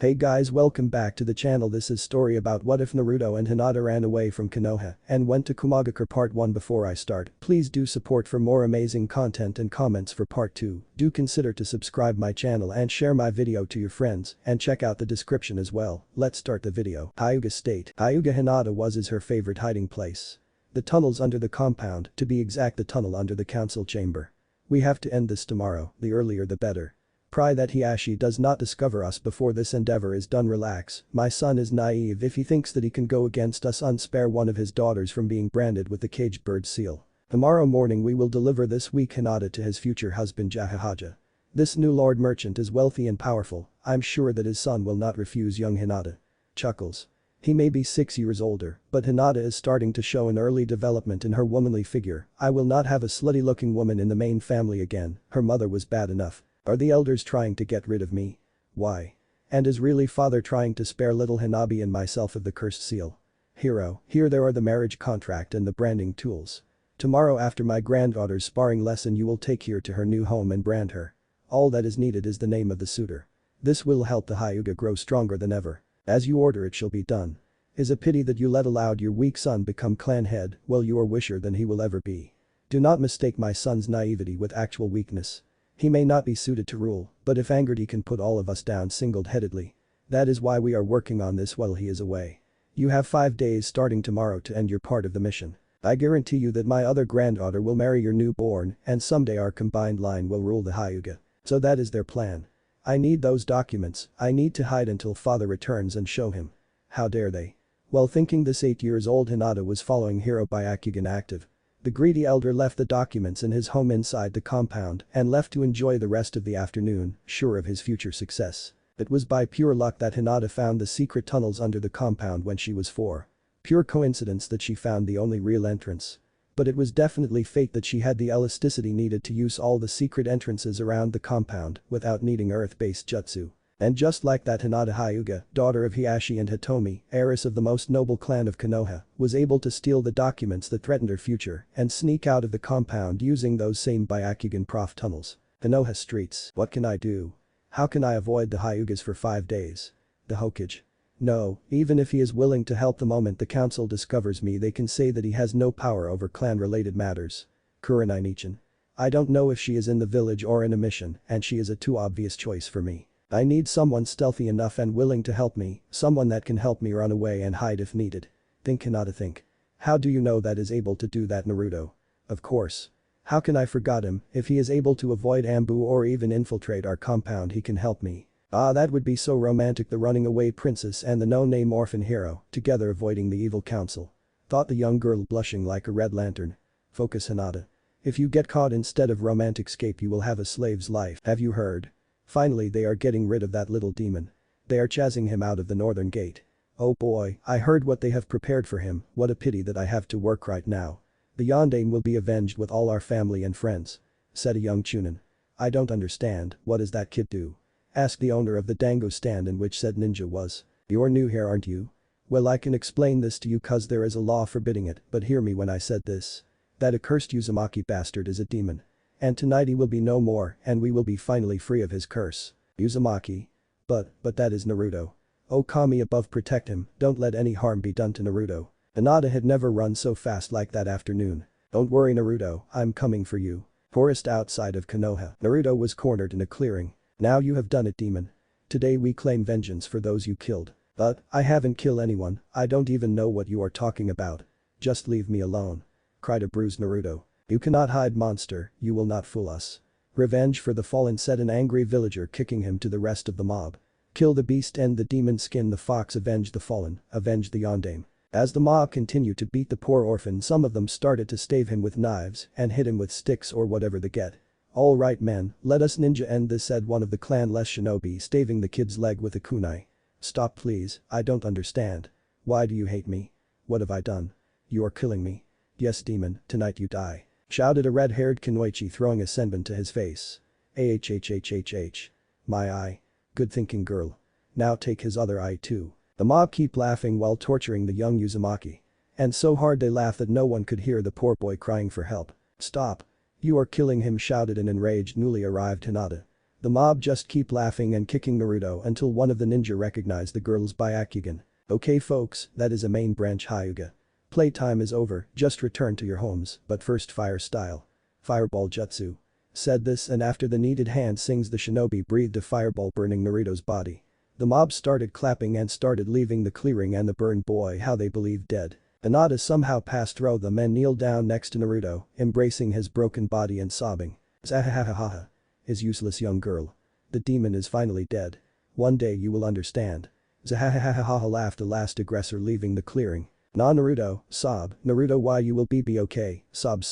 Hey guys, welcome back to the channel. This is story about what if Naruto and Hinata ran away from Konoha and went to Kumogakure part 1. Before I start, please do support for more amazing content and comments for part 2. Do consider to subscribe my channel and share my video to your friends and check out the description as well. Let's start the video. Hyuga State. Hyuga Hinata was her favorite hiding place. The tunnels under the compound, to be exact the tunnel under the council chamber. We have to end this tomorrow, the earlier the better. Pray that Hiashi does not discover us before this endeavor is done. Relax, my son is naive if he thinks that he can go against us and spare one of his daughters from being branded with the caged bird seal. Tomorrow morning we will deliver this weak Hinata to his future husband Hokage. This new lord merchant is wealthy and powerful, I'm sure that his son will not refuse young Hinata. Chuckles. He may be 6 years older, but Hinata is starting to show an early development in her womanly figure. I will not have a slutty looking woman in the main family again, her mother was bad enough. Are the elders trying to get rid of me? Why? And is really father trying to spare little Hinabi and myself of the cursed seal? Hero, here there are the marriage contract and the branding tools. Tomorrow after my granddaughter's sparring lesson you will take her to her new home and brand her. All that is needed is the name of the suitor. This will help the Hyuga grow stronger than ever. As you order it shall be done. Is a pity that you let allowed your weak son become clan head, well you are wisher than he will ever be. Do not mistake my son's naivety with actual weakness. He may not be suited to rule, but if angered he can put all of us down single-handedly. That is why we are working on this while he is away. You have 5 days starting tomorrow to end your part of the mission. I guarantee you that my other granddaughter will marry your newborn and someday our combined line will rule the Hyuga. So that is their plan. I need those documents, I need to hide until father returns and show him. How dare they? While thinking this 8 years old Hinata was following Hiro Byakugan active. The greedy elder left the documents in his home inside the compound and left to enjoy the rest of the afternoon, sure of his future success. It was by pure luck that Hinata found the secret tunnels under the compound when she was 4. Pure coincidence that she found the only real entrance. But it was definitely fate that she had the elasticity needed to use all the secret entrances around the compound without needing earth-based jutsu. And just like that Hinata Hyuga, daughter of Hiashi and Hitomi, heiress of the most noble clan of Konoha, was able to steal the documents that threatened her future and sneak out of the compound using those same Byakugan prof tunnels. Konoha streets. What can I do? How can I avoid the Hyugas for 5 days? The Hokage. No, even if he is willing to help the moment the council discovers me they can say that he has no power over clan-related matters. Kurenai-nichan. I don't know if she is in the village or in a mission and she is a too obvious choice for me. I need someone stealthy enough and willing to help me, someone that can help me run away and hide if needed. Think Hinata think. How do you know that is able to do that Naruto? Of course. How can I forget him, if he is able to avoid Ambu or even infiltrate our compound he can help me. Ah that would be so romantic, the running away princess and the no-name orphan hero, together avoiding the evil council. Thought the young girl blushing like a red lantern. Focus Hinata. If you get caught instead of romantic escape you will have a slave's life, have you heard? Finally they are getting rid of that little demon. They are chasing him out of the northern gate. Oh boy, I heard what they have prepared for him, what a pity that I have to work right now. The Yondaime will be avenged with all our family and friends. Said a young Chunin. I don't understand, what does that kid do? Asked the owner of the dango stand in which said ninja was. You're new here aren't you? Well I can explain this to you cause there is a law forbidding it, but hear me when I said this. That accursed Uzumaki bastard is a demon. And tonight he will be no more and we will be finally free of his curse. Uzumaki. But that is Naruto. Oh Kami above protect him, don't let any harm be done to Naruto. Hinata had never run so fast like that afternoon. Don't worry Naruto, I'm coming for you. Forest outside of Konoha. Naruto was cornered in a clearing. Now you have done it demon. Today we claim vengeance for those you killed. But, I haven't killed anyone, I don't even know what you are talking about. Just leave me alone. Cried a bruised Naruto. You cannot hide monster, you will not fool us. Revenge for the fallen said an angry villager kicking him to the rest of the mob. Kill the beast end the demon skin the fox avenge the fallen, avenge the Yondaime. As the mob continued to beat the poor orphan some of them started to stave him with knives and hit him with sticks or whatever they get. Alright men, let us ninja end this said one of the clan-less shinobi staving the kid's leg with a kunai. Stop please, I don't understand. Why do you hate me? What have I done? You are killing me. Yes demon, tonight you die. Shouted a red-haired Kunoichi throwing a senbon to his face. Ahhhhhh. My eye. Good thinking girl. Now take his other eye too. The mob keep laughing while torturing the young Uzumaki. And so hard they laugh that no one could hear the poor boy crying for help. Stop. You are killing him shouted an enraged newly arrived Hinata. The mob just keep laughing and kicking Naruto until one of the ninja recognize the girl's Byakugan. Okay folks, that is a main branch hyuga. Playtime is over, just return to your homes, but first fire style. Fireball jutsu. Said this and after the needed hand sings the shinobi breathed a fireball burning Naruto's body. The mob started clapping and started leaving the clearing and the burned boy how they believed dead. Hinata somehow passed through them and kneeled down next to Naruto, embracing his broken body and sobbing. Zahahahaha. His useless young girl. The demon is finally dead. One day you will understand. Zahahahaha laughed the last aggressor leaving the clearing. Nah Naruto, sob, Naruto why you will be okay, sob,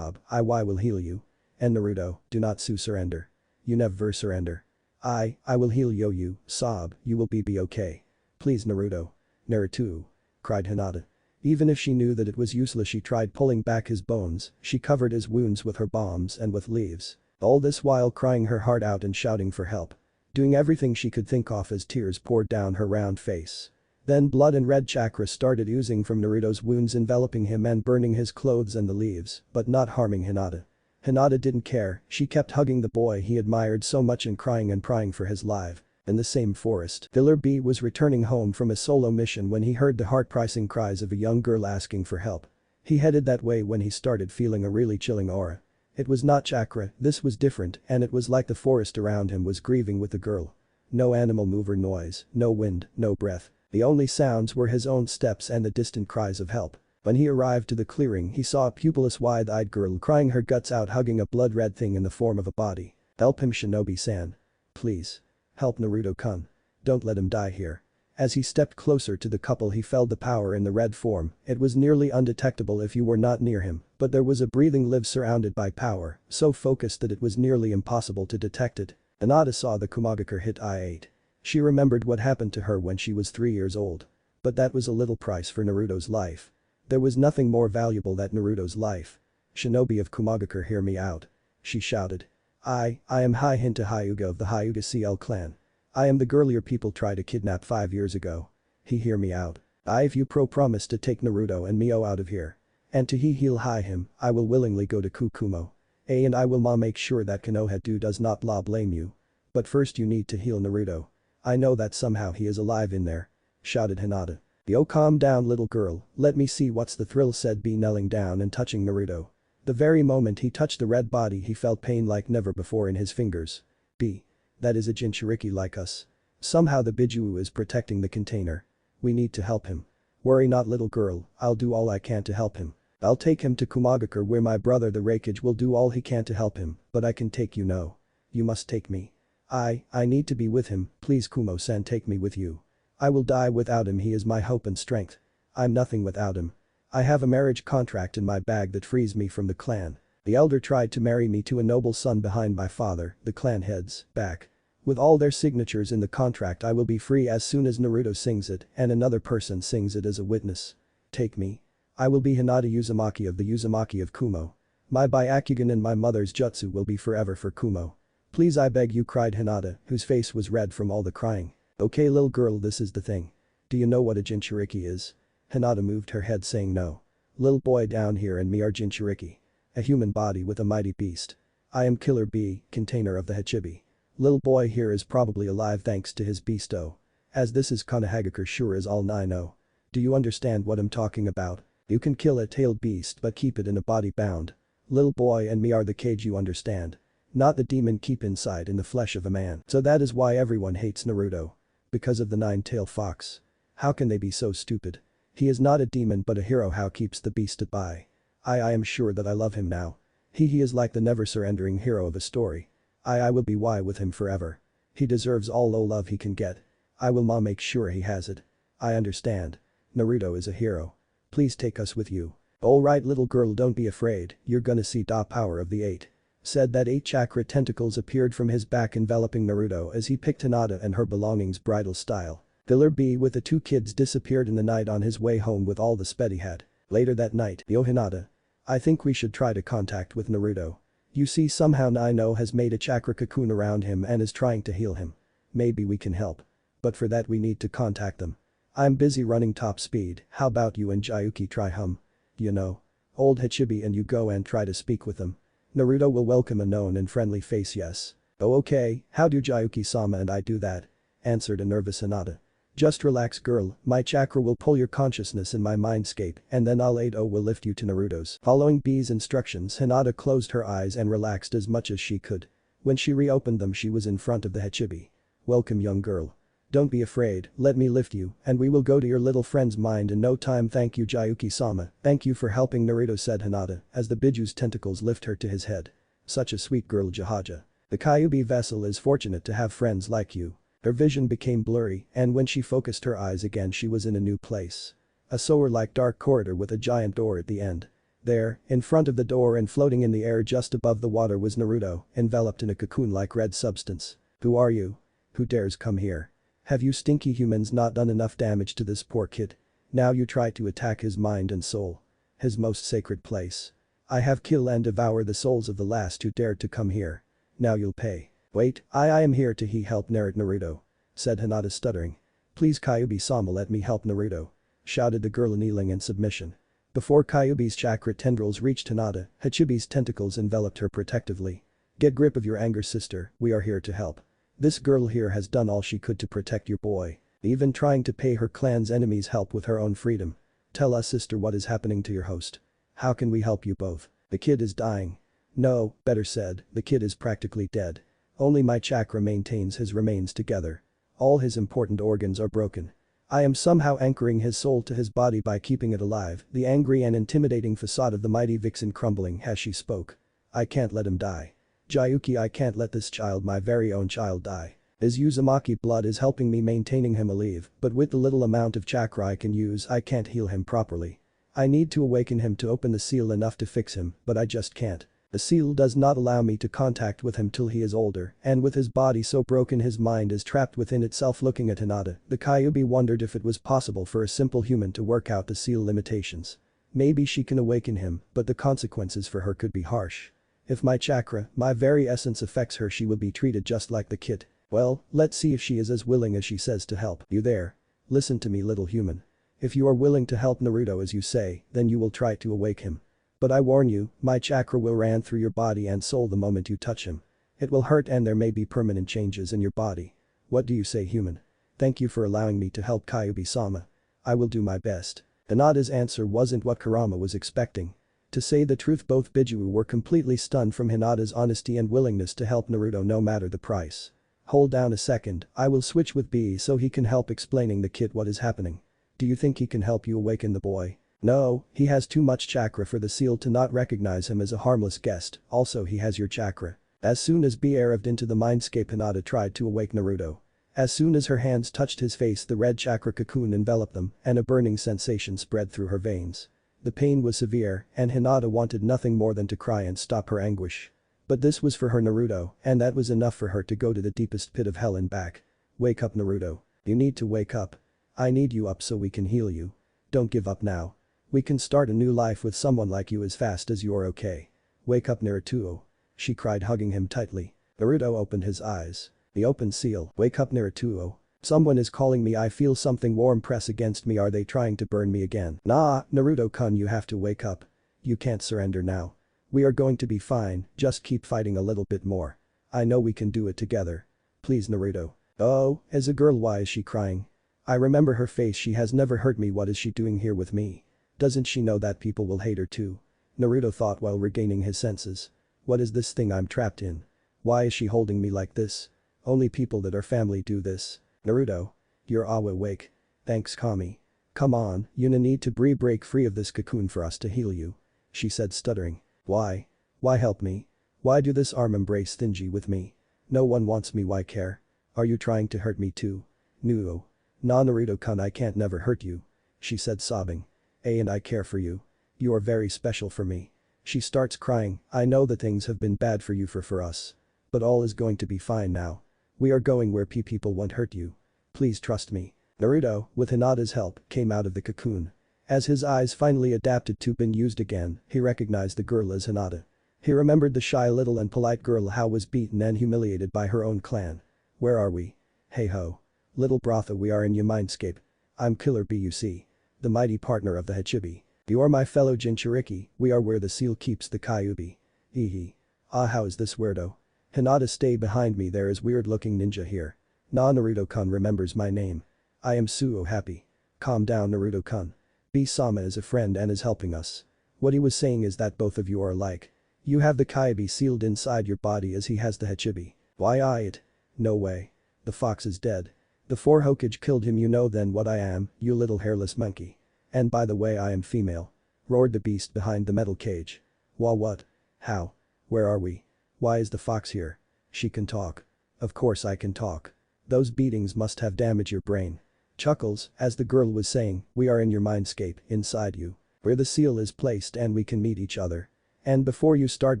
I why will heal you. And Naruto, do not surrender. You never surrender. I will heal you, sob, you will be okay. Please Naruto. Naruto. Cried Hinata. Even if she knew that it was useless she tried pulling back his bones, she covered his wounds with her bombs and with leaves. All this while crying her heart out and shouting for help. Doing everything she could think of as tears poured down her round face. Then blood and red chakra started oozing from Naruto's wounds enveloping him and burning his clothes and the leaves, but not harming Hinata. Hinata didn't care, she kept hugging the boy he admired so much and crying for his life. In the same forest, Filler B was returning home from a solo mission when he heard the heart-pressing cries of a young girl asking for help. He headed that way when he started feeling a really chilling aura. It was not chakra, this was different and it was like the forest around him was grieving with the girl. No animal move or noise, no wind, no breath. The only sounds were his own steps and the distant cries of help. When he arrived to the clearing he saw a pupilless wide-eyed girl crying her guts out hugging a blood-red thing in the form of a body. Help him Shinobi-san. Please. Help Naruto-kun. Don't let him die here. As he stepped closer to the couple he felt the power in the red form, it was nearly undetectable if you were not near him, but there was a breathing live surrounded by power, so focused that it was nearly impossible to detect it. Hinata saw the Kumogakure hit I-8. She remembered what happened to her when she was 3 years old. But that was a little price for Naruto's life. There was nothing more valuable than Naruto's life. Shinobi of Kumogakure hear me out. She shouted. I am Hinata Hyuga of the Hyuga CL clan. I am the girl your people tried to kidnap 5 years ago. He hear me out. If you promise to take Naruto and Mio out of here. And to heal him, I will willingly go to Kumo. And I will make sure that Konoha does not blame you. But first you need to heal Naruto. I know that somehow he is alive in there. Shouted Hinata. Yo calm down little girl, let me see what's the thrill said B kneeling down and touching Naruto. The very moment he touched the red body he felt pain like never before in his fingers. B. That is a Jinchuriki like us. Somehow the Biju is protecting the container. We need to help him. Worry not little girl, I'll do all I can to help him. I'll take him to Kumogakure where my brother the Raikage will do all he can to help him, but I can take you no. You must take me. I need to be with him, please Kumo-san take me with you. I will die without him he is my hope and strength. I'm nothing without him. I have a marriage contract in my bag that frees me from the clan. The elder tried to marry me to a noble son behind my father, the clan heads, back. With all their signatures in the contract I will be free as soon as Naruto sings it and another person sings it as a witness. Take me. I will be Hinata Uzumaki of the Uzumaki of Kumo. My Byakugan and my mother's jutsu will be forever for Kumo. Please I beg you cried Hinata, whose face was red from all the crying. Okay little girl this is the thing. Do you know what a Jinchuriki is? Hinata moved her head saying no. Little boy down here and me are Jinchuriki. A human body with a mighty beast. I am Killer B, container of the Hachibi. Little boy here is probably alive thanks to his beasto. As this is Konohagakure sure as all I know. Do you understand what I'm talking about? You can kill a tailed beast but keep it in a body bound. Little boy and me are the cage you understand. Not the demon keep inside in the flesh of a man. So that is why everyone hates Naruto. Because of the nine-tailed fox. How can they be so stupid? He is not a demon but a hero how keeps the beast at bay. I am sure that I love him now. He is like the never-surrendering hero of a story. I will be with him forever. He deserves all love he can get. I will make sure he has it. I understand. Naruto is a hero. Please take us with you. Alright little girl don't be afraid, you're gonna see the power of the 8. Said that 8 chakra tentacles appeared from his back enveloping Naruto as he picked Hinata and her belongings bridal style. Filler B with the 2 kids disappeared in the night on his way home with all the sped he had. Later that night, Yo Hinata. I think we should try to contact with Naruto. You see somehow Naino has made a chakra cocoon around him and is trying to heal him. Maybe we can help. But for that we need to contact them. I'm busy running top speed, how about you and Jayuki try hum? You know. Old Hachibi and you go and try to speak with them. Naruto will welcome a known and friendly face yes. "Oh okay, how do Jayuki-sama and I do that?" answered a nervous Hinata. "Just relax girl, my chakra will pull your consciousness in my mindscape and then I'll will lift you to Naruto's." Following B's instructions, Hinata closed her eyes and relaxed as much as she could. When she reopened them she was in front of the Hachibi. "Welcome young girl. Don't be afraid, let me lift you and we will go to your little friend's mind in no time." "Thank you Jayuki-sama, thank you for helping Naruto," said Hinata as the Biju's tentacles lift her to his head. "Such a sweet girl Jahaja. The Kyuubi vessel is fortunate to have friends like you." Her vision became blurry and when she focused her eyes again she was in a new place. A sewer-like dark corridor with a giant door at the end. There, in front of the door and floating in the air just above the water was Naruto, enveloped in a cocoon-like red substance. "Who are you? Who dares come here? Have you stinky humans not done enough damage to this poor kid? Now you try to attack his mind and soul. His most sacred place. I have killed and devoured the souls of the last who dared to come here. Now you'll pay." "Wait, I am here to help Naruto," said Hinata stuttering. "Please Kyuubi-sama let me help Naruto," shouted the girl kneeling in submission. Before Kyuubi's chakra tendrils reached Hinata, Hachibi's tentacles enveloped her protectively. "Get grip of your anger sister, we are here to help. This girl here has done all she could to protect your boy, even trying to pay her clan's enemies help with her own freedom. Tell us sister what is happening to your host. How can we help you both? The kid is dying. No, better said, the kid is practically dead. Only my chakra maintains his remains together. All his important organs are broken. I am somehow anchoring his soul to his body by keeping it alive." The angry and intimidating facade of the mighty vixen crumbling as she spoke. "I can't let him die. Jayuki, I can't let this child, my very own child, die. His Uzumaki blood is helping me maintaining him alive, but with the little amount of chakra I can use I can't heal him properly. I need to awaken him to open the seal enough to fix him, but I just can't. The seal does not allow me to contact with him till he is older, and with his body so broken his mind is trapped within itself." Looking at Hinata, the Kyuubi wondered if it was possible for a simple human to work out the seal limitations. Maybe she can awaken him, but the consequences for her could be harsh. If my chakra, my very essence affects her she will be treated just like the kid. Well, let's see if she is as willing as she says to help. "You there? Listen to me little human. If you are willing to help Naruto as you say, then you will try to awake him. But I warn you, my chakra will run through your body and soul the moment you touch him. It will hurt and there may be permanent changes in your body. What do you say human? Thank you for allowing me to help Kyuubi-sama. I will do my best." Hinata's answer wasn't what Kurama was expecting. To say the truth both Biju were completely stunned from Hinata's honesty and willingness to help Naruto no matter the price. "Hold down a second, I will switch with B so he can help explaining the kid what is happening. Do you think he can help you awaken the boy?" "No, he has too much chakra for the seal to not recognize him as a harmless guest, also he has your chakra." As soon as B arrived into the mindscape Hinata tried to awake Naruto. As soon as her hands touched his face the red chakra cocoon enveloped them and a burning sensation spread through her veins. The pain was severe and Hinata wanted nothing more than to cry and stop her anguish. But this was for her Naruto and that was enough for her to go to the deepest pit of hell and back. "Wake up Naruto. You need to wake up. I need you up so we can heal you. Don't give up now. We can start a new life with someone like you as fast as you are okay. Wake up Naruto," she cried hugging him tightly. Naruto opened his eyes. The open seal. "Wake up Naruto. Someone is calling me, I feel something warm press against me, are they trying to burn me again?" "Nah, Naruto-kun you have to wake up. You can't surrender now. We are going to be fine, just keep fighting a little bit more. I know we can do it together. Please Naruto." "Oh, as a girl why is she crying? I remember her face, she has never hurt me, what is she doing here with me? Doesn't she know that people will hate her too?" Naruto thought while regaining his senses. "What is this thing I'm trapped in? Why is she holding me like this? Only people that are family do this." "Naruto. You're awake. Thanks Kami. Come on, you need to break free of this cocoon for us to heal you," she said stuttering. "Why? Why help me? Why do this arm embrace stingy with me? No one wants me, why care? Are you trying to hurt me too?" "No. Nah Naruto-kun I can't never hurt you," she said sobbing. And I care for you. You are very special for me." She starts crying. "I know that things have been bad for you for us. But all is going to be fine now. We are going where people won't hurt you. Please trust me." Naruto, with Hinata's help, came out of the cocoon. As his eyes finally adapted to being used again, he recognized the girl as Hinata. He remembered the shy little and polite girl how was beaten and humiliated by her own clan. "Where are we? Hey ho. Little brother, we are in your mindscape. I'm Killer Buc. The mighty partner of the Hachibi. You are my fellow Jinchuriki, we are where the seal keeps the Kyuubi. Hee hee. Ah how is this weirdo?" Hinata, stay behind me, there is weird looking ninja here. Nah, Naruto-kun remembers my name. I am Suo Happy. Calm down, Naruto-kun. B-sama is a friend and is helping us. What he was saying is that both of you are alike. You have the Kyuubi sealed inside your body as he has the Hachibi. Why it? No way. The fox is dead. The 4 Hokage killed him, you know then what I am, you little hairless monkey. And by the way, I am female. Roared the beast behind the metal cage. What? How? Where are we? Why is the fox here? She can talk. Of course I can talk. Those beatings must have damaged your brain. Chuckles, as the girl was saying, we are in your mindscape, inside you. Where the seal is placed and we can meet each other. And before you start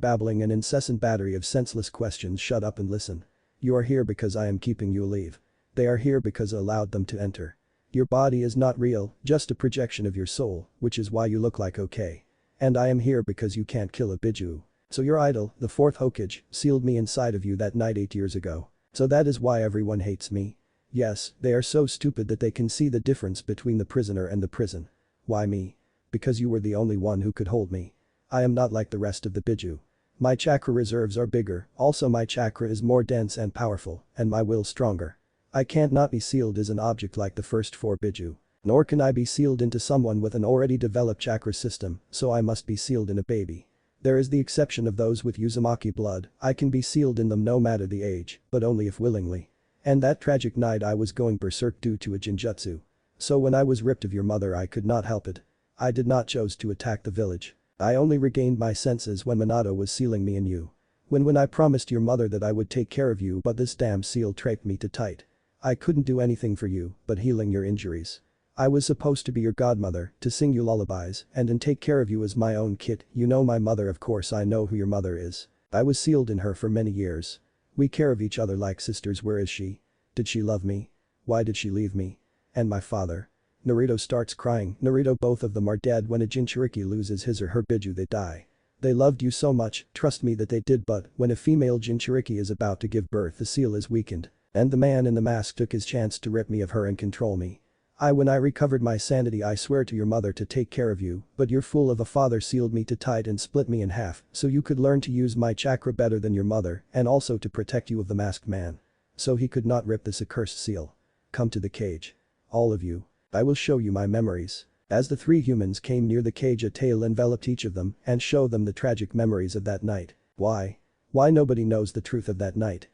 babbling an incessant battery of senseless questions, shut up and listen. You are here because I am keeping you alive. They are here because I allowed them to enter. Your body is not real, just a projection of your soul, which is why you look like okay. And I am here because you can't kill a Biju. So your idol, the 4th Hokage, sealed me inside of you that night 8 years ago. So that is why everyone hates me. Yes, they are so stupid that they can see the difference between the prisoner and the prison. Why me? Because you were the only one who could hold me. I am not like the rest of the Biju. My chakra reserves are bigger, also my chakra is more dense and powerful, and my will stronger. I can't not be sealed as an object like the first 4 Biju. Nor can I be sealed into someone with an already developed chakra system, so I must be sealed in a baby. There is the exception of those with Uzumaki blood, I can be sealed in them no matter the age, but only if willingly. And that tragic night I was going berserk due to a genjutsu. So when I was ripped of your mother I could not help it. I did not choose to attack the village. I only regained my senses when Minato was sealing me in you. When I promised your mother that I would take care of you, but this damn seal trapped me too tight. I couldn't do anything for you but healing your injuries. I was supposed to be your godmother, to sing you lullabies, and take care of you as my own kid. You know my mother, of course I know who your mother is. I was sealed in her for many years. We care of each other like sisters. Where is she? Did she love me? Why did she leave me? And my father? Naruto starts crying. Naruto, both of them are dead. When a Jinchuriki loses his or her Biju they die. They loved you so much, trust me that they did, but when a female Jinchuriki is about to give birth the seal is weakened. And the man in the mask took his chance to rip me of her and control me. When I recovered my sanity I swear to your mother to take care of you, but your fool of a father sealed me too tight and split me in half so you could learn to use my chakra better than your mother and also to protect you of the masked man. So he could not rip this accursed seal. Come to the cage. All of you. I will show you my memories. As the 3 humans came near the cage a tale enveloped each of them and showed them the tragic memories of that night. Why? Why nobody knows the truth of that night?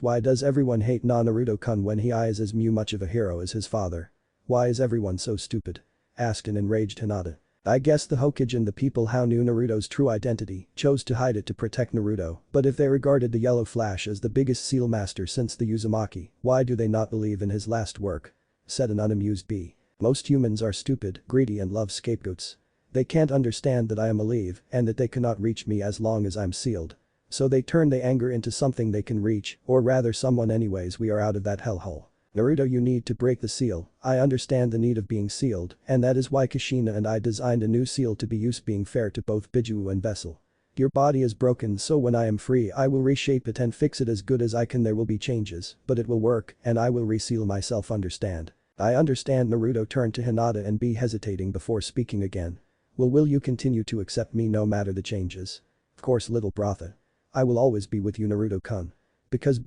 Why does everyone hate Naruto-kun when he is as much of a hero as his father? Why is everyone so stupid? Asked an enraged Hinata. I guess the Hokage and the people who knew Naruto's true identity chose to hide it to protect Naruto, but if they regarded the Yellow Flash as the biggest seal master since the Uzumaki, why do they not believe in his last work? Said an unamused bee. Most humans are stupid, greedy and love scapegoats. They can't understand that I am alive and that they cannot reach me as long as I'm sealed. So they turn their anger into something they can reach, or rather someone anyways. We are out of that hellhole. Naruto, you need to break the seal. I understand the need of being sealed, and that is why Kushina and I designed a new seal to be used being fair to both Biju and Vessel. Your body is broken, so when I am free I will reshape it and fix it as good as I can. There will be changes, but it will work and I will reseal myself, understand? I understand. Naruto turned to Hinata and be hesitating before speaking again. Will you continue to accept me no matter the changes? Of course, little brother. I will always be with you, Naruto-kun. Because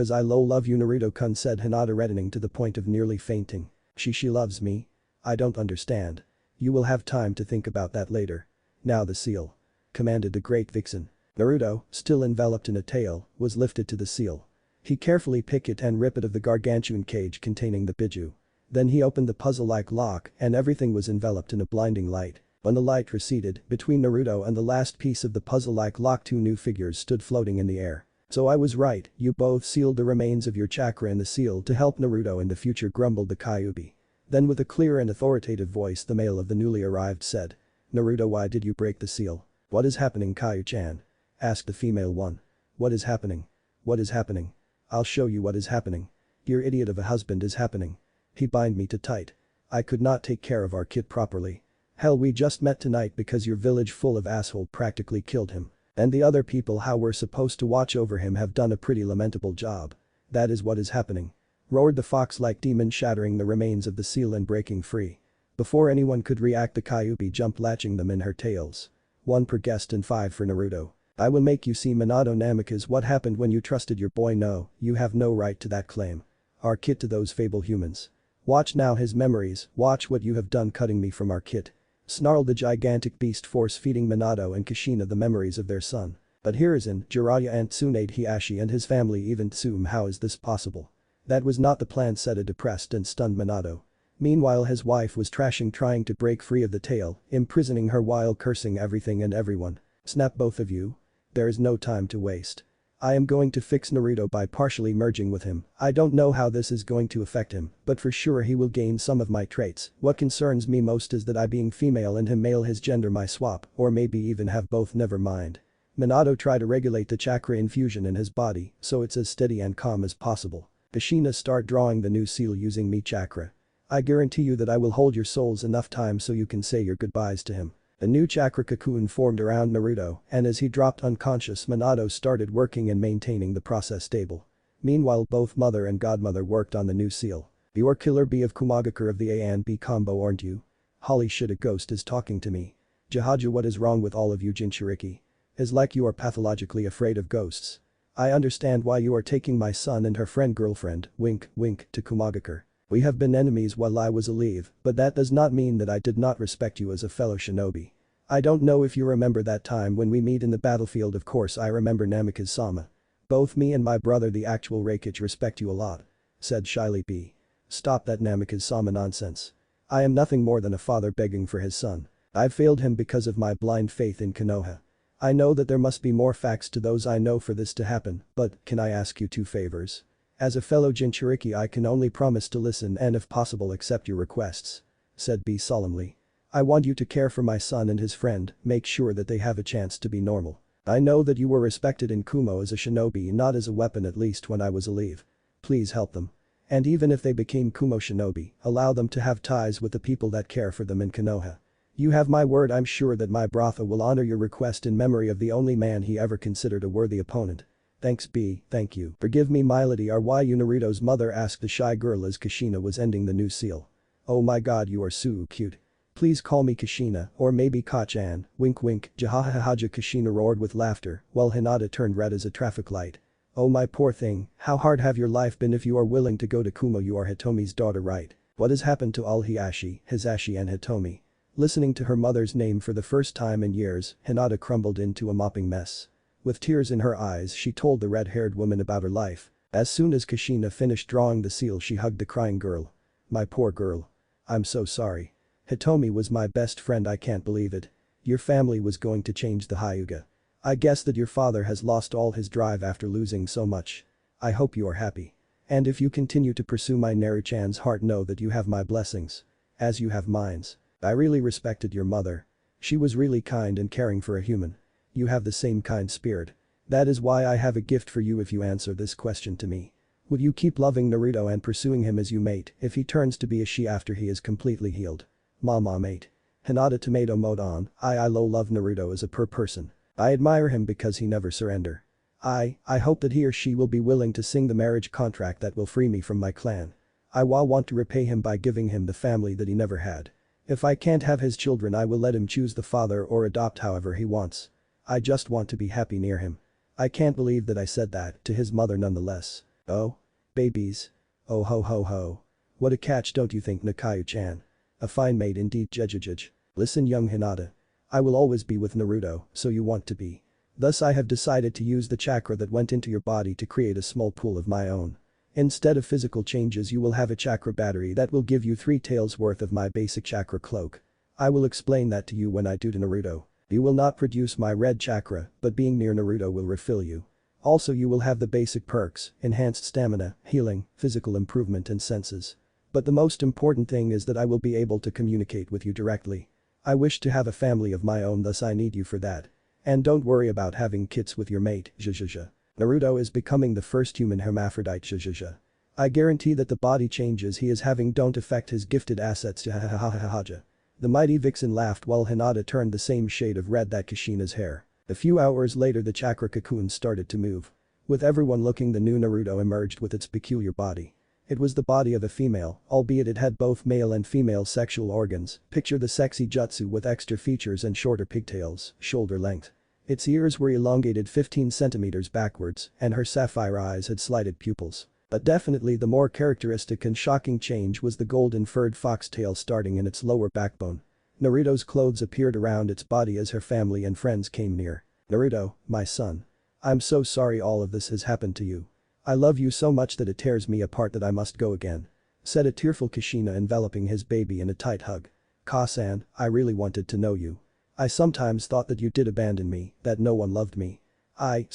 I love you, Naruto-kun, said Hinata, reddening to the point of nearly fainting. She loves me? I don't understand. You will have time to think about that later. Now the seal. Commanded the great vixen. Naruto, still enveloped in a tail, was lifted to the seal. He carefully picked it and ripped it of the gargantuan cage containing the Biju. Then he opened the puzzle-like lock and everything was enveloped in a blinding light. When the light receded, between Naruto and the last piece of the puzzle-like lock 2 new figures stood floating in the air. So I was right, you both sealed the remains of your chakra in the seal to help Naruto in the future, grumbled the Kyuubi. Then with a clear and authoritative voice the male of the newly arrived said. Naruto, why did you break the seal? What is happening, Kayu-chan? Asked the female one. What is happening? What is happening? I'll show you what is happening. Your idiot of a husband is happening. He bind me too tight. I could not take care of our kid properly. Hell, we just met tonight because your village full of asshole practically killed him. And the other people how were supposed to watch over him have done a pretty lamentable job. That is what is happening. Roared the fox like demon, shattering the remains of the seal and breaking free. Before anyone could react the Kyuubi jumped, latching them in her tails. 1 per guest and 5 for Naruto. I will make you see Minato Namikaze what happened when you trusted your boy. No, you have no right to that claim. Our kit to those fable humans. Watch now his memories, watch what you have done cutting me from our kit. Snarled the gigantic beast, force-feeding Minato and Kushina the memories of their son. But here is in Jiraiya and Tsunade Hiashi and his family even Tsume. How is this possible? That was not the plan, said a depressed and stunned Minato. Meanwhile his wife was trashing, trying to break free of the tail, imprisoning her while cursing everything and everyone. Snap, both of you. There is no time to waste. I am going to fix Naruto by partially merging with him. I don't know how this is going to affect him, but for sure he will gain some of my traits. What concerns me most is that I being female and him male, his gender my swap, or maybe even have both. Never mind. Minato try to regulate the chakra infusion in his body so it's as steady and calm as possible. Kushina, start drawing the new seal using me chakra. I guarantee you that I will hold your souls enough time so you can say your goodbyes to him. A new chakra cocoon formed around Naruto, and as he dropped unconscious, Minato started working and maintaining the process stable. Meanwhile both mother and godmother worked on the new seal. You're killer bee of Kumogakure of the A and B combo, aren't you? Holy shit, a ghost is talking to me. Jahaja, what is wrong with all of you Jinchuriki? It's like you are pathologically afraid of ghosts. I understand why you are taking my son and her friend girlfriend, wink, wink, to Kumogakure. We have been enemies while I was alive, but that does not mean that I did not respect you as a fellow shinobi. I don't know if you remember that time when we meet in the battlefield. Of course I remember, Namikaze-sama. Both me and my brother the actual Reikage respect you a lot. Said shyly B. Stop that Namikaze-sama nonsense. I am nothing more than a father begging for his son. I've failed him because of my blind faith in Konoha. I know that there must be more facts to those I know for this to happen, but can I ask you two favors? As a fellow Jinchuriki I can only promise to listen and if possible accept your requests. Said B solemnly. I want you to care for my son and his friend, make sure that they have a chance to be normal. I know that you were respected in Kumo as a shinobi, not as a weapon, at least when I was alive. Please help them. And even if they became Kumo shinobi, allow them to have ties with the people that care for them in Konoha. You have my word, I'm sure that my brother will honor your request in memory of the only man he ever considered a worthy opponent. Thanks B, thank you. Forgive me my lady, are you Naruto's mother? Asked the shy girl as Kushina was ending the new seal. Oh my god, you are so cute. Please call me Kushina, or maybe Ka-chan, wink wink, jahahahaja. Kushina roared with laughter, while Hinata turned red as a traffic light. Oh my poor thing, how hard have your life been? If you are willing to go to Kumo, you are Hitomi's daughter, right? What has happened to all Hiashi, Hisashi and Hitomi? Listening to her mother's name for the first time in years, Hinata crumbled into a mopping mess. With tears in her eyes she told the red-haired woman about her life. As soon as Kushina finished drawing the seal she hugged the crying girl. My poor girl. I'm so sorry. Hitomi was my best friend, I can't believe it. Your family was going to change the hyuga. I guess that your father has lost all his drive after losing so much. I hope you are happy. And if you continue to pursue my Naru-chan's heart, know that you have my blessings. As you have mine's. I really respected your mother. She was really kind and caring for a human. You have the same kind spirit. That is why I have a gift for you if you answer this question to me. Would you keep loving Naruto and pursuing him as you mate if he turns to be a she after he is completely healed? Mama mate. Hinata tomato mode on. I love Naruto as a person. I admire him because he never surrender. I hope that he or she will be willing to sing the marriage contract that will free me from my clan. I want to repay him by giving him the family that he never had. If I can't have his children, I will let him choose the father or adopt however he wants. I just want to be happy near him. I can't believe that I said that to his mother nonetheless. Oh? Babies. Oh ho ho ho. What a catch, don't you think, Nakayu-chan? A fine mate indeed. Jejejej. Listen young Hinata. I will always be with Naruto, so you want to be. Thus I have decided to use the chakra that went into your body to create a small pool of my own. Instead of physical changes you will have a chakra battery that will give you 3 tails worth of my basic chakra cloak. I will explain that to you when I do to Naruto. You will not produce my red chakra, but being near Naruto will refill you. Also you will have the basic perks, enhanced stamina, healing, physical improvement and senses. But the most important thing is that I will be able to communicate with you directly. I wish to have a family of my own, thus I need you for that. And don't worry about having kids with your mate, zhuzhuzha. Naruto is becoming the first human hermaphrodite, zhuzhuzha. I guarantee that the body changes he is having don't affect his gifted assets, jahahahahaja. The mighty vixen laughed while Hinata turned the same shade of red that Kushina's hair. A few hours later the chakra cocoon started to move. With everyone looking, the new Naruto emerged with its peculiar body. It was the body of a female, albeit it had both male and female sexual organs. Picture the sexy jutsu with extra features and shorter pigtails, shoulder length. Its ears were elongated 15 centimeters backwards, and her sapphire eyes had slided pupils. But definitely the more characteristic and shocking change was the golden furred foxtail starting in its lower backbone. Naruto's clothes appeared around its body as her family and friends came near. "Naruto, my son. I'm so sorry all of this has happened to you. I love you so much that it tears me apart that I must go again," said a tearful Kushina enveloping his baby in a tight hug. "Ka-san, I really wanted to know you. I sometimes thought that you did abandon me, that no one loved me. I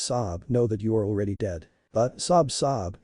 know that you are already dead. But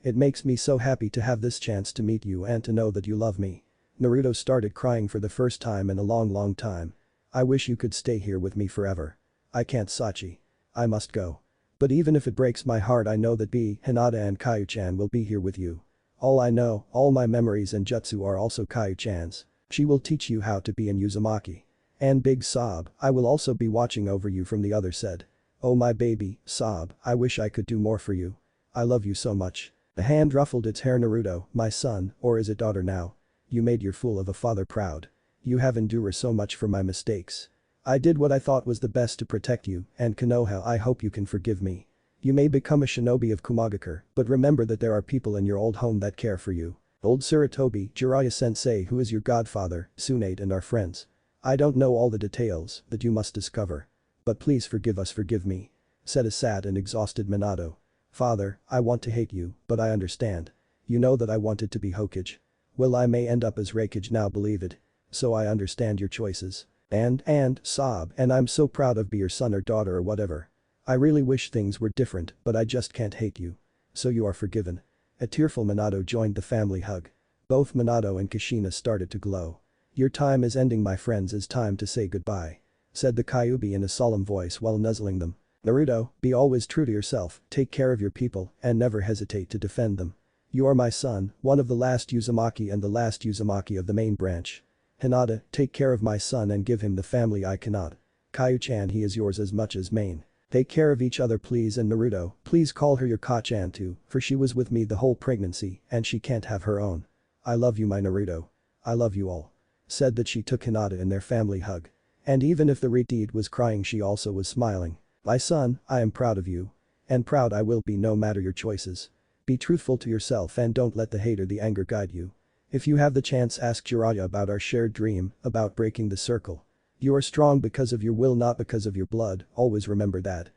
it makes me so happy to have this chance to meet you and to know that you love me." Naruto started crying for the first time in a long time. "I wish you could stay here with me forever. I can't, Sachi. I must go. But even if it breaks my heart, I know that Hinata and Kayu-chan will be here with you. All I know, all my memories and jutsu are also Kayu-chan's. She will teach you how to be an Uzumaki. And big sob, I will also be watching over you," from the other said. "Oh my baby, sob, I wish I could do more for you. I love you so much." The hand ruffled its hair. "Naruto, my son, or is it daughter now? You made your fool of a father proud. You have endured so much for my mistakes. I did what I thought was the best to protect you, and Konoha, I hope you can forgive me. You may become a shinobi of Kumogakure, but remember that there are people in your old home that care for you. Old Sarutobi, Jiraiya-sensei, who is your godfather, Tsunade, and our friends. I don't know all the details that you must discover. But please forgive me," said a sad and exhausted Minato. "Father, I want to hate you, but I understand. You know that I wanted to be Hokage. Well, I may end up as Raikage now, believe it. So I understand your choices. And I'm so proud of be your son or daughter or whatever. I really wish things were different, but I just can't hate you. So you are forgiven." A tearful Minato joined the family hug. Both Minato and Kushina started to glow. "Your time is ending, my friends, it's time to say goodbye," said the Kyuubi in a solemn voice while nuzzling them. "Naruto, be always true to yourself, take care of your people, and never hesitate to defend them. You are my son, one of the last Uzumaki and the last Uzumaki of the main branch. Hinata, take care of my son and give him the family I cannot. Kayu-chan, he is yours as much as mine. Take care of each other please, and Naruto, please call her your Ka-chan too, for she was with me the whole pregnancy and she can't have her own. I love you, my Naruto. I love you all." Said that she took Hinata in their family hug. And even if the Redeed was crying, she also was smiling. "My son, I am proud of you. And proud I will be no matter your choices. Be truthful to yourself and don't let the hate or the anger guide you. If you have the chance, ask Jiraiya about our shared dream, about breaking the circle. You are strong because of your will, not because of your blood, always remember that.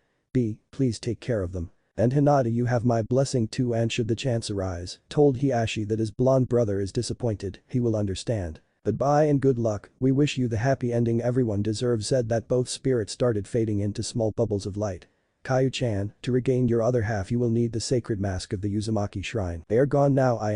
Please take care of them. And Hinata, you have my blessing too, and should the chance arise, told Hiashi that his blonde brother is disappointed, he will understand. Goodbye and good luck, we wish you the happy ending everyone deserves." Said that both spirits started fading into small bubbles of light. "Kayu-chan, to regain your other half you will need the sacred mask of the Uzumaki shrine. They are gone now. I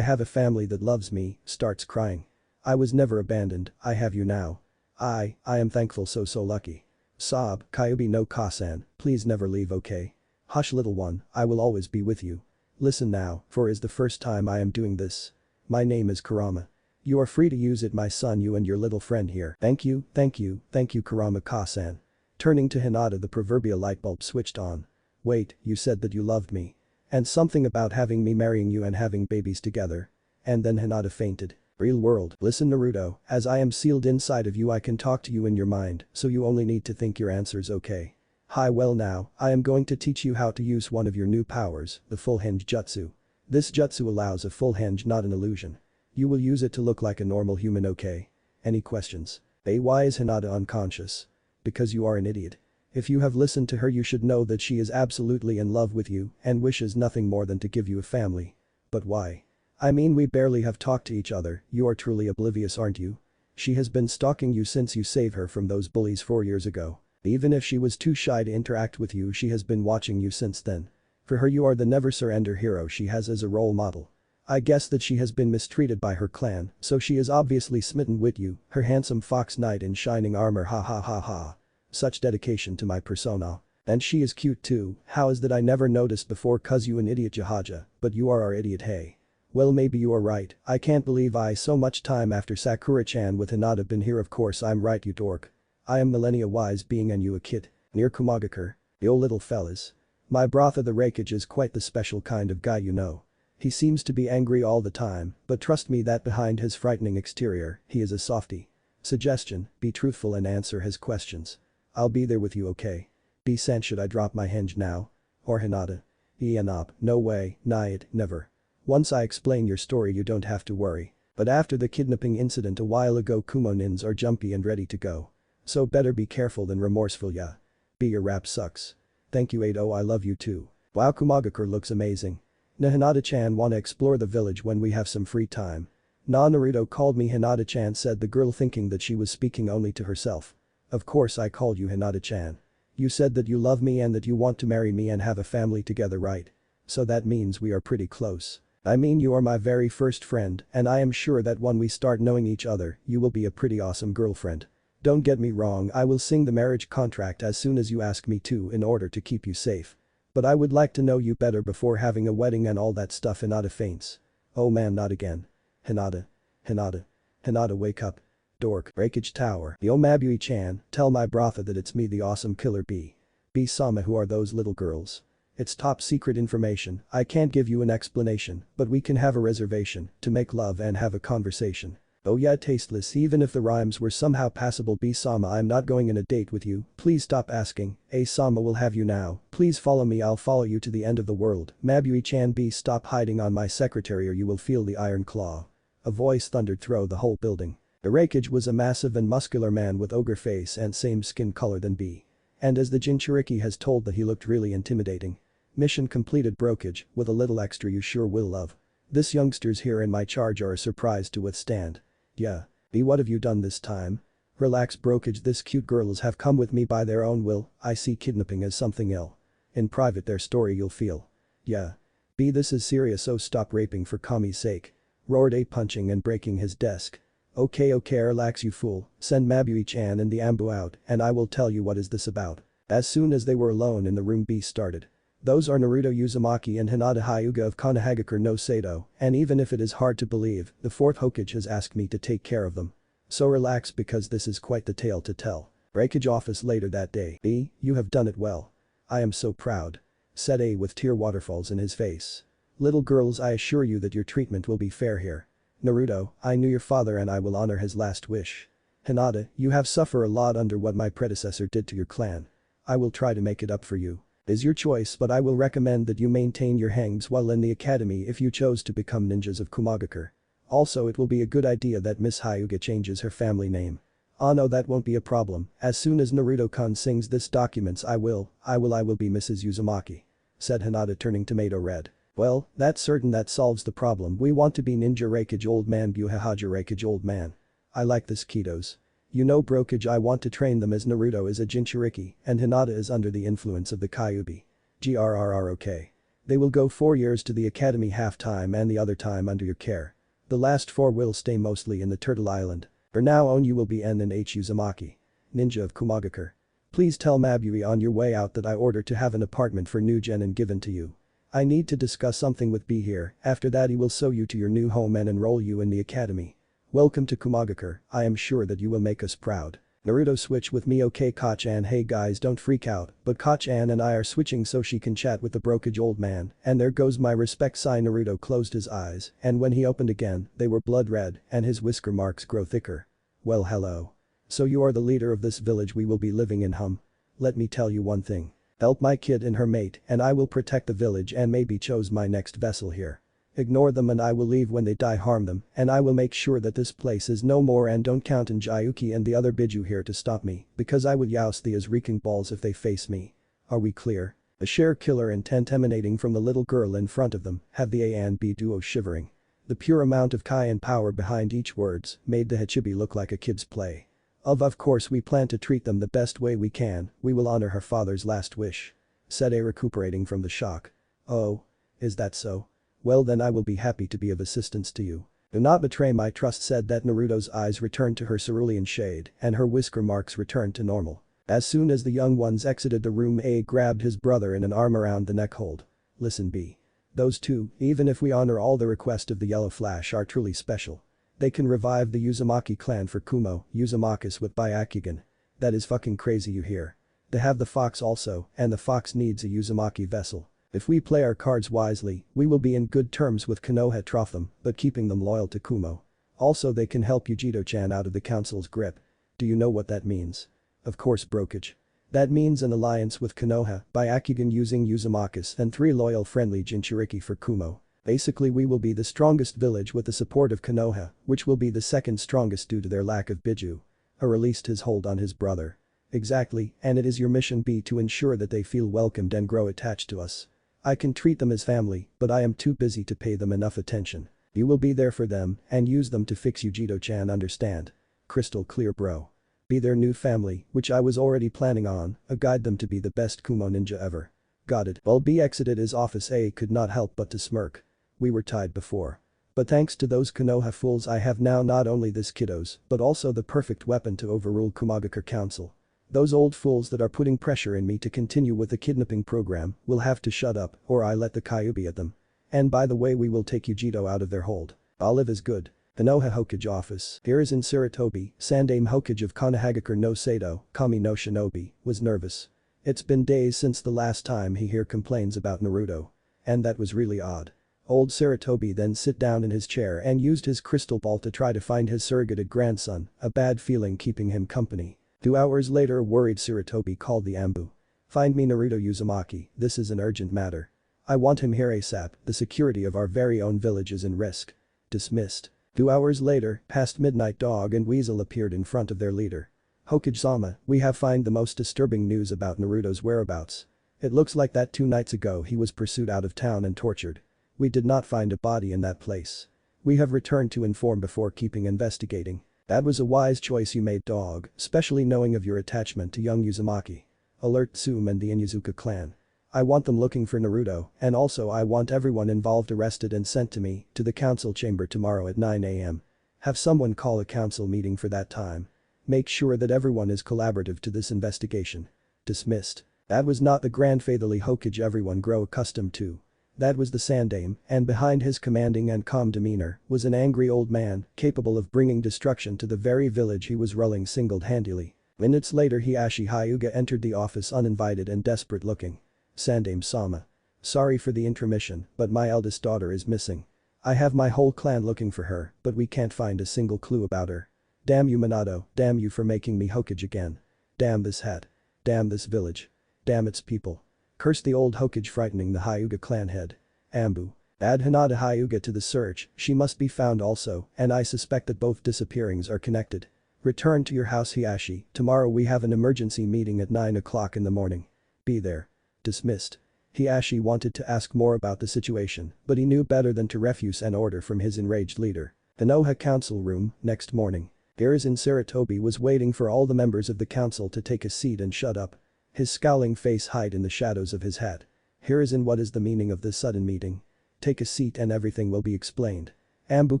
have a family that loves me," starts crying. "I was never abandoned, I have you now. I am thankful, so lucky." Sob, "Kyuubi no Ka-san, please never leave, okay? Hush little one, I will always be with you. Listen now, for it is the first time I am doing this. My name is Kurama. You are free to use it, my son, you and your little friend here." Thank you, Kurama Ka-san." Turning to Hinata, the proverbial light bulb switched on. "Wait, you said that you loved me. And something about having me marrying you and having babies together." And then Hinata fainted. "Real world, listen Naruto, as I am sealed inside of you I can talk to you in your mind, so you only need to think your answers, okay? Hi, well now, I am going to teach you how to use one of your new powers, the full hinge jutsu. This jutsu allows a full hinge, not an illusion. You will use it to look like a normal human, okay? Any questions?" Why is Hinata unconscious? Because you are an idiot. If you have listened to her you should know that she is absolutely in love with you and wishes nothing more than to give you a family. But why? I mean, we barely have talked to each other, you are truly oblivious, aren't you? She has been stalking you since you saved her from those bullies 4 years ago. Even if she was too shy to interact with you, she has been watching you since then. For her you are the never surrender hero she has as a role model. I guess that she has been mistreated by her clan, so she is obviously smitten with you, her handsome fox knight in shining armor, ha ha ha ha. Such dedication to my persona. And she is cute too, how is that I never noticed before, cause you an idiot Jahaja, but you are our idiot, hey. Well, maybe you are right, I can't believe I so much time after Sakura-chan with Hinata been here, of course I'm right you dork. I am millennia wise being and you a kid. Near Kumogakure. Yo little fellas. My brother the Raikage is quite the special kind of guy, you know. He seems to be angry all the time, but trust me that behind his frightening exterior, he is a softie. Suggestion, be truthful and answer his questions. I'll be there with you, okay? B-san, should I drop my hinge now? Or Hinata? Ianop, no way, Nayad, never. Once I explain your story you don't have to worry. But after the kidnapping incident a while ago Kumo nins are jumpy and ready to go. So better be careful than remorseful, yeah. B, your rap sucks. Thank you 80, I love you too. Wow, Kumogakure looks amazing. Na, Hinata-chan wanna explore the village when we have some free time. Na, Naruto called me Hinata-chan, said the girl, thinking that she was speaking only to herself. Of course I called you Hinata-chan. You said that you love me and that you want to marry me and have a family together, right? So that means we are pretty close. I mean, you are my very first friend and I am sure that when we start knowing each other you will be a pretty awesome girlfriend. Don't get me wrong, I will sign the marriage contract as soon as you ask me to in order to keep you safe. But I would like to know you better before having a wedding and all that stuff. Hinata faints. Oh man, not again. Hinata. Hinata. Hinata, wake up. Dork. Breakage Tower. Yo Mabui-chan, tell my brother that it's me, the awesome killer B. B-sama, who are those little girls? It's top secret information, I can't give you an explanation, but we can have a reservation to make love and have a conversation. Oh yeah, tasteless, even if the rhymes were somehow passable. B-sama, I'm not going on a date with you, please stop asking. A-sama will have you now, please follow me, I'll follow you to the end of the world. Mabui-chan, B, stop hiding on my secretary or you will feel the iron claw. A voice thundered through the whole building. Irakage was a massive and muscular man with ogre face and same skin color than B. And as the Jinchuriki has told that he looked really intimidating. Mission completed, Brokage, with a little extra you sure will love. This youngsters here in my charge are a surprise to withstand. Yeah. B, what have you done this time? Relax, Brokage, this cute girls have come with me by their own will, I see kidnapping as something ill. In private their story you'll feel. Yeah. B, this is serious, so stop raping for Kami's sake. Roared A, punching and breaking his desk. Okay, relax you fool, send Mabui-chan and the Ambu out and I will tell you what is this about. As soon as they were alone in the room, B started. Those are Naruto Uzumaki and Hinata Hyuga of Konohagakure no Sado, and even if it is hard to believe, the 4th Hokage has asked me to take care of them. So relax because this is quite the tale to tell. Breakage office later that day. B, you have done it well. I am so proud. Said A with tear waterfalls in his face. Little girls, I assure you that your treatment will be fair here. Naruto, I knew your father and I will honor his last wish. Hinata, you have suffered a lot under what my predecessor did to your clan. I will try to make it up for you. Is your choice, but I will recommend that you maintain your hangs while in the academy if you chose to become ninjas of Kumogakure. Also, it will be a good idea that Miss Hyuga changes her family name. Oh no, that won't be a problem, as soon as Naruto-kun sings this documents I will be Mrs. Uzumaki. Said Hinata, turning tomato red. Well, that's certain, that solves the problem. We want to be ninja Rakage old man, Buhahaja Rakage old man. I like this kiddos. You know, Brokage, I want to train them as Naruto is a Jinchuriki and Hinata is under the influence of the Kyuubi. Okay. They will go 4 years to the academy, half time and the other time under your care. The last 4 will stay mostly in the Turtle Island. For now on you will be N and H Uzumaki. Ninja of Kumogakure. Please tell Mabui on your way out that I order to have an apartment for new gen and given to you. I need to discuss something with B here, after that he will sew you to your new home and enroll you in the academy. Welcome to Kumogakure, I am sure that you will make us proud. Naruto, switch with me, okay Kacchan? Hey guys, don't freak out, but Kacchan and I are switching so she can chat with the Brokage old man, and there goes my respect sign. Naruto closed his eyes, and when he opened again, they were blood red and his whisker marks grow thicker. Well, hello. So you are the leader of this village we will be living in, Let me tell you one thing. Help my kid and her mate and I will protect the village and maybe chose my next vessel here. Ignore them and I will leave when they die, harm them and I will make sure that this place is no more, and don't count on Jayuki and the other Biju here to stop me because I will youst the as wrecking balls if they face me. Are we clear? A sheer killer intent emanating from the little girl in front of them had the A and B duo shivering. The pure amount of Kai and power behind each words made the Hachibi look like a kid's play. Of course we plan to treat them the best way we can, we will honor her father's last wish. Said A, recuperating from the shock. Oh. Is that so? Well then I will be happy to be of assistance to you. Do not betray my trust, said that. Naruto's eyes returned to her cerulean shade and her whisker marks returned to normal. As soon as the young ones exited the room, A grabbed his brother in an arm around the neck hold. Listen B. Those two, even if we honor all the requests of the Yellow Flash, are truly special. They can revive the Uzumaki clan for Kumo, Uzumakis with Byakugan. That is fucking crazy, you hear. They have the fox also, and the fox needs a Uzumaki vessel. If we play our cards wisely, we will be in good terms with Konoha Trophim, but keeping them loyal to Kumo. Also they can help Yujito-chan out of the council's grip. Do you know what that means? Of course, Brokage. That means an alliance with Konoha by Akugan using Uzumaki's and 3 loyal friendly Jinchuriki for Kumo. Basically we will be the strongest village with the support of Konoha, which will be the second strongest due to their lack of Biju. Released his hold on his brother. Exactly, and it is your mission B to ensure that they feel welcomed and grow attached to us. I can treat them as family, but I am too busy to pay them enough attention. You will be there for them and use them to fix Yujito-chan, understand? Crystal clear, bro. Be their new family, which I was already planning on, guide them to be the best Kumo ninja ever. Got it. While B exited his office, A could not help but to smirk. We were tied before. But thanks to those Konoha fools I have now not only this kiddos, but also the perfect weapon to overrule Kumogakure Council. Those old fools that are putting pressure in me to continue with the kidnapping program will have to shut up or I let the Kyuubi at them. And by the way, we will take Yujito out of their hold. Olive is good. Konoha Hokage office. Here is in Sarutobi, Sandaime Hokage of Konohagakure no Sato, Kami no Shinobi, was nervous. It's been days since the last time he heard complaints about Naruto. And that was really odd. Old Sarutobi then sit down in his chair and used his crystal ball to try to find his surrogated grandson, a bad feeling keeping him company. 2 hours later, worried Sarutobi called the Ambu. Find me Naruto Uzumaki, this is an urgent matter. I want him here ASAP, the security of our very own village is in risk. Dismissed. 2 hours later, past midnight, Dog and Weasel appeared in front of their leader. Hokage-sama, we have found the most disturbing news about Naruto's whereabouts. It looks like that 2 nights ago he was pursued out of town and tortured. We did not find a body in that place. We have returned to inform before keeping investigating. That was a wise choice you made, Dog, especially knowing of your attachment to young Uzumaki. Alert Tsume and the Inyazuka clan. I want them looking for Naruto, and also I want everyone involved arrested and sent to me, to the council chamber tomorrow at 9 AM. Have someone call a council meeting for that time. Make sure that everyone is collaborative to this investigation. Dismissed. That was not the grandfatherly Hokage everyone grow accustomed to. That was the Sandaime, and behind his commanding and calm demeanor was an angry old man capable of bringing destruction to the very village he was ruling single-handedly. Minutes later, Hiashi Hyuga entered the office uninvited and desperate looking. Sandaime-sama. Sorry for the intermission, but my eldest daughter is missing. I have my whole clan looking for her, but we can't find a single clue about her. Damn you, Minato, damn you for making me Hokage again. Damn this hat. Damn this village. Damn its people. Curse the old Hokage, frightening the Hyuga clan head. Ambu. Add Hinata Hyuga to the search, she must be found also, and I suspect that both disappearings are connected. Return to your house, Hiashi, tomorrow we have an emergency meeting at 9 o'clock in the morning. Be there. Dismissed. Hiashi wanted to ask more about the situation, but he knew better than to refuse an order from his enraged leader. The Konoha council room, next morning. Hiruzen Sarutobi was waiting for all the members of the council to take a seat and shut up. His scowling face hid in the shadows of his hat. Hiruzen, what is the meaning of this sudden meeting? Take a seat and everything will be explained. Ambu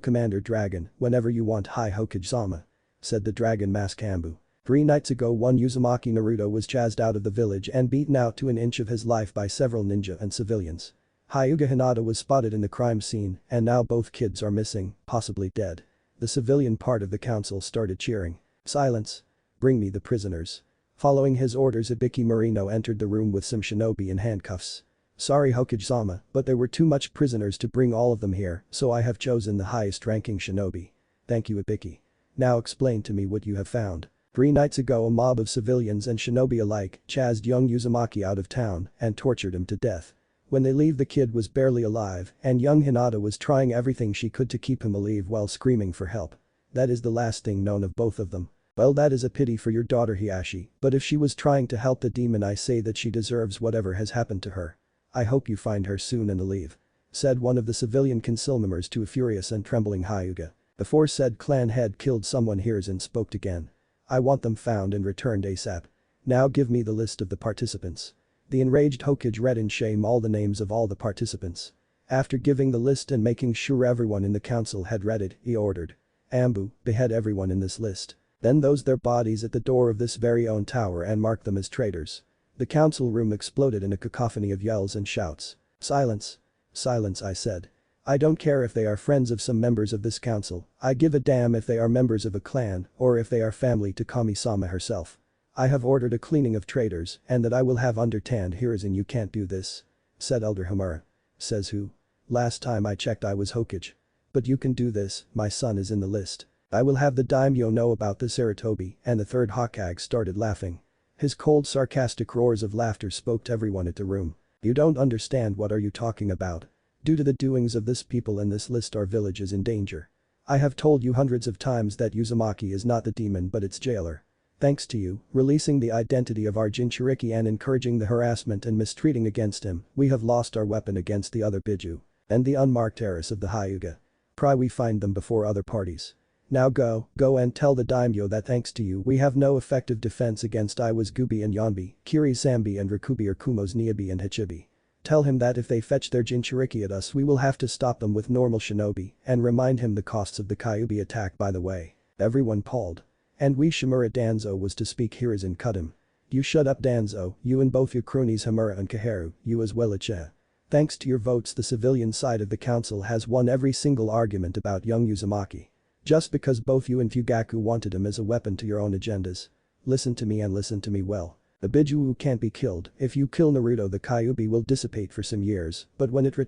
Commander Dragon, whenever you want. Hi Hokage-sama. Said the dragon mask Ambu. 3 nights ago one Uzumaki Naruto was chased out of the village and beaten out to an inch of his life by several ninja and civilians. Hyuga Hinata was spotted in the crime scene and now both kids are missing, possibly dead. The civilian part of the council started cheering. Silence. Bring me the prisoners. Following his orders, Ibiki Marino entered the room with some shinobi in handcuffs. Sorry Hokage-sama, but there were too much prisoners to bring all of them here, so I have chosen the highest ranking shinobi. Thank you, Ibiki. Now explain to me what you have found. 3 nights ago a mob of civilians and shinobi alike chased young Uzumaki out of town and tortured him to death. When they leave, the kid was barely alive and young Hinata was trying everything she could to keep him alive while screaming for help. That is the last thing known of both of them. Well, that is a pity for your daughter Hiashi, but if she was trying to help the demon, I say that she deserves whatever has happened to her. I hope you find her soon and alive. Said one of the civilian council members to a furious and trembling Hyuga. Before said clan head killed someone, Hiruzen spoke again. I want them found and returned ASAP. Now give me the list of the participants. The enraged Hokage read in shame all the names of all the participants. After giving the list and making sure everyone in the council had read it, he ordered. Ambu, behead everyone in this list. Then those their bodies at the door of this very own tower and mark them as traitors. The council room exploded in a cacophony of yells and shouts. Silence. Silence, I said. I don't care if they are friends of some members of this council, I give a damn if they are members of a clan or if they are family to Kami-sama herself. I have ordered a cleaning of traitors and that I will have undertanned Hiruzen. You can't do this. Said Elder Homura. Says who? Last time I checked I was Hokage. But you can do this, my son is in the list. I will have the daimyo know about this. Sarutobi and the third Hokage started laughing. His cold sarcastic roars of laughter spoke to everyone at the room. You don't understand, what are you talking about? Due to the doings of this people in this list, our village is in danger. I have told you hundreds of times that Uzumaki is not the demon but its jailer. Thanks to you, releasing the identity of our Jinchuriki and encouraging the harassment and mistreating against him, we have lost our weapon against the other Biju. And the unmarked heiress of the hyuga. Pray we find them before other parties. Now go and tell the daimyo that thanks to you we have no effective defense against Iwa's Gubi and Yonbi, Kiri's Sambi and Rikubi or Kumo's Niabi and Hichibi. Tell him that if they fetch their Jinchuriki at us we will have to stop them with normal shinobi, and remind him the costs of the Kyuubi attack by the way. Everyone palled. And we Shimura Danzo was to speak. Hiruzen cut him. You shut up Danzo, you and both your cronies Hamura and Kaharu, you as well Ichiha. Thanks to your votes the civilian side of the council has won every single argument about young Uzumaki. Just because both you and Fugaku wanted him as a weapon to your own agendas. Listen to me and listen to me well. The Biju can't be killed. If you kill Naruto the Kyuubi will dissipate for some years, but when it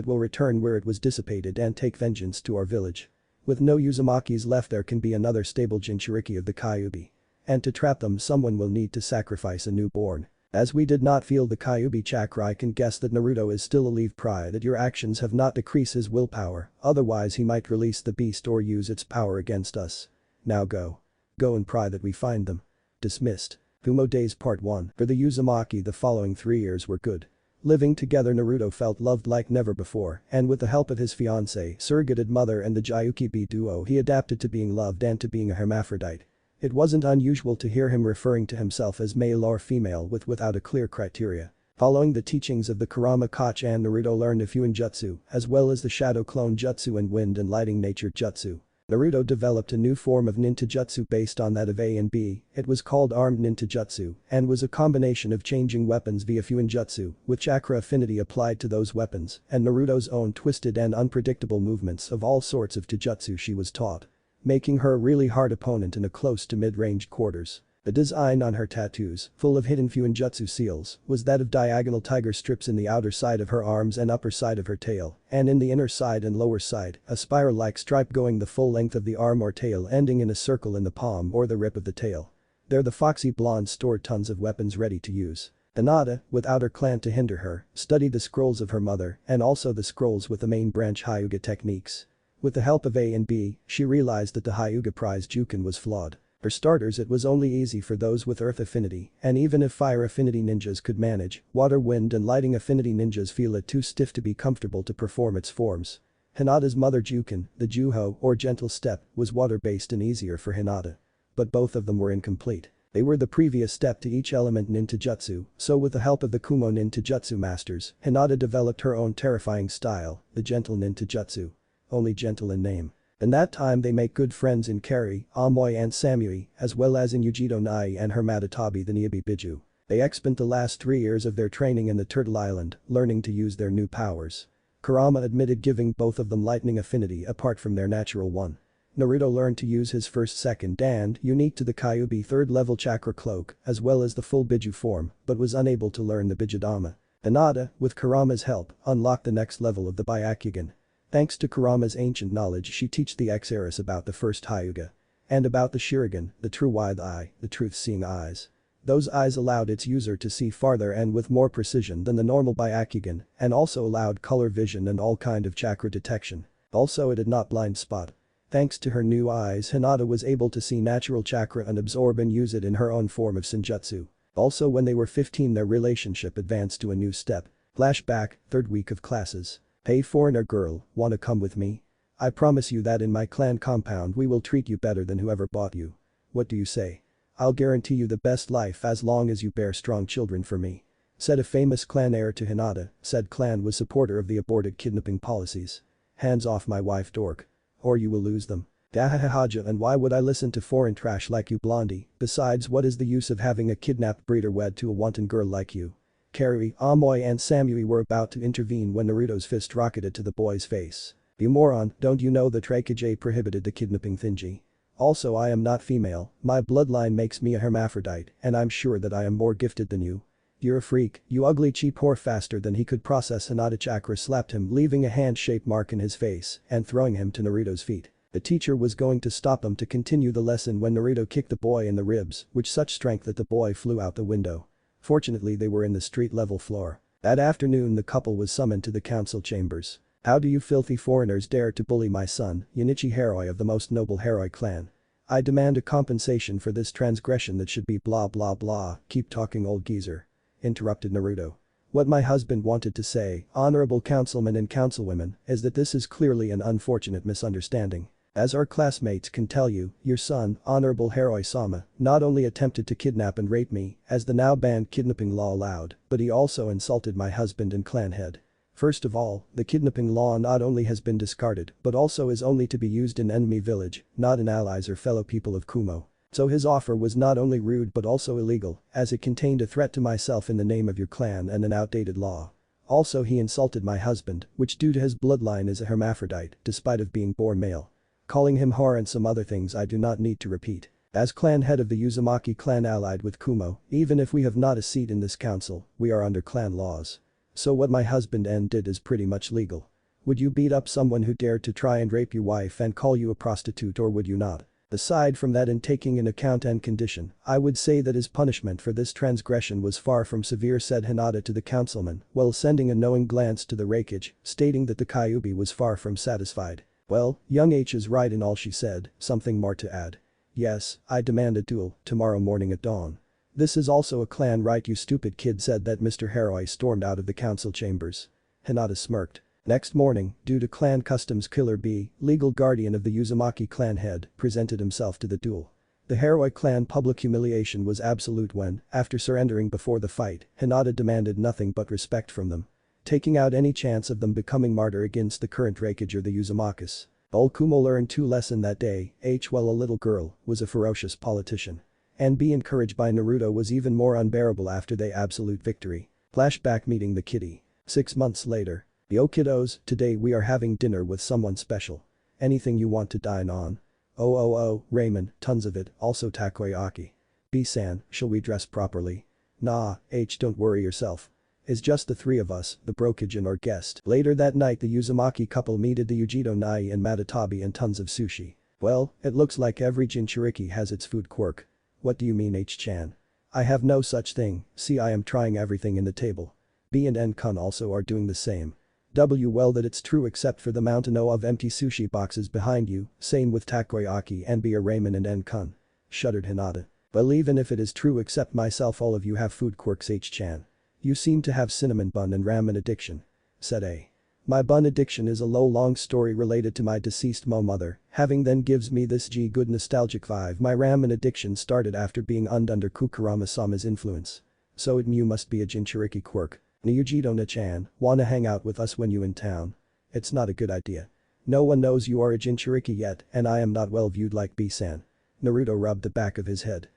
will return where it was dissipated and take vengeance to our village. With no Uzumakis left there can be another stable Jinchuriki of the Kyuubi. And to trap them someone will need to sacrifice a newborn. As we did not feel the Kyuubi chakra I can guess that Naruto is still alive. Pray that your actions have not decreased his willpower, otherwise he might release the beast or use its power against us. Now go. Go and pray that we find them. Dismissed. Kumo Days Part 1. For the Uzumaki the following 3 years were good. Living together Naruto felt loved like never before, and with the help of his fiancée, surrogated mother and the Gyukibi duo he adapted to being loved and to being a hermaphrodite. It wasn't unusual to hear him referring to himself as male or female without a clear criteria. Following the teachings of the Kurama Koch and Naruto learned a Fuin Jutsu, as well as the Shadow Clone Jutsu and Wind and Lighting Nature Jutsu. Naruto developed a new form of ninjutsu based on that of A and B, it was called Armed Ninjutsu, and was a combination of changing weapons via Fuinjutsu, with chakra affinity applied to those weapons, and Naruto's own twisted and unpredictable movements of all sorts of taijutsu she was taught. Making her a really hard opponent in a close to mid-range quarters. The design on her tattoos, full of hidden Fuinjutsu seals, was that of diagonal tiger strips in the outer side of her arms and upper side of her tail, and in the inner side and lower side, a spiral-like stripe going the full length of the arm or tail ending in a circle in the palm or the rip of the tail. There the foxy blonde stored tons of weapons ready to use. Hinata, without her clan to hinder her, studied the scrolls of her mother and also the scrolls with the main branch Hyuga techniques. With the help of A and B, she realized that the Hyuga prize Juken was flawed. For starters it was only easy for those with earth affinity, and even if fire affinity ninjas could manage, water, wind and lighting affinity ninjas feel it too stiff to be comfortable to perform its forms. Hinata's mother Juken, the Juho or gentle step, was water-based and easier for Hinata. But both of them were incomplete. They were the previous step to each element ninjutsu, so with the help of the Kumo ninjutsu masters, Hinata developed her own terrifying style, the gentle ninjutsu. Only gentle in name. In that time they make good friends in Kari, Amoy and Samui, as well as in Yujido Nai and her Matatabi the Niabi Biju. They spent the last 3 years of their training in the Turtle Island, learning to use their new powers. Kurama admitted giving both of them lightning affinity apart from their natural one. Naruto learned to use his first, second and, unique to the Kyuubi, third level chakra cloak, as well as the full Biju form, but was unable to learn the Bijudama. Hinata, with Kurama's help, unlocked the next level of the Byakugan. Thanks to Kurama's ancient knowledge she teach the ex-heiress about the first Hyuga. And about the Shuriken, the true wide eye, the truth-seeing eyes. Those eyes allowed its user to see farther and with more precision than the normal Byakugan, and also allowed color vision and all kind of chakra detection. Also it did not blind spot. Thanks to her new eyes Hinata was able to see natural chakra and absorb and use it in her own form of Senjutsu. Also when they were 15 their relationship advanced to a new step. Flashback, 3rd week of classes. Hey foreigner girl, wanna come with me? I promise you that in my clan compound we will treat you better than whoever bought you. What do you say? I'll guarantee you the best life as long as you bear strong children for me. Said a famous clan heir to Hinata, said clan was supporter of the aborted kidnapping policies. Hands off my wife dork. Or you will lose them. Dahahahaja, and why would I listen to foreign trash like you blondie, besides what is the use of having a kidnapped breeder wed to a wanton girl like you? Kari, Amoy and Samui were about to intervene when Naruto's fist rocketed to the boy's face. You moron, don't you know that Hokage prohibited the kidnapping thingy? Also I am not female, my bloodline makes me a hermaphrodite and I'm sure that I am more gifted than you. You're a freak, you ugly cheap whore. Faster than he could process Hinata chakra slapped him leaving a hand-shaped mark in his face and throwing him to Naruto's feet. The teacher was going to stop them to continue the lesson when Naruto kicked the boy in the ribs with such strength that the boy flew out the window. Fortunately they were in the street-level floor. That afternoon the couple was summoned to the council chambers. "How do you filthy foreigners dare to bully my son, Yunichi Heroi of the most noble Heroi clan? I demand a compensation for this transgression that should be blah blah blah, keep talking old geezer," interrupted Naruto. "What my husband wanted to say, honorable councilmen and councilwomen, is that this is clearly an unfortunate misunderstanding. As our classmates can tell you, your son, Honorable Heroi-sama, not only attempted to kidnap and rape me, as the now banned kidnapping law allowed, but he also insulted my husband and clan head. First of all, the kidnapping law not only has been discarded but also is only to be used in enemy village, not in allies or fellow people of Kumo. So his offer was not only rude but also illegal, as it contained a threat to myself in the name of your clan and an outdated law. Also he insulted my husband, which due to his bloodline is a hermaphrodite, despite of being born male. Calling him whore and some other things I do not need to repeat. As clan head of the Uzumaki clan allied with Kumo, even if we have not a seat in this council, we are under clan laws. So what my husband did is pretty much legal. Would you beat up someone who dared to try and rape your wife and call you a prostitute, or would you not? Aside from that, and taking in account and condition, I would say that his punishment for this transgression was far from severe," said Hinata to the councilman, while sending a knowing glance to the Raikage, stating that the Kyuubi was far from satisfied. "Well, young H is right in all she said, something more to add. Yes, I demand a duel, tomorrow morning at dawn." "This is also a clan right, you stupid kid," said that Mr. Heroi stormed out of the council chambers. Hinata smirked. Next morning, due to clan customs, Killer B, legal guardian of the Uzumaki clan head, presented himself to the duel. The Heroi clan public humiliation was absolute when, after surrendering before the fight, Hinata demanded nothing but respect from them, taking out any chance of them becoming martyr against the current Raikage or the Uzumakas. Old Kumo learned two lessons that day. H, while a little girl, was a ferocious politician. And B, encouraged by Naruto, was even more unbearable after the absolute victory. Flashback meeting the kitty. 6 months later. "Yo kiddos, today we are having dinner with someone special. Anything you want to dine on?" "Oh, ramen, tons of it, also takoyaki." "B-san, shall we dress properly?" "Nah, H, don't worry yourself. It's just the three of us, the brokage and our guest." Later that night the Uzumaki couple meted the Ujido Nai and Matatabi and tons of sushi. "Well, it looks like every Jinchuriki has its food quirk." "What do you mean, H-chan?" "I have no such thing, see, I am trying everything in the table. B and N-kun also are doing the same." Well, that it's true except for the mountain of empty sushi boxes behind you, same with takoyaki and B or ramen and N-kun," shuddered Hinata. "Well, even if it is true except myself, all of you have food quirks, H-chan. You seem to have cinnamon bun and ramen addiction," said A. "My bun addiction is a long story related to my deceased mother, having then gives me this good nostalgic vibe. My ramen addiction started after being under Kukurama-sama's influence. So it must be a Jinchuriki quirk. Nyujido-na-chan, wanna hang out with us when you in town?" "It's not a good idea. No one knows you are a Jinchuriki yet and I am not well viewed like B-san." Naruto rubbed the back of his head.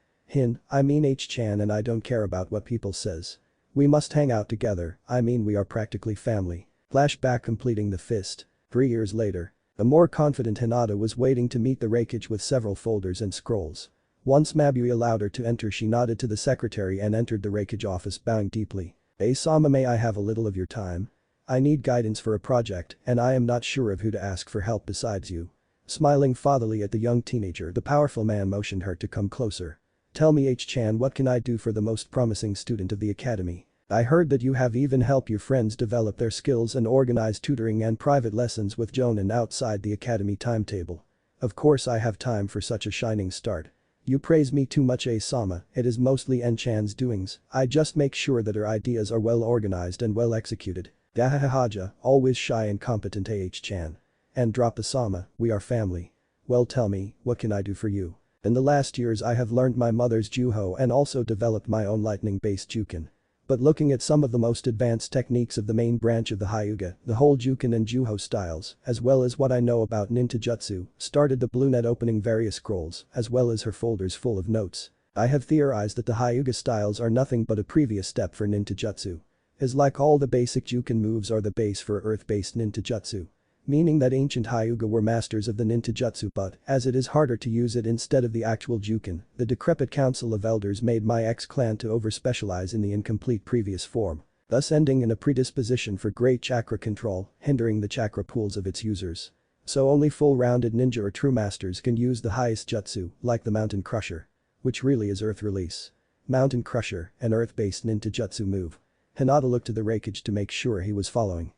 I mean H-chan, and I don't care about what people says. We must hang out together, I mean we are practically family." Flashback completing the fist. 3 years later. A more confident Hinata was waiting to meet the Raikage with several folders and scrolls. Once Mabui allowed her to enter, she nodded to the secretary and entered the Raikage office, bowing deeply. "Sama, may I have a little of your time? I need guidance for a project and I am not sure of who to ask for help besides you." Smiling fatherly at the young teenager, the powerful man motioned her to come closer. "Tell me, H-chan, what can I do for the most promising student of the academy? I heard that you have even helped your friends develop their skills and organize tutoring and private lessons with Jonin outside the academy timetable. Of course I have time for such a shining start. You praise me too much, Sama, it is mostly N-chan's doings, I just make sure that her ideas are well organized and well executed." Dahahaja, always shy and competent H-chan. "And drop the Sama, we are family. Well, tell me, what can I do for you?" "In the last years I have learned my mother's Juho and also developed my own lightning-based Juken. But looking at some of the most advanced techniques of the main branch of the Hyuga, the whole Juken and Juho styles, as well as what I know about ninjutsu, started the Blue Net opening various scrolls, as well as her folders full of notes. I have theorized that the Hyuga styles are nothing but a previous step for ninjutsu. Is like all the basic Juken moves are the base for earth-based ninjutsu. Meaning that ancient Hyuga were masters of the ninjutsu, but as it is harder to use it instead of the actual Juken, the decrepit council of elders made my ex-clan to over-specialize in the incomplete previous form, thus ending in a predisposition for great chakra control, hindering the chakra pools of its users. So only full-rounded ninja or true masters can use the highest jutsu, like the Mountain Crusher. Which really is Earth Release. Mountain Crusher, an earth-based ninjutsu move. Hinata looked to the Raikage to make sure he was following.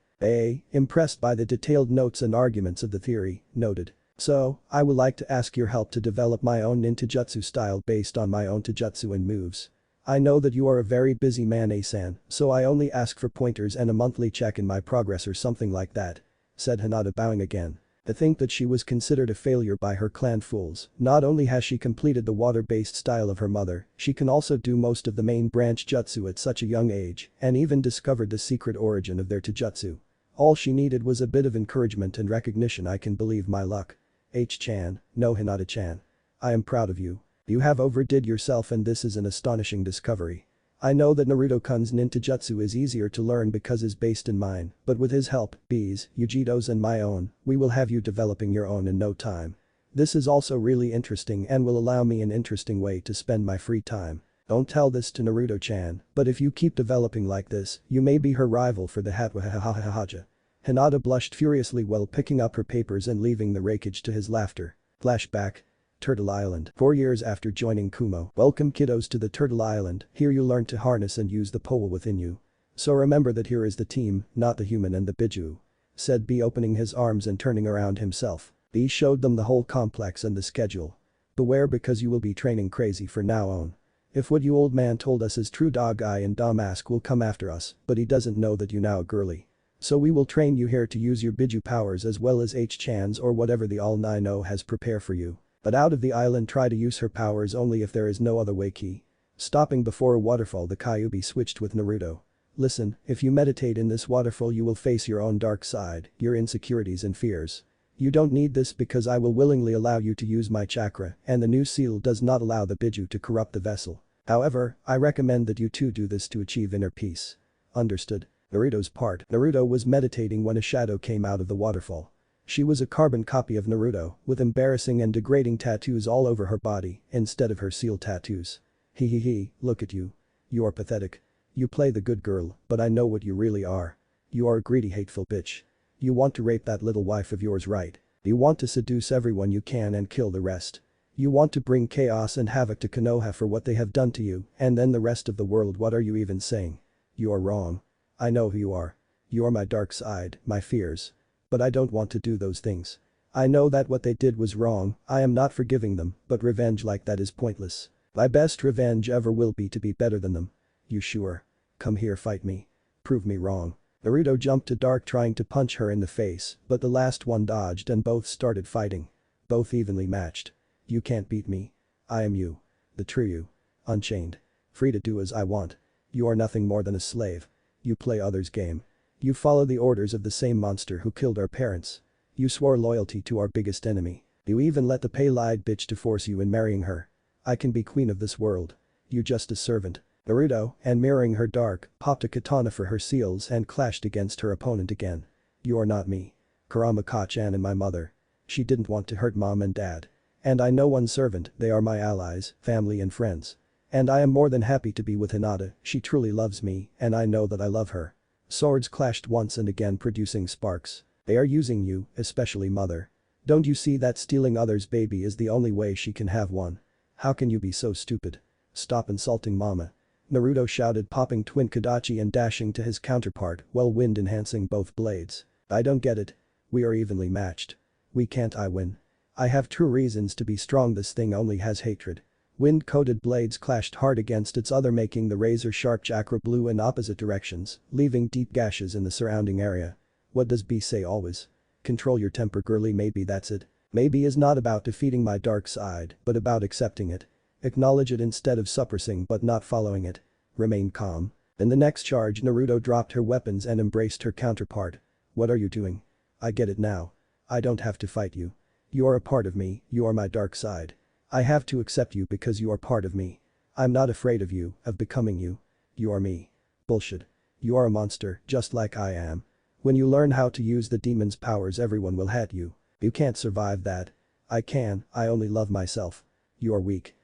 Impressed by the detailed notes and arguments of the theory, noted. So, I would like to ask your help to develop my own ninjutsu style based on my own taijutsu and moves. I know that you are a very busy man, Asan, so I only ask for pointers and a monthly check in my progress or something like that. Said Hinata, bowing again. To think that she was considered a failure by her clan fools. Not only has she completed the water-based style of her mother, she can also do most of the main branch jutsu at such a young age, and even discovered the secret origin of their taijutsu. All she needed was a bit of encouragement and recognition. I can believe my luck. H-chan, no, Hinata-chan. I am proud of you. You have overdid yourself, and this is an astonishing discovery. I know that Naruto-kun's ninjutsu is easier to learn because it's based in mine, but with his help, B's, Yujito's and my own, we will have you developing your own in no time. This is also really interesting and will allow me an interesting way to spend my free time. Don't tell this to Naruto-chan, but if you keep developing like this, you may be her rival for the Hokage. Hinata blushed furiously while picking up her papers and leaving the Raikage to his laughter. Flashback. Turtle Island. 4 years after joining Kumo. Welcome kiddos to the Turtle Island, here you learn to harness and use the pole within you. So remember that here is the team, not the human and the Biju. Said B, opening his arms and turning around himself. B showed them the whole complex and the schedule. Beware, because you will be training crazy from now on. If what you old man told us is true, Dog Eye and Damask will come after us, but he doesn't know that you now girly. So we will train you here to use your Biju powers as well as H-chans or whatever the All-Nine-O has prepared for you. But out of the island, try to use her powers only if there is no other way. Key. Stopping before a waterfall, the Kyuubi switched with Naruto. Listen, if you meditate in this waterfall you will face your own dark side, your insecurities and fears. You don't need this because I will willingly allow you to use my chakra, and the new seal does not allow the Biju to corrupt the vessel. However, I recommend that you too do this to achieve inner peace. Understood? Naruto's part. Naruto was meditating when a shadow came out of the waterfall. She was a carbon copy of Naruto, with embarrassing and degrading tattoos all over her body, instead of her seal tattoos. Hehehe, look at you. You are pathetic. You play the good girl, but I know what you really are. You are a greedy, hateful bitch. You want to rape that little wife of yours, right? You want to seduce everyone you can and kill the rest. You want to bring chaos and havoc to Konoha for what they have done to you, and then the rest of the world. What are you even saying? You are wrong. I know who you are. You are my dark side, my fears. But I don't want to do those things. I know that what they did was wrong, I am not forgiving them, but revenge like that is pointless. My best revenge ever will be to be better than them. You sure? Come here, fight me. Prove me wrong. Naruto jumped to Dark, trying to punch her in the face, but the last one dodged and both started fighting. Both evenly matched. You can't beat me. I am you. The true you. Unchained. Free to do as I want. You are nothing more than a slave. You play others' game. You follow the orders of the same monster who killed our parents. You swore loyalty to our biggest enemy. You even let the pale-eyed bitch to force you in marrying her. I can be queen of this world. You just a servant. Naruto, and mirroring her Dark, popped a katana for her seals and clashed against her opponent again. You are not me. Kurama-chan and my mother. She didn't want to hurt mom and dad. And I know one servant, they are my allies, family and friends. And I am more than happy to be with Hinata, she truly loves me, and I know that I love her. Swords clashed once and again, producing sparks. They are using you, especially mother. Don't you see that stealing others' baby is the only way she can have one? How can you be so stupid? Stop insulting mama. Naruto shouted, popping twin Kodachi and dashing to his counterpart while wind enhancing both blades. I don't get it. We are evenly matched. We can't. I win. I have true reasons to be strong. This thing only has hatred. Wind-coated blades clashed hard against its other, making the razor-sharp chakra blew in opposite directions, leaving deep gashes in the surrounding area. What does B say always? Control your temper, girly. Maybe that's it. Maybe is not about defeating my dark side, but about accepting it. Acknowledge it instead of suppressing but not following it. Remain calm. In the next charge, Naruto dropped her weapons and embraced her counterpart. What are you doing? I get it now. I don't have to fight you. You are a part of me, you are my dark side. I have to accept you because you are part of me. I'm not afraid of you, of becoming you. You are me. Bullshit. You are a monster, just like I am. When you learn how to use the demon's powers, everyone will hate you. You can't survive that. I can, I only love myself. You are weak.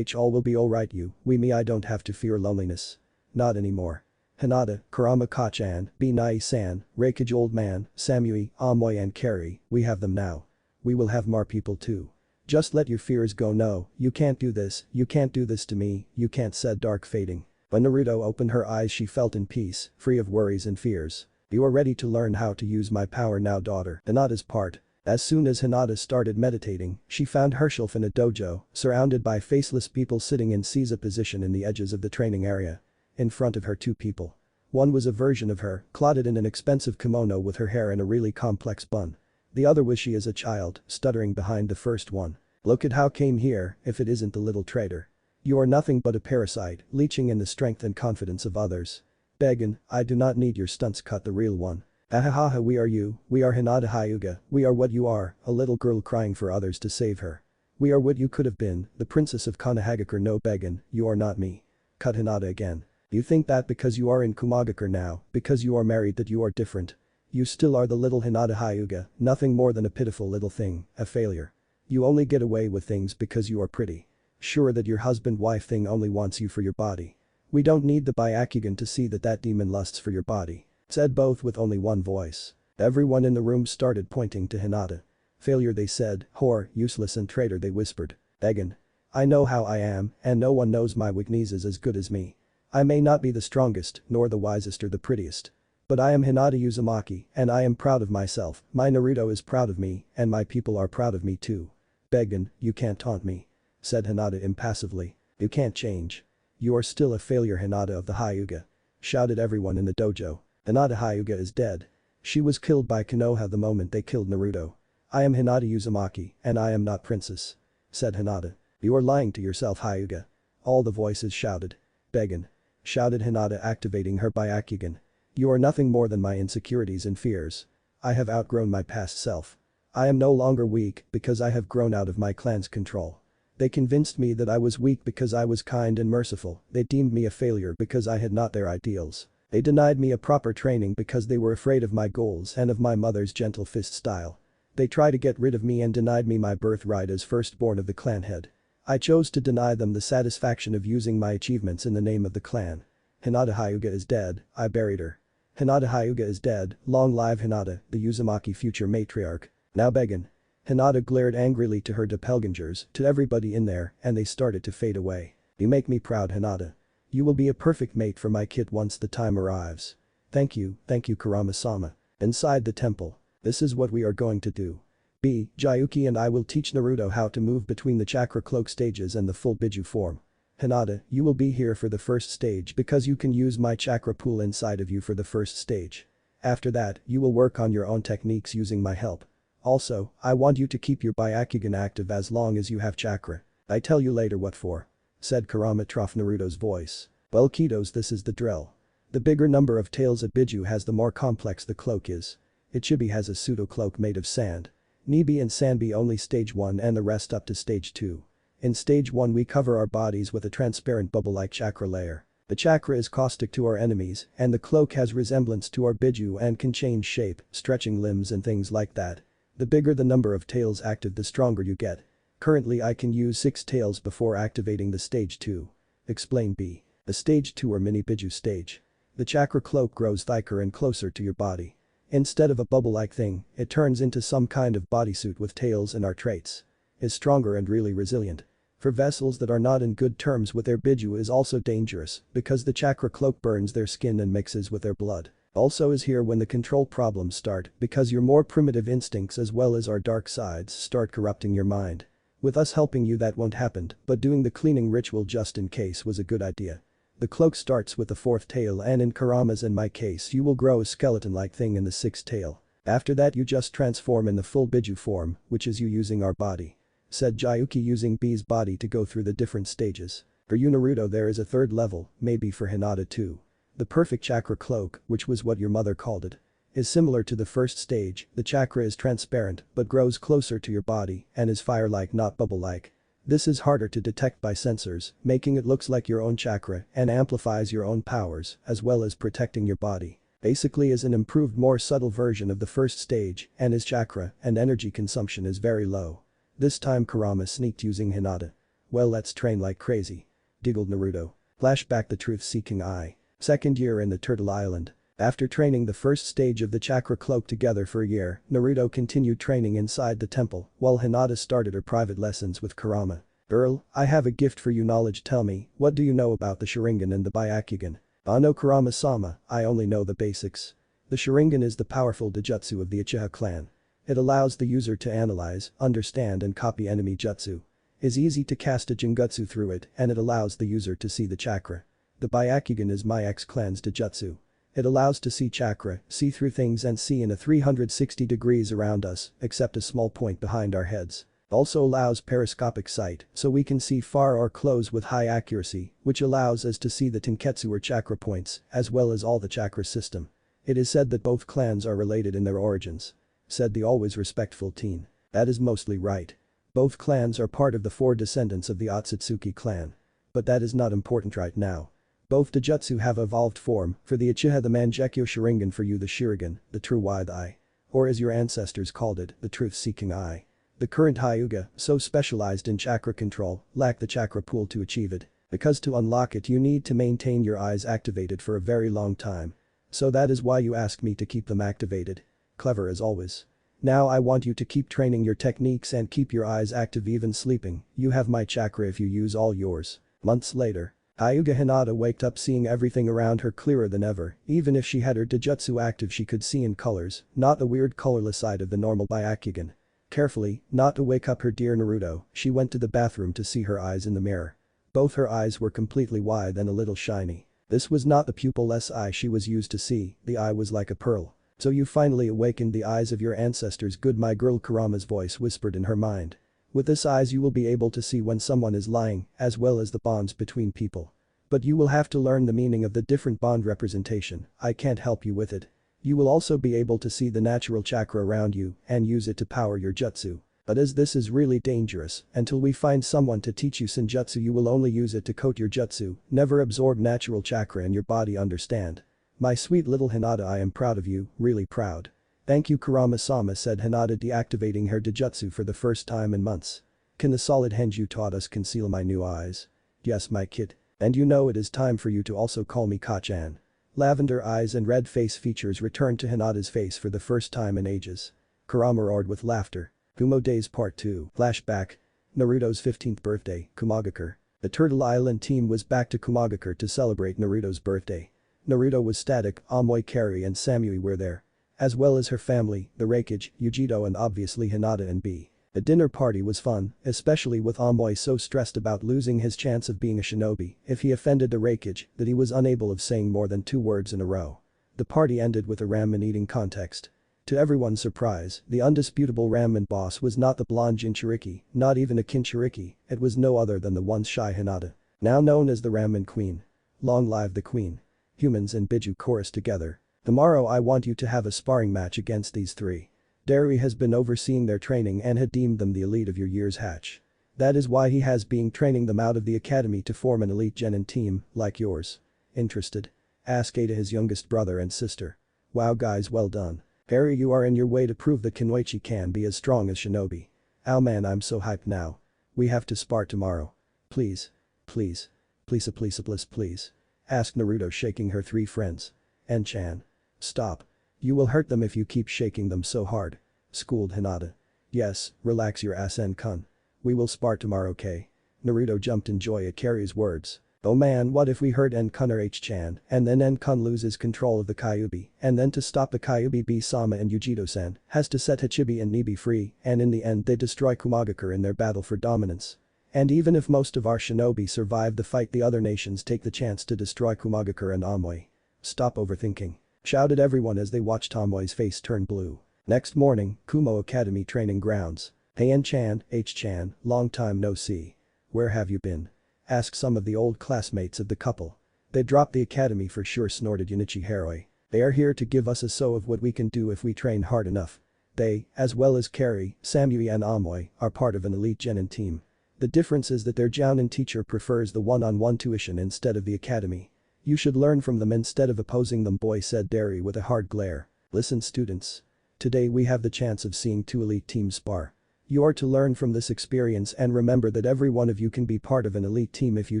All will be alright. You, we, me, I don't have to fear loneliness. Not anymore. Hinata, Kurama Kachan, Nai-san, Reikage Old Man, Samui, Amoy and Kari, we have them now. We will have more people too. Just let your fears go. No, you can't do this to me, you can't, said Dark fading. When Naruto opened her eyes she felt in peace, free of worries and fears. You are ready to learn how to use my power now, daughter. Hinata's part. As soon as Hinata started meditating, she found herself in a dojo, surrounded by faceless people sitting in Caesar position in the edges of the training area. In front of her two people. One was a version of her, clothed in an expensive kimono with her hair in a really complex bun. The other was she as a child, stuttering behind the first one. Look at how came here, if it isn't the little traitor. You are nothing but a parasite, leeching in the strength and confidence of others. Beggin, I do not need your stunts, cut the real one. Ahahaha, we are you, we are Hinata Hyuga, we are what you are, a little girl crying for others to save her. We are what you could have been, the princess of Konohagakure. No, Beggin, you are not me. Cut Hinata again. You think that because you are in Kumogakure now, because you are married, that you are different. You still are the little Hinata Hyuga, nothing more than a pitiful little thing, a failure. You only get away with things because you are pretty. Sure that your husband-wife thing only wants you for your body. We don't need the Byakugan to see that that demon lusts for your body. Said both with only one voice. Everyone in the room started pointing to Hinata. Failure, they said, whore, useless and traitor, they whispered. Beggin. I know how I am, and no one knows my weaknesses as good as me. I may not be the strongest, nor the wisest or the prettiest. But I am Hinata Uzumaki, and I am proud of myself, my Naruto is proud of me, and my people are proud of me too. Beggin, you can't taunt me. Said Hinata impassively. You can't change. You are still a failure, Hinata of the Hyuga. Shouted everyone in the dojo. Hinata Hyuga is dead. She was killed by Konoha the moment they killed Naruto. I am Hinata Uzumaki, and I am not princess. Said Hinata. You are lying to yourself, Hyuga. All the voices shouted. Beggin. Shouted Hinata, activating her Byakugan. You are nothing more than my insecurities and fears. I have outgrown my past self. I am no longer weak because I have grown out of my clan's control. They convinced me that I was weak because I was kind and merciful, they deemed me a failure because I had not their ideals. They denied me a proper training because they were afraid of my goals and of my mother's gentle fist style. They tried to get rid of me and denied me my birthright as firstborn of the clan head. I chose to deny them the satisfaction of using my achievements in the name of the clan. Hinata Hyuga is dead, I buried her. Hinata Hyuga is dead, long live Hinata, the Uzumaki future matriarch. Now Beggin. Hinata glared angrily to her doppelgangers, to everybody in there, and they started to fade away. You make me proud, Hinata. You will be a perfect mate for my kid once the time arrives. Thank you, Kurama-sama. Inside the temple. This is what we are going to do. Jayuki and I will teach Naruto how to move between the chakra cloak stages and the full Biju form. Hinata, you will be here for the first stage because you can use my chakra pool inside of you for the first stage. After that, you will work on your own techniques using my help. Also, I want you to keep your Byakugan active as long as you have chakra. I tell you later what for. Said Kurama Trough Naruto's voice. Well kiddos, this is the drill. The bigger number of tails a Biju has, the more complex the cloak is. Ichibi has a pseudo cloak made of sand. Nibi and Sanbi only stage 1 and the rest up to stage 2. In stage 1 we cover our bodies with a transparent bubble-like chakra layer. The chakra is caustic to our enemies and the cloak has resemblance to our Biju and can change shape, stretching limbs and things like that. The bigger the number of tails active, the stronger you get. Currently I can use 6 tails before activating the stage 2. Explain B. The stage 2 or mini Biju stage. The chakra cloak grows thicker and closer to your body. Instead of a bubble-like thing, it turns into some kind of bodysuit with tails and our traits. Is stronger and really resilient. For vessels that are not in good terms with their Biju is also dangerous because the chakra cloak burns their skin and mixes with their blood. Also is here when the control problems start because your more primitive instincts as well as our dark sides start corrupting your mind. With us helping you that won't happen, but doing the cleaning ritual just in case was a good idea. The cloak starts with the 4th tail and in Kurama's and my case you will grow a skeleton-like thing in the 6th tail. After that you just transform in the full Biju form, which is you using our body. Said Jayuki, using B's body to go through the different stages. For you Naruto there is a 3rd level, maybe for Hinata too. The perfect chakra cloak, which was what your mother called it. Is similar to the first stage, the chakra is transparent but grows closer to your body and is fire-like, not bubble-like. This is harder to detect by sensors, making it looks like your own chakra and amplifies your own powers as well as protecting your body. Basically is an improved, more subtle version of the first stage and his chakra and energy consumption is very low. This time Kurama sneaked using Hinata. Well, let's train like crazy. Giggled Naruto. Flashback, the truth-seeking eye. Second year in the Turtle Island. After training the first stage of the chakra cloak together for a year, Naruto continued training inside the temple, while Hinata started her private lessons with Kurama. Earl, I have a gift for you knowledge tell me, what do you know about the Sharingan and the Byakugan? No Kurama-sama, I only know the basics. The Sharingan is the powerful Dojutsu of the Uchiha clan. It allows the user to analyze, understand and copy enemy jutsu. It's easy to cast a Jinjutsu through it and it allows the user to see the chakra. The Byakugan is my ex-clan's Dojutsu. It allows to see chakra, see through things and see in a 360 degrees around us, except a small point behind our heads. Also allows periscopic sight, so we can see far or close with high accuracy, which allows us to see the Tenketsu or chakra points, as well as all the chakra system. It is said that both clans are related in their origins. Said the always respectful teen. That is mostly right. Both clans are part of the 4 descendants of the Otsutsuki clan. But that is not important right now. Both Dojutsu have evolved form, for the Uchiha the Mangekyo Sharingan, for you the Shurigan, the true wide eye. Or as your ancestors called it, the truth-seeking eye. The current hyuga, so specialized in chakra control, lack the chakra pool to achieve it. Because to unlock it you need to maintain your eyes activated for a very long time. So that is why you asked me to keep them activated. Clever as always. Now I want you to keep training your techniques and keep your eyes active even sleeping, you have my chakra if you use all yours. Months later. Hyuga Hinata waked up seeing everything around her clearer than ever, even if she had her Dojutsu active she could see in colors, not the weird colorless side of the normal Byakugan. Carefully, not to wake up her dear Naruto, she went to the bathroom to see her eyes in the mirror. Both her eyes were completely wide and a little shiny. This was not the pupil-less eye she was used to see, the eye was like a pearl. So you finally awakened the eyes of your ancestors, good my girl, Kurama's voice whispered in her mind. With this eyes you will be able to see when someone is lying, as well as the bonds between people. But you will have to learn the meaning of the different bond representation, I can't help you with it. You will also be able to see the natural chakra around you and use it to power your jutsu. But as this is really dangerous, until we find someone to teach you senjutsu you will only use it to coat your jutsu, never absorb natural chakra in your body, understand? My sweet little Hinata, I am proud of you, really proud. Thank you Kurama-sama, said Hinata, deactivating her Dojutsu for the first time in months. Can the solid hand you taught us conceal my new eyes? Yes my kid. And you know it is time for you to also call me Kachan. Lavender eyes and red face features returned to Hinata's face for the first time in ages. Kurama roared with laughter. Kumo Days Part 2. Flashback. Naruto's 15th birthday, Kumogakure. The Turtle Island team was back to Kumogakure to celebrate Naruto's birthday. Naruto was static, Amoy, Kari and Samui were there. As well as her family, the Raikage, Yujito and obviously Hinata and B. The dinner party was fun, especially with Amoy so stressed about losing his chance of being a shinobi if he offended the Raikage that he was unable of saying more than 2 words in a row. The party ended with a ramen eating contest. To everyone's surprise, the undisputable ramen boss was not the blonde Jinchuriki, not even a Kinchuriki, it was no other than the once shy Hinata. Now known as the Ramen Queen. Long live the Queen. Humans and Biju chorused together. Tomorrow I want you to have a sparring match against these 3. Dari has been overseeing their training and had deemed them the elite of your year's hatch. That is why he has been training them out of the academy to form an elite genin team, like yours. Interested? Asked Ada his youngest brother and sister. Wow guys, well done. Harry, you are in your way to prove that Kunoichi can be as strong as shinobi. Ow man, I'm so hyped now. We have to spar tomorrow. Please. Please. Please. Asked Naruto shaking her 3 friends. En-chan. Stop. You will hurt them if you keep shaking them so hard. Schooled Hinata. Yes, relax your ass En-kun. We will spar tomorrow, okay? Naruto jumped in joy at Kari's words. Oh man, what if we hurt En-kun or H-chan and then En-kun loses control of the Kyuubi and then to stop the Kyuubi B-sama and Yujito-sen has to set Hachibi and Nibi free and in the end they destroy Kumogakure in their battle for dominance. And even if most of our shinobi survive the fight the other nations take the chance to destroy Kumogakure and Amoy. Stop overthinking. Shouted everyone as they watched Amoy's face turn blue. Next morning, Kumo Academy training grounds. Hey En-chan, H-chan, long time no see. Where have you been? Asked some of the old classmates of the couple. They dropped the academy for sure, snorted Yunichi Haroi. They are here to give us a show of what we can do if we train hard enough. They, as well as Kari, Samui and Amoy, are part of an elite genin team. The difference is that their jounin teacher prefers the one-on-one tuition instead of the academy. You should learn from them instead of opposing them, boy, said Dari with a hard glare. Listen students. Today we have the chance of seeing 2 elite teams spar. You are to learn from this experience and remember that every one of you can be part of an elite team if you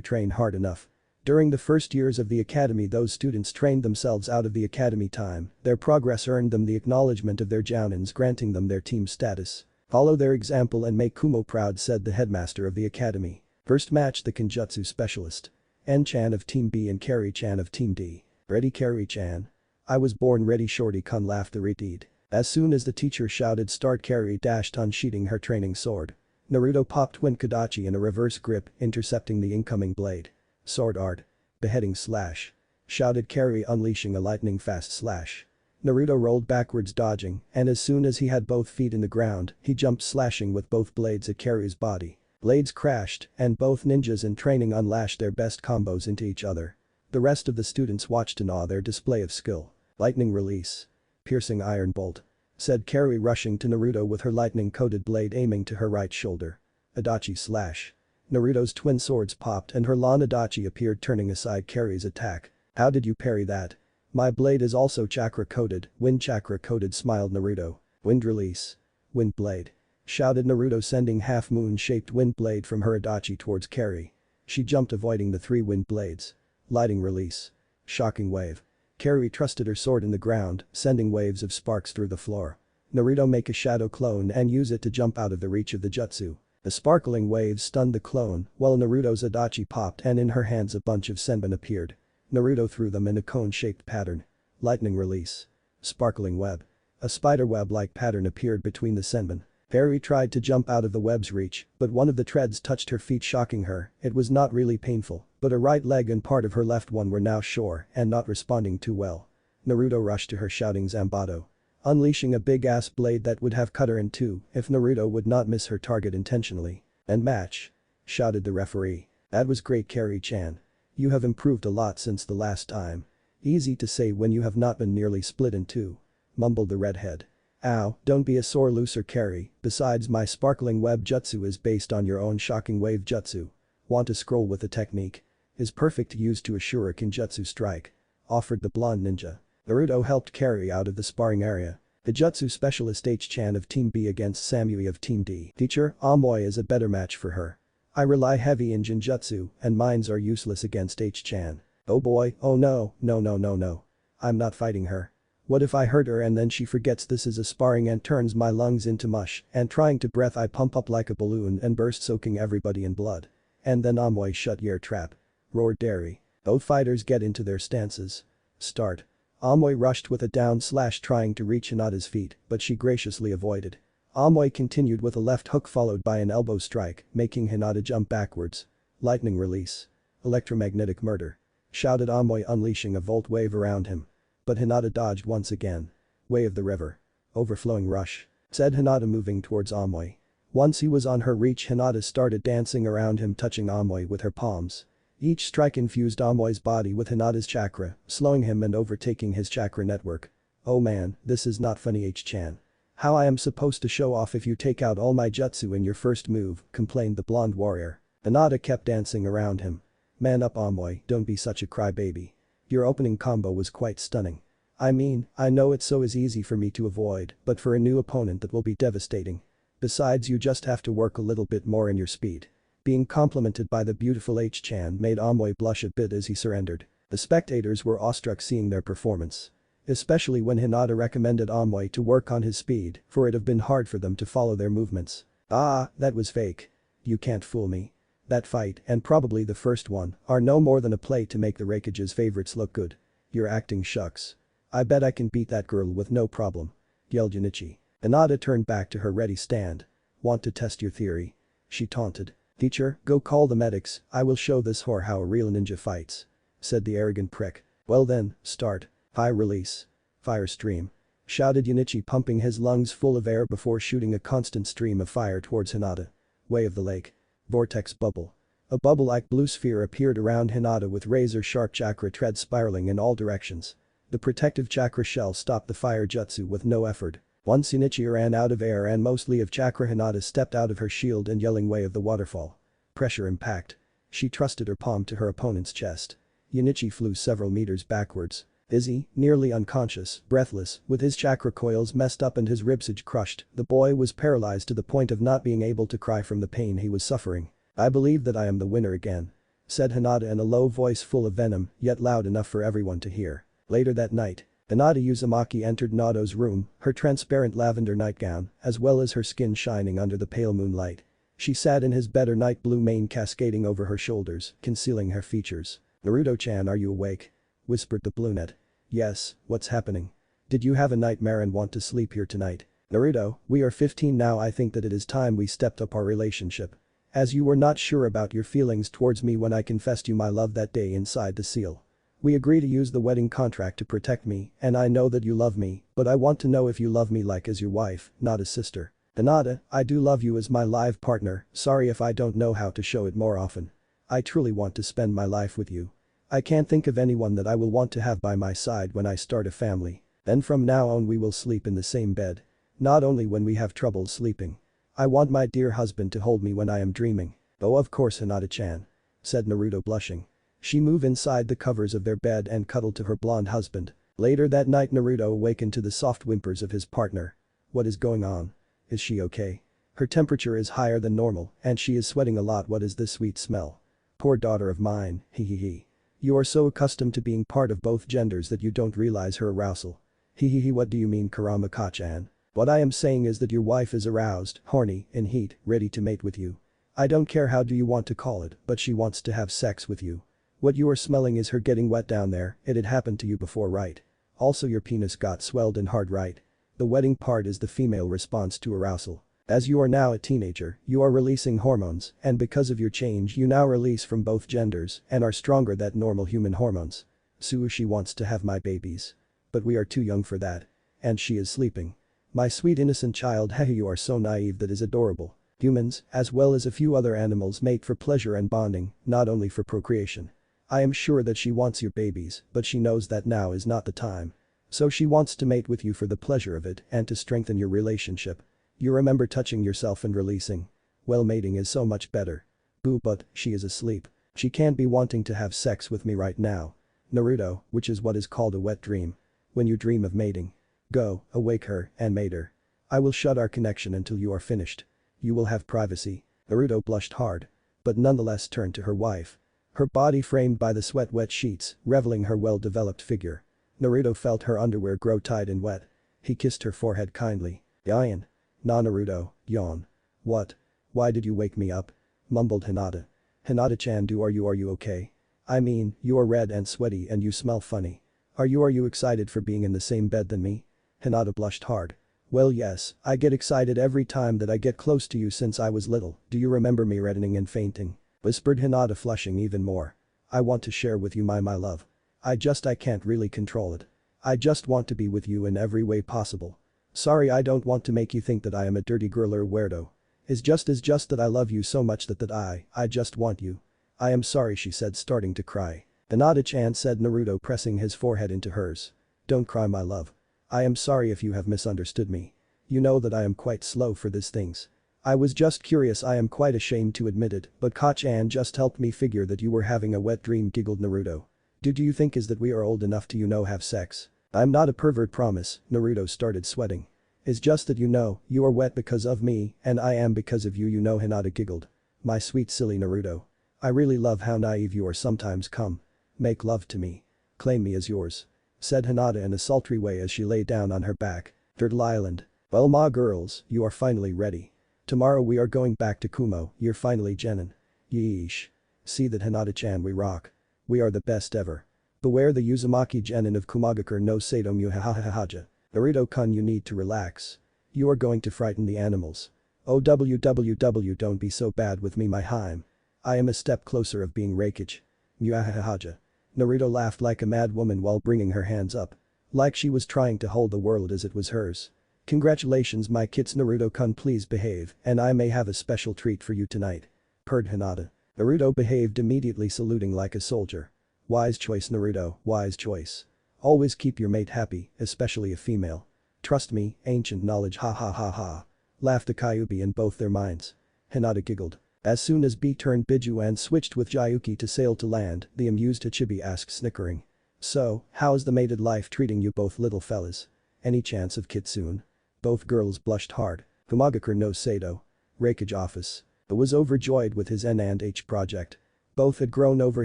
train hard enough. During the first years of the academy, those students trained themselves out of the academy time. Their progress earned them the acknowledgement of their jounins, granting them their team status. Follow their example and make Kumo proud, said the headmaster of the academy. First match, the Kenjutsu specialist. N-chan of Team B and Carry-chan of Team D. Ready, Carry-chan? I was born ready, Shorty-kun, laughed the retreat. As soon as the teacher shouted start, Carry dashed, unsheathing her training sword. Naruto popped Winkodachi in a reverse grip, intercepting the incoming blade. Sword art. Beheading slash. Shouted Carry, unleashing a lightning-fast slash. Naruto rolled backwards, dodging, and as soon as he had both feet in the ground, he jumped, slashing with both blades at Carry's body. Blades crashed, and both ninjas in training unlashed their best combos into each other. The rest of the students watched in awe their display of skill. Lightning release. Piercing iron bolt. Said Carry, rushing to Naruto with her lightning-coated blade aiming to her right shoulder. Adachi slash. Naruto's twin swords popped and her long adachi appeared, turning aside Carry's attack. How did you parry that? My blade is also chakra-coated, wind chakra-coated, smiled Naruto. Wind release. Wind blade. Shouted Naruto, sending half-moon-shaped wind blade from her adachi towards Carry. She jumped, avoiding the 3 wind blades. Lighting release. Shocking wave. Carry trusted her sword in the ground, sending waves of sparks through the floor. Naruto make a shadow clone and use it to jump out of the reach of the jutsu. The sparkling waves stunned the clone, while Naruto's adachi popped and in her hands a bunch of senbon appeared. Naruto threw them in a cone-shaped pattern. Lightning release. Sparkling web. A spider web-like pattern appeared between the senbon. Carry tried to jump out of the web's reach, but one of the treads touched her feet, shocking her. It was not really painful, but her right leg and part of her left one were now sore and not responding too well. Naruto rushed to her, shouting Zambato. Unleashing a big-ass blade that would have cut her in two if Naruto would not miss her target intentionally. And match. Shouted the referee. That was great, Carry-chan. You have improved a lot since the last time. Easy to say when you have not been nearly split in two. Mumbled the redhead. Ow, don't be a sore loser, Carry, besides my sparkling web jutsu is based on your own shocking wave jutsu. Want to scroll with the technique? Is perfect, used to assure a Kenjutsu strike. Offered the blonde ninja. Naruto helped Carry out of the sparring area. The jutsu specialist H-chan of Team B against Samui of Team D. Teacher, Amoy is a better match for her. I rely heavy in Jinjutsu and mines are useless against H-chan. Oh boy, oh no, no. I'm not fighting her. What if I hurt her and then she forgets this is a sparring and turns my lungs into mush, and trying to breathe I pump up like a balloon and burst, soaking everybody in blood. And then Amoy shut your trap. Roared Derry. Both fighters get into their stances. Start. Amoy rushed with a down slash trying to reach Hinata's feet, but she graciously avoided. Amoy continued with a left hook followed by an elbow strike, making Hinata jump backwards. Lightning release. Electromagnetic murder. Shouted Amoy, unleashing a volt wave around him. But Hinata dodged once again. Way of the river. Overflowing rush. Said Hinata, moving towards Amoy. Once he was on her reach, Hinata started dancing around him, touching Amoy with her palms. Each strike infused Amoy's body with Hinata's chakra, slowing him and overtaking his chakra network. Oh man, this is not funny, H-chan. How I am supposed to show off if you take out all my jutsu in your first move, complained the blonde warrior. Hinata kept dancing around him. Man up, Amoy, don't be such a crybaby. Your opening combo was quite stunning. I mean, I know it's so easy for me to avoid, but for a new opponent that will be devastating. Besides, you just have to work a little bit more in your speed. Being complimented by the beautiful H-chan made Amoy blush a bit as he surrendered. The spectators were awestruck seeing their performance. Especially when Hinata recommended Amoy to work on his speed, for it'd have been hard for them to follow their movements. Ah, that was fake. You can't fool me. That fight, and probably the first one, are no more than a play to make the Raikage's favorites look good. You're acting, shucks. I bet I can beat that girl with no problem. Yelled Junichi. Hinata turned back to her ready stand. Want to test your theory? She taunted. Teacher, go call the medics, I will show this whore how a real ninja fights. Said the arrogant prick. Well then, start. High release. Fire stream. Shouted Junichi, pumping his lungs full of air before shooting a constant stream of fire towards Hinata. Way of the lake. Vortex bubble. A bubble-like blue sphere appeared around Hinata with razor-sharp chakra treads spiraling in all directions. The protective chakra shell stopped the fire jutsu with no effort. Once Junichi ran out of air and mostly of chakra, Hinata stepped out of her shield and yelling way of the waterfall. Pressure impact. She trusted her palm to her opponent's chest. Junichi flew several meters backwards. Dizzy, nearly unconscious, breathless, with his chakra coils messed up and his ribsage crushed, the boy was paralyzed to the point of not being able to cry from the pain he was suffering. I believe that I am the winner again. said Hinata in a low voice full of venom, yet loud enough for everyone to hear. Later that night, Hinata Uzumaki entered Naruto's room, her transparent lavender nightgown, as well as her skin shining under the pale moonlight. She sat in his bed, her night blue mane cascading over her shoulders, concealing her features. "Naruto-chan, are you awake?" whispered the brunette. "Yes, what's happening? Did you have a nightmare and want to sleep here tonight?" "Naruto, we are 15 now, I think that it is time we stepped up our relationship. As you were not sure about your feelings towards me when I confessed you my love that day inside the seal. We agree to use the wedding contract to protect me, and I know that you love me, but I want to know if you love me like as your wife, not as sister." "Hinata, I do love you as my life partner, sorry if I don't know how to show it more often. I truly want to spend my life with you. I can't think of anyone that I will want to have by my side when I start a family. Then from now on we will sleep in the same bed. Not only when we have trouble sleeping. I want my dear husband to hold me when I am dreaming." "Oh, of course, Hinata-chan," said Naruto, blushing. She moved inside the covers of their bed and cuddled to her blonde husband. Later that night, Naruto awakened to the soft whimpers of his partner. "What is going on? Is she okay? Her temperature is higher than normal and she is sweating a lot. What is this sweet smell? Poor daughter of mine, hee. You are so accustomed to being part of both genders that you don't realize her arousal. Hee. What do you mean, Kurama-chan? What I am saying is that your wife is aroused, horny, in heat, ready to mate with you. I don't care how do you want to call it, but she wants to have sex with you. What you are smelling is her getting wet down there, it had happened to you before, right? Also your penis got swelled and hard, right? The wetting part is the female response to arousal. As you are now a teenager, you are releasing hormones, and because of your change you now release from both genders and are stronger than normal human hormones. So she wants to have my babies. But we are too young for that. And she is sleeping. My sweet innocent child, hey, you are so naive, that is adorable. Humans, as well as a few other animals, mate for pleasure and bonding, not only for procreation. I am sure that she wants your babies, but she knows that now is not the time. So she wants to mate with you for the pleasure of it and to strengthen your relationship. You remember touching yourself and releasing? Well, mating is so much better. Boo, but she is asleep. She can't be wanting to have sex with me right now. Naruto, which is what is called a wet dream. When you dream of mating. Go, awake her and mate her. I will shut our connection until you are finished. You will have privacy." Naruto blushed hard. But nonetheless turned to her wife. Her body framed by the sweat-wet sheets, revealing her well-developed figure. Naruto felt her underwear grow tight and wet. He kissed her forehead kindly. "Yawn. Nah, Naruto, yawn." "What? Why did you wake me up?" mumbled Hinata. "Hinata-chan, are you okay? I mean, you are red and sweaty and you smell funny. Are you excited for being in the same bed than me?" Hinata blushed hard. "Well, yes, I get excited every time that I get close to you since I was little. Do you remember me reddening and fainting?" whispered Hinata, flushing even more. "I want to share with you my love. I can't really control it. I just want to be with you in every way possible. Sorry, I don't want to make you think that I am a dirty girl or weirdo. It's just that I love you so much that I just want you. I am sorry," she said, starting to cry. "Hinata-chan," said Naruto, pressing his forehead into hers. "Don't cry, my love. I am sorry if you have misunderstood me. You know that I am quite slow for these things. I was just curious, I am quite ashamed to admit it, but Ka-chan just helped me figure that you were having a wet dream," giggled Naruto. Do you think is that we are old enough to have sex?" "I'm not a pervert, promise." Naruto started sweating. "It's just that you are wet because of me and I am because of you, Hinata giggled. "My sweet silly Naruto. I really love how naive you are sometimes. Come. Make love to me. Claim me as yours," said Hinata in a sultry way as she lay down on her back. Turtle Island. "Well, ma girls, you are finally ready. Tomorrow we are going back to Kumo, you're finally genin. Yeesh. See that, Hinata-chan, we rock. We are the best ever. Beware the Uzumaki genin of Kumogakure no Sato mu hahahahaja. Naruto-kun, you need to relax. You are going to frighten the animals. Oh www, don't be so bad with me, my Haim. I am a step closer of being Raikage. Muahahahaja." Naruto laughed like a mad woman while bringing her hands up. Like she was trying to hold the world as it was hers. "Congratulations, my kits, Naruto-kun, please behave and I may have a special treat for you tonight," purred Hinata. Naruto behaved immediately, saluting like a soldier. "Wise choice, Naruto, wise choice. Always keep your mate happy, especially a female. Trust me, ancient knowledge, ha ha ha ha," laughed the Kyuubi in both their minds. Hinata giggled. As soon as B turned Biju and switched with Jayuki to sail to land, the amused Hachibi asked, snickering. "So, how's the mated life treating you both, little fellas? Any chance of kid soon?" Both girls blushed hard. Kumogakure no Sato. Raikage office. Was overjoyed with his N&H project. Both had grown over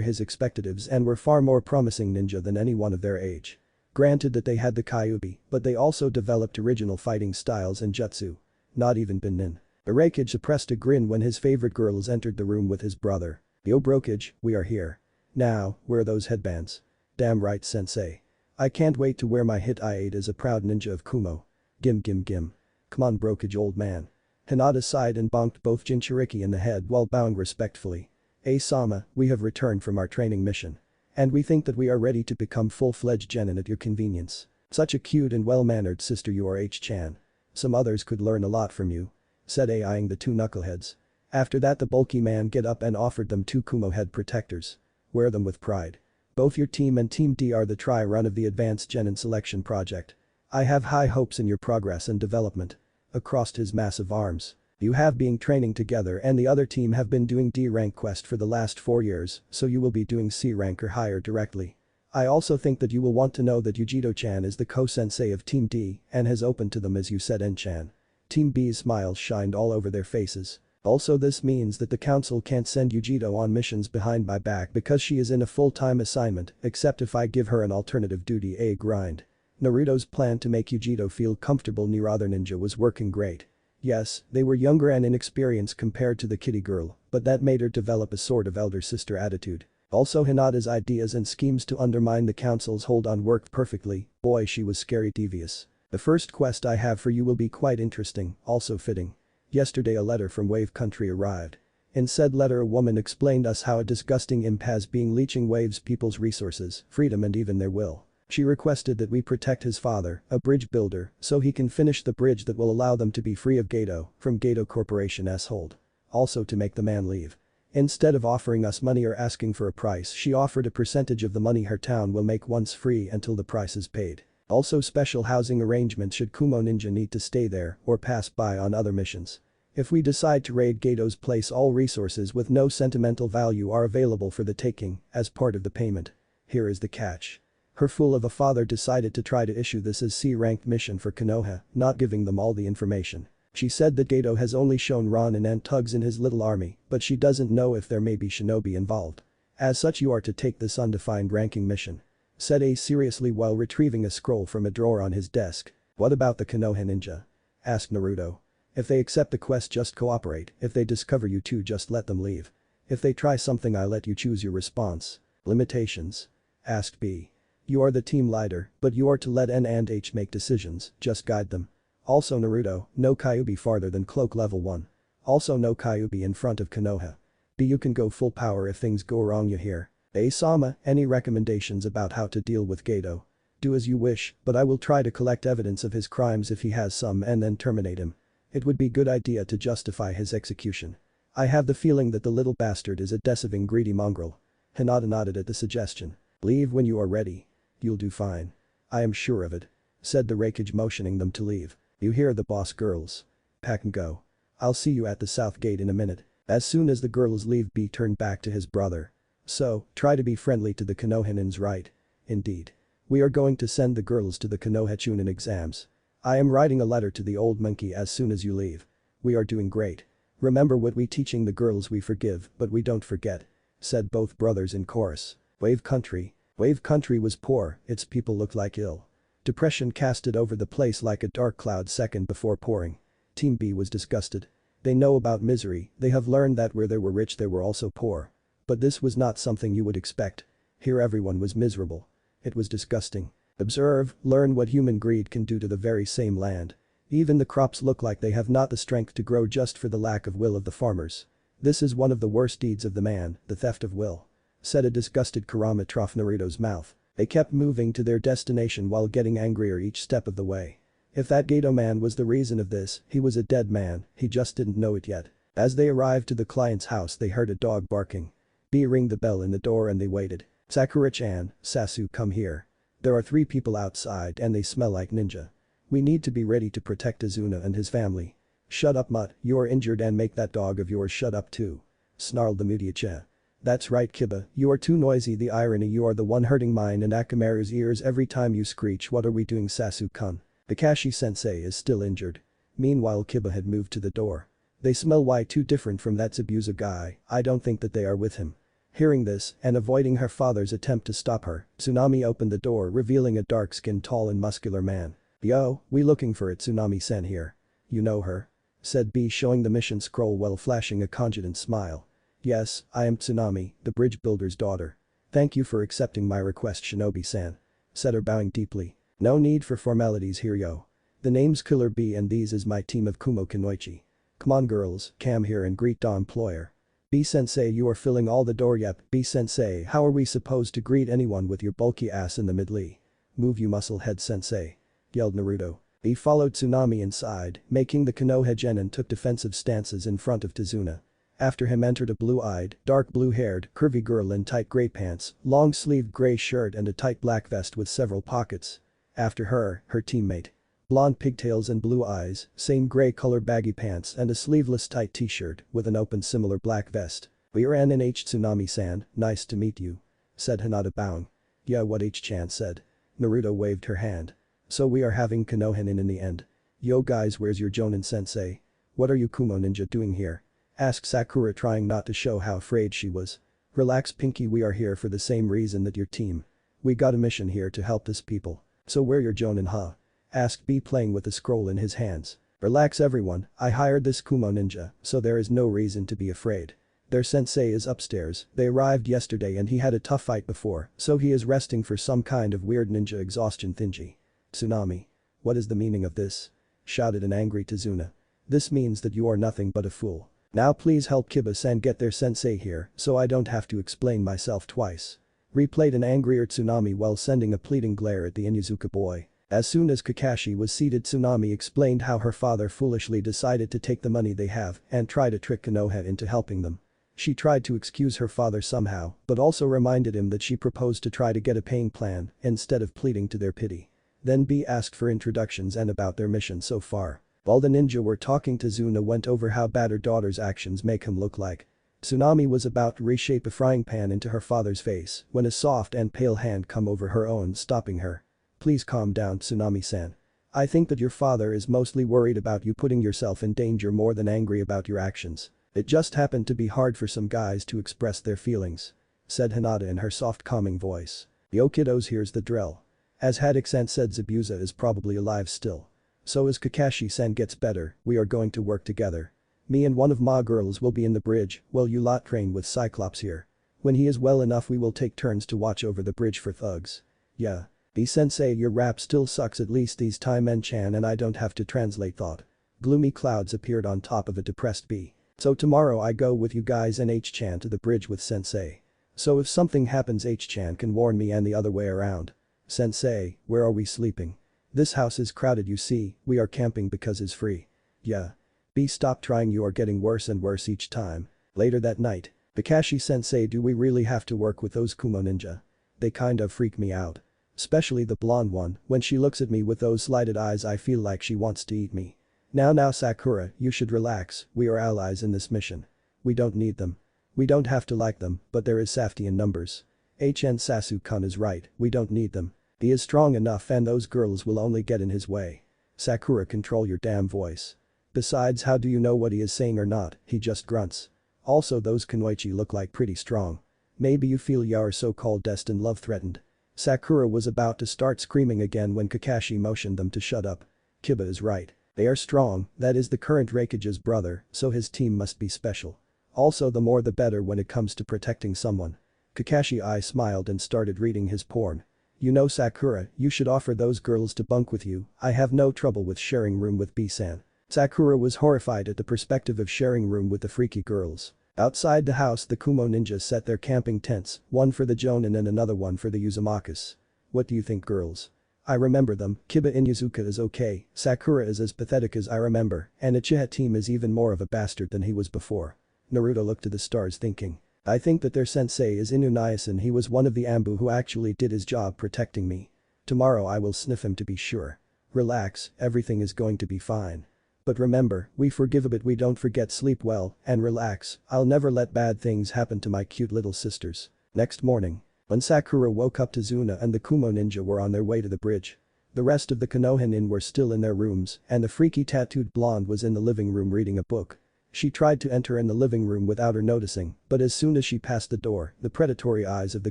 his expectatives and were far more promising ninja than anyone of their age. Granted that they had the Kyuubi, but they also developed original fighting styles and jutsu. Not even Benin. Arakage suppressed a grin when his favorite girls entered the room with his brother. Yo Brokage, we are here. Now, wear those headbands. Damn right sensei. I can't wait to wear my hit I-8 as a proud ninja of Kumo. Gim gim gim. Come on Brokage old man. Hinata sighed and bonked both Jinchuriki in the head while bowing respectfully. Sama, we have returned from our training mission. And we think that we are ready to become full-fledged genin at your convenience. Such a cute and well-mannered sister you are H-chan. Some others could learn a lot from you. Said A eyeing the two knuckleheads. After that the bulky man get up and offered them two Kumo head protectors. Wear them with pride. Both your team and Team D are the try-run of the Advanced Genin Selection Project. I have high hopes in your progress and development. Across his massive arms. You have been training together and the other team have been doing D-rank quest for the last 4 years, so you will be doing C-rank or higher directly. I also think that you will want to know that Yujito-chan is the co-sensei of Team D and has opened to them as you said N-chan. Team B's smiles shined all over their faces. Also this means that the council can't send Yujito on missions behind my back because she is in a full-time assignment, except if I give her an alternative duty A grind. Naruto's plan to make Yujito feel comfortable near other ninja was working great. Yes, they were younger and inexperienced compared to the kitty girl, but that made her develop a sort of elder sister attitude. Also Hinata's ideas and schemes to undermine the council's hold on worked perfectly, boy she was scary devious. The first quest I have for you will be quite interesting, also fitting. Yesterday a letter from Wave Country arrived. In said letter a woman explained us how a disgusting imp has been leeching Wave's people's resources, freedom and even their will. She requested that we protect his father, a bridge builder, so he can finish the bridge that will allow them to be free of Gato, from Gato Corporation's hold. Also to make the man leave. Instead of offering us money or asking for a price she offered a percentage of the money her town will make once free until the price is paid. Also special housing arrangements should Kumo ninja need to stay there or pass by on other missions. If we decide to raid Gato's place all resources with no sentimental value are available for the taking as part of the payment. Here is the catch. Her fool of a father decided to try to issue this as C-ranked mission for Konoha, not giving them all the information. She said that Gato has only shown Ronin and thugs in his little army, but she doesn't know if there may be shinobi involved. As such you are to take this undefined ranking mission. Said A seriously while retrieving a scroll from a drawer on his desk. What about the Konoha ninja? Asked Naruto. If they accept the quest just cooperate, if they discover you two just let them leave. If they try something I let you choose your response. Limitations? Asked B. You are the team leader, but you are to let N and H make decisions, just guide them. Also Naruto, no Kyuubi farther than cloak level 1. Also no Kyuubi in front of Konoha. B you can go full power if things go wrong you hear. A-sama, any recommendations about how to deal with Gato? Do as you wish, but I will try to collect evidence of his crimes if he has some and then terminate him. It would be good idea to justify his execution. I have the feeling that the little bastard is a deceiving greedy mongrel. Hinata nodded at the suggestion. Leave when you are ready. You'll do fine. I am sure of it. Said the Raikage motioning them to leave. You hear the boss girls. Pack and go. I'll see you at the south gate in a minute. As soon as the girls leave B turned back to his brother. So, try to be friendly to the Konohanins right? Indeed. We are going to send the girls to the Konoha Chunin exams. I am writing a letter to the old monkey as soon as you leave. We are doing great. Remember what we teaching the girls we forgive but we don't forget. Said both brothers in chorus. Wave Country. Wave Country was poor, its people looked like ill. Depression casted over the place like a dark cloud second before pouring. Team B was disgusted. They know about misery, they have learned that where they were rich they were also poor. But this was not something you would expect. Here everyone was miserable. It was disgusting. Observe, learn what human greed can do to the very same land. Even the crops look like they have not the strength to grow just for the lack of will of the farmers. This is one of the worst deeds of the man, the theft of will. Said a disgusted Kurama trough Naruto's mouth. They kept moving to their destination while getting angrier each step of the way. If that Gato man was the reason of this, he was a dead man, he just didn't know it yet. As they arrived to the client's house they heard a dog barking. B rang the bell in the door and they waited. Sakura-chan, Sasu come here. There are 3 people outside and they smell like ninja. We need to be ready to protect Azuna and his family. Shut up Mutt, you are injured and make that dog of yours shut up too. Snarled the Mudia-chan. That's right Kiba, you are too noisy the irony you are the one hurting mine and Akamaru's ears every time you screech what are we doing Sasu-kun. The Kashi-sensei is still injured. Meanwhile Kiba had moved to the door. They smell way too different from that Zabuza guy, I don't think that they are with him. Hearing this and avoiding her father's attempt to stop her, Tsunami opened the door revealing a dark-skinned tall and muscular man. "Yo, we looking for it, Tsunami-san here. You know her?" said B showing the mission scroll while flashing a confident smile. "Yes, I am Tsunami, the bridge builder's daughter. Thank you for accepting my request, Shinobi-san," said her bowing deeply. "No need for formalities here, yo. The name's Killer B and these is my team of Kumo Kanoichi. Come on girls, come here and greet the employer." "B-sensei, you are filling all the door. Yep, B-sensei, how are we supposed to greet anyone with your bulky ass in the midley? Move you musclehead sensei," yelled Naruto. He followed Tsunami inside, making the Konoha Gen and took defensive stances in front of Tazuna. After him entered a blue-eyed, dark blue-haired, curvy girl in tight gray pants, long-sleeved gray shirt and a tight black vest with several pockets. After her, her teammate. Blonde pigtails and blue eyes, same gray color baggy pants and a sleeveless tight t-shirt with an open similar black vest. "We're NNH Tsunami-san, nice to meet you," said Hinata bowing. "Yeah, what H-chan said." Naruto waved her hand. "So we are having Konoha in the end. Yo guys, where's your Jonin sensei? What are you Kumo ninja doing here?" asked Sakura trying not to show how afraid she was. "Relax Pinky, we are here for the same reason that your team. We got a mission here to help this people. So where your Jonin huh?" asked B playing with the scroll in his hands. "Relax everyone, I hired this Kumo ninja, so there is no reason to be afraid. Their sensei is upstairs, they arrived yesterday and he had a tough fight before, so he is resting for some kind of weird ninja exhaustion thingy." "Tsunami. What is the meaning of this?" shouted an angry Tazuna. "This means that you are nothing but a fool. Now please help Kiba-san get their sensei here so I don't have to explain myself twice." Replayed an angrier Tsunami while sending a pleading glare at the Inuzuka boy. As soon as Kakashi was seated, Tsunami explained how her father foolishly decided to take the money they have and try to trick Konoha into helping them. She tried to excuse her father somehow but also reminded him that she proposed to try to get a paying plan instead of pleading to their pity. Then B asked for introductions and about their mission so far. While the ninja were talking, Tazuna went over how bad her daughter's actions make him look like. Tsunami was about to reshape a frying pan into her father's face when a soft and pale hand come over her own, stopping her. "Please calm down, Tsunami-san. I think that your father is mostly worried about you putting yourself in danger more than angry about your actions. It just happened to be hard for some guys to express their feelings," said Hinata in her soft calming voice. "Yo kiddos, here's the drill. As Haddock-san said, Zabuza is probably alive still. So as Kakashi-san gets better, we are going to work together. Me and one of ma girls will be in the bridge while you lot train with Cyclops here. When he is well enough we will take turns to watch over the bridge for thugs. Yeah. B-sensei, your rap still sucks, at least these time N-chan and I don't have to translate thought." Gloomy clouds appeared on top of a depressed B. "So tomorrow I go with you guys and H-chan to the bridge with sensei. So if something happens H-chan can warn me and the other way around. Sensei, where are we sleeping? This house is crowded, you see, we are camping because it's free." "Yeah. B, stop trying, you are getting worse and worse each time." Later that night. "Kakashi-sensei, do we really have to work with those Kumo ninja? They kind of freak me out. Especially the blonde one, when she looks at me with those slided eyes I feel like she wants to eat me." Now Sakura, you should relax, we are allies in this mission. We don't need them. We don't have to like them, but there is safety in numbers. HN Sasu-kun is right, we don't need them. He is strong enough and those girls will only get in his way. Sakura, control your damn voice. Besides, how do you know what he is saying or not, he just grunts. Also those Kunoichi look like pretty strong. Maybe you feel you are so-called destined love threatened." Sakura was about to start screaming again when Kakashi motioned them to shut up. "Kiba is right. They are strong, that is the current Raikage's brother, so his team must be special. Also the more the better when it comes to protecting someone." Kakashi I smiled and started reading his porn. "You know Sakura, you should offer those girls to bunk with you, I have no trouble with sharing room with B-san." Sakura was horrified at the perspective of sharing room with the freaky girls. Outside the house the Kumo ninjas set their camping tents, one for the Jonin and another one for the Uzumakas. "What do you think girls? I remember them, Kiba Inuzuka is okay, Sakura is as pathetic as I remember, and Uchiha team is even more of a bastard than he was before." Naruto looked to the stars thinking. "I think that their sensei is Inu, he was one of the Ambu who actually did his job protecting me. Tomorrow I will sniff him to be sure. Relax, everything is going to be fine. But remember, we forgive but we don't forget, sleep well and relax, I'll never let bad things happen to my cute little sisters." Next morning. When Sakura woke up, Tazuna and the Kumo ninja were on their way to the bridge. The rest of the Konoha nin were still in their rooms and the freaky tattooed blonde was in the living room reading a book. She tried to enter in the living room without her noticing, but as soon as she passed the door, the predatory eyes of the